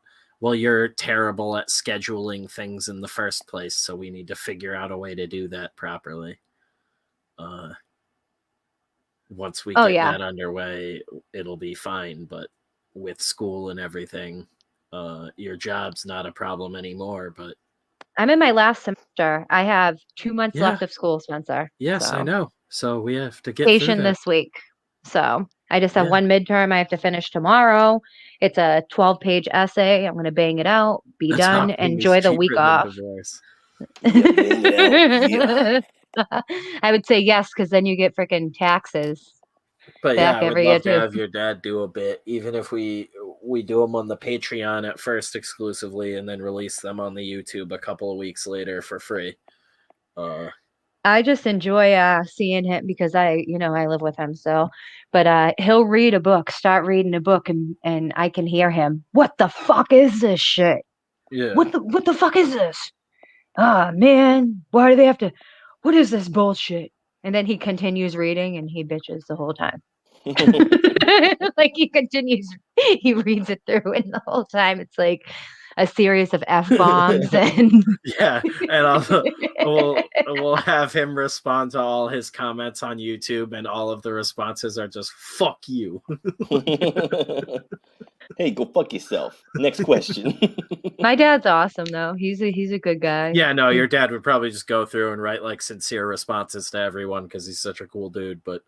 Well, you're terrible at scheduling things in the first place, so we need to figure out a way to do that properly. Once we Oh, get yeah. that underway, it'll be fine. But with school and everything, your job's not a problem anymore. But I'm in my last semester. I have 2 months Yeah. left of school, Spencer. yes, I So, know. So we have to get through Vacation that. this week. So I just have Yeah. one midterm I have to finish tomorrow. It's a 12-page essay. I'm going to bang it out, be That's done, not being enjoy the week cheaper than off. divorce. Yeah, bang it out, yeah. I would say yes, because then you get freaking taxes. But back yeah, I would every year love to too. have your dad do a bit, even if we do them on the Patreon at first exclusively, and then release them on the YouTube a couple of weeks later for free. I just enjoy seeing him because I live with him. So, but he'll read a book, start reading a book, and I can hear him. What the fuck is this shit? Yeah, What the fuck is this? "Ah, man, why do they have to? What is this bullshit?" And then he continues reading, and he bitches the whole time. Like he continues, he reads it through, and the whole time it's like a series of F-bombs and Yeah, and also we'll have him respond to all his comments on YouTube, and all of the responses are just "fuck you." Hey, go fuck yourself. Next question. My dad's awesome though. He's a good guy. Yeah, no, your dad would probably just go through and write like sincere responses to everyone because he's such a cool dude. But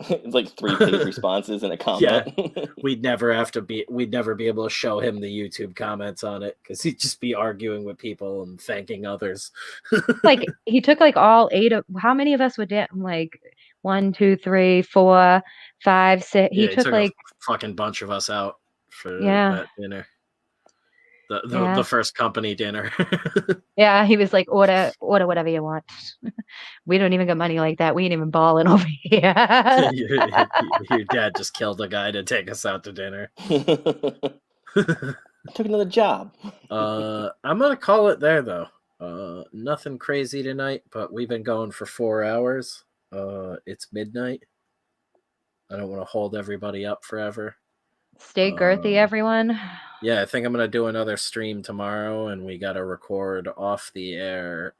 It's like 3-page responses and a comment. we'd never be able to show him the YouTube comments on it because he'd just be arguing with people and thanking others. Like he took like all 8 of how many of us would like 1, 2, 3, 4, 5, 6. He took like a fucking bunch of us out for Yeah. that dinner. The Yeah. first company dinner. Yeah, he was like, order whatever you want. We don't even got money like that. We ain't even balling over here. Your dad just killed a guy to take us out to dinner. I took another job. I'm gonna call it there though. Nothing crazy tonight, but we've been going for 4 hours. It's midnight. I don't want to hold everybody up forever. Stay girthy, everyone. Yeah, I think I'm gonna do another stream tomorrow, and we gotta record off the air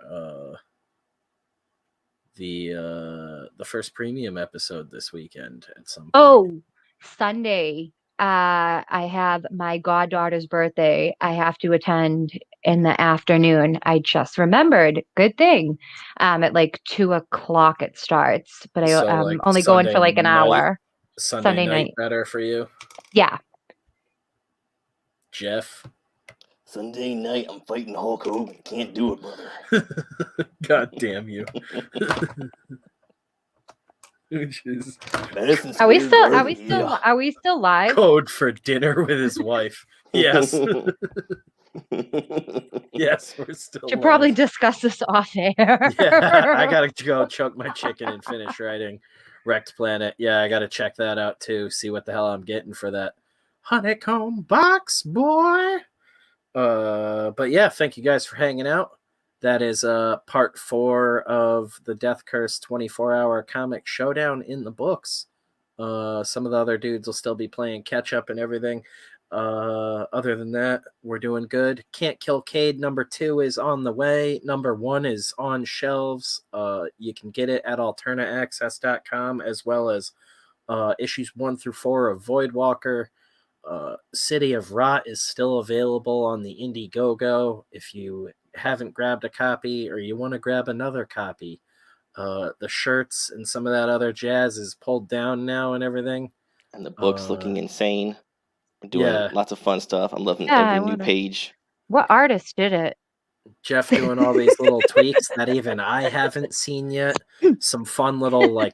the first premium episode this weekend at some point. Oh, Sunday. I have my goddaughter's birthday. I have to attend in the afternoon. I just remembered. Good thing. At like 2:00 it starts, but I'm like only going for like an Sunday night- hour. Sunday night night. better for you, Yeah. Jeff? Sunday night, I'm fighting Hulk Hogan. Can't do it, brother. God damn you. Which is Are we still live? code for dinner with his wife. Yes. Yes, we're still Should live. probably discuss this off air. Yeah, I gotta go choke my chicken and finish writing Wrecked Planet. Yeah, I gotta check that out too. See what the hell I'm getting for that honeycomb box, boy. But yeah, thank you guys for hanging out. That is part 4 of the Death Curse 24-hour comic showdown in the books. Some of the other dudes will still be playing catch up and everything. Other than that, we're doing good. Can't Kill Cade number 2 is on the way. Number 1 is on shelves. You can get it at alternaaccess.com, as well as issues 1 through 4 of Voidwalker. City of Rot is still available on the Indiegogo. If you haven't grabbed a copy or you want to grab another copy, the shirts and some of that other jazz is pulled down now and everything. And the book's looking insane. We're doing lots of fun stuff. I'm loving every new page. What artist did it? Jeff doing all these little tweaks that even I haven't seen yet. Some fun little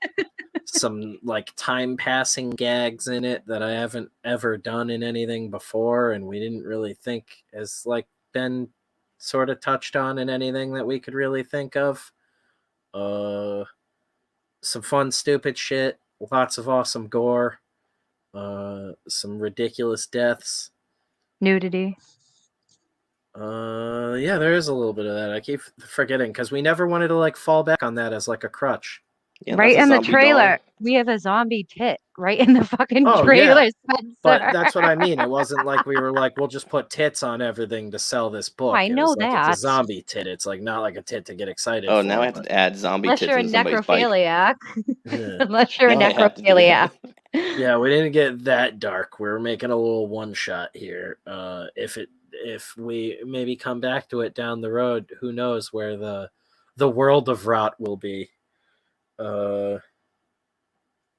some time passing gags in it that I haven't ever done in anything before, and we didn't really think has been sort of touched on in anything that we could really think of. Some fun stupid shit, lots of awesome gore, some ridiculous deaths, nudity. Yeah, there is a little bit of that. I keep forgetting because we never wanted to fall back on that as a crutch. Yeah, right in the trailer, we have a zombie tit right in the fucking trailer. Yeah. Spencer. But that's what I mean. It wasn't like we were we'll just put tits on everything to sell this book. I know that. It's a zombie tit. It's not like a tit to get excited. Oh, now I have to add zombie unless tits you're a in somebody's bike. necrophiliac. Yeah. Unless you're a necrophiliac. Yeah, we didn't get that dark. We were making a little one shot here. If we maybe come back to it down the road, who knows where the world of Rot will be.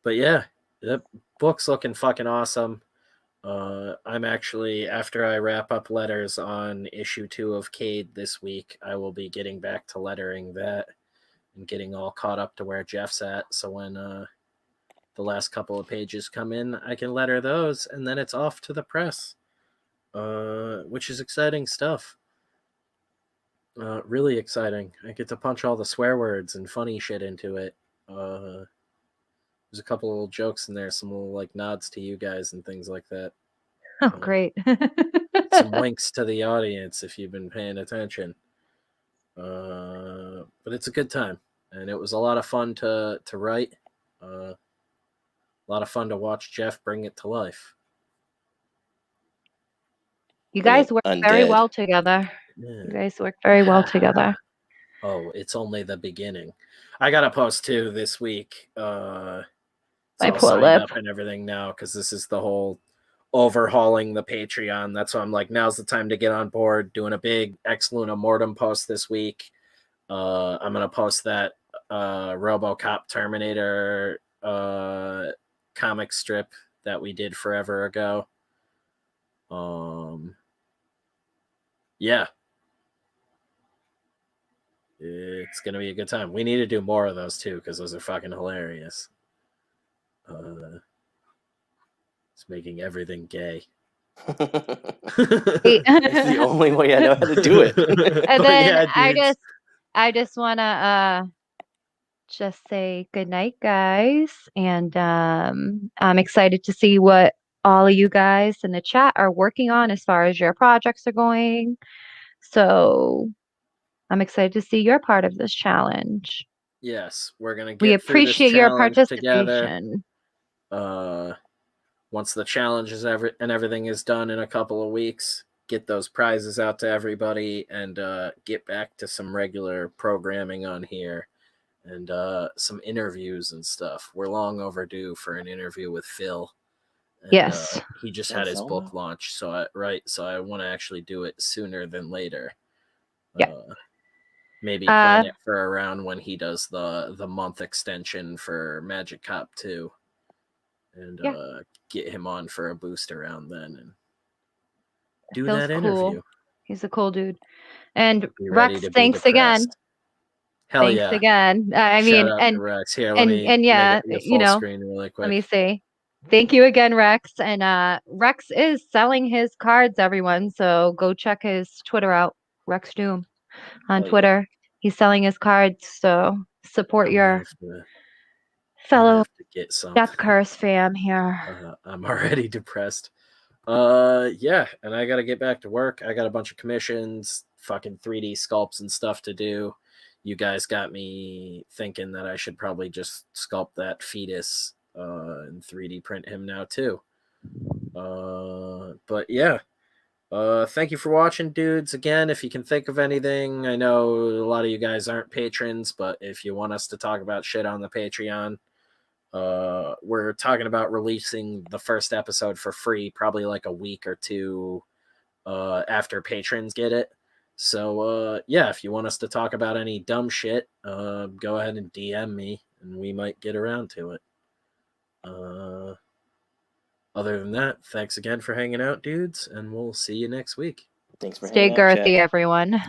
But yeah, that book's looking fucking awesome. I'm actually, after I wrap up letters on issue 2 of Cade this week, I will be getting back to lettering that and getting all caught up to where Jeff's at. So when the last couple of pages come in, I can letter those, and then it's off to the press. Which is exciting stuff. Really exciting. I get to punch all the swear words and funny shit into it. There's a couple of little jokes in there, some little nods to you guys and things like that. Oh, great. Some winks to the audience if you've been paying attention. But it's a good time, and it was a lot of fun to write. A lot of fun to watch Jeff bring it to life. You guys work very Undead. well together. Yeah. You guys work very well together. Oh, it's only the beginning. I got a post too this week. It's My all poor signed lip. up and everything now because this is the whole overhauling the Patreon. That's why I'm like, now's the time to get on board. Doing a big Ex Luna Mortem post this week. I'm gonna post that RoboCop Terminator comic strip that we did forever ago. Yeah. It's gonna be a good time. We need to do more of those too, because those are fucking hilarious. It's making everything gay. It's the only way I know how to do it. And then yeah, I just wanna just say good night, guys, and I'm excited to see what all of you guys in the chat are working on as far as your projects are going. So I'm excited to see your part of this challenge. yes, we're gonna We get through this appreciate your challenge together. participation. Once the challenge is and everything is done in a couple of weeks, get those prizes out to everybody and get back to some regular programming on here and some interviews and stuff. We're long overdue for an interview with Phil. And, Yes. he just had his book launch, so I want to actually do it sooner than later. Yeah. Maybe plan it for around when he does the month extension for Magic Cop 2. And get him on for a boost around then and do Phil's that cool. interview. He's a cool dude. And Be ready Rex, to be thanks again. depressed. Hell Thanks yeah. again. I Shout mean, out and to Rex. Here, and yeah, make it you full know, screen really quick. let me see. Thank you again, Rex. And Rex is selling his cards, everyone. So go check his Twitter out, Rex Doom on Twitter. Yeah. He's selling his cards. So support your fellow Death Curse fam here. I'm already depressed. Yeah, and I gotta get back to work. I got a bunch of commissions, fucking 3D sculpts and stuff to do. You guys got me thinking that I should probably just sculpt that fetus and 3D print him now too. But yeah. Thank you for watching, dudes. Again, if you can think of anything, I know a lot of you guys aren't patrons, but if you want us to talk about shit on the Patreon, we're talking about releasing the first episode for free, probably like a week or two after patrons get it. So yeah, if you want us to talk about any dumb shit, go ahead and DM me and we might get around to it. Other than that, thanks again for hanging out, dudes, and we'll see you next week. Thanks for Stay hanging out, girthy, chat. everyone.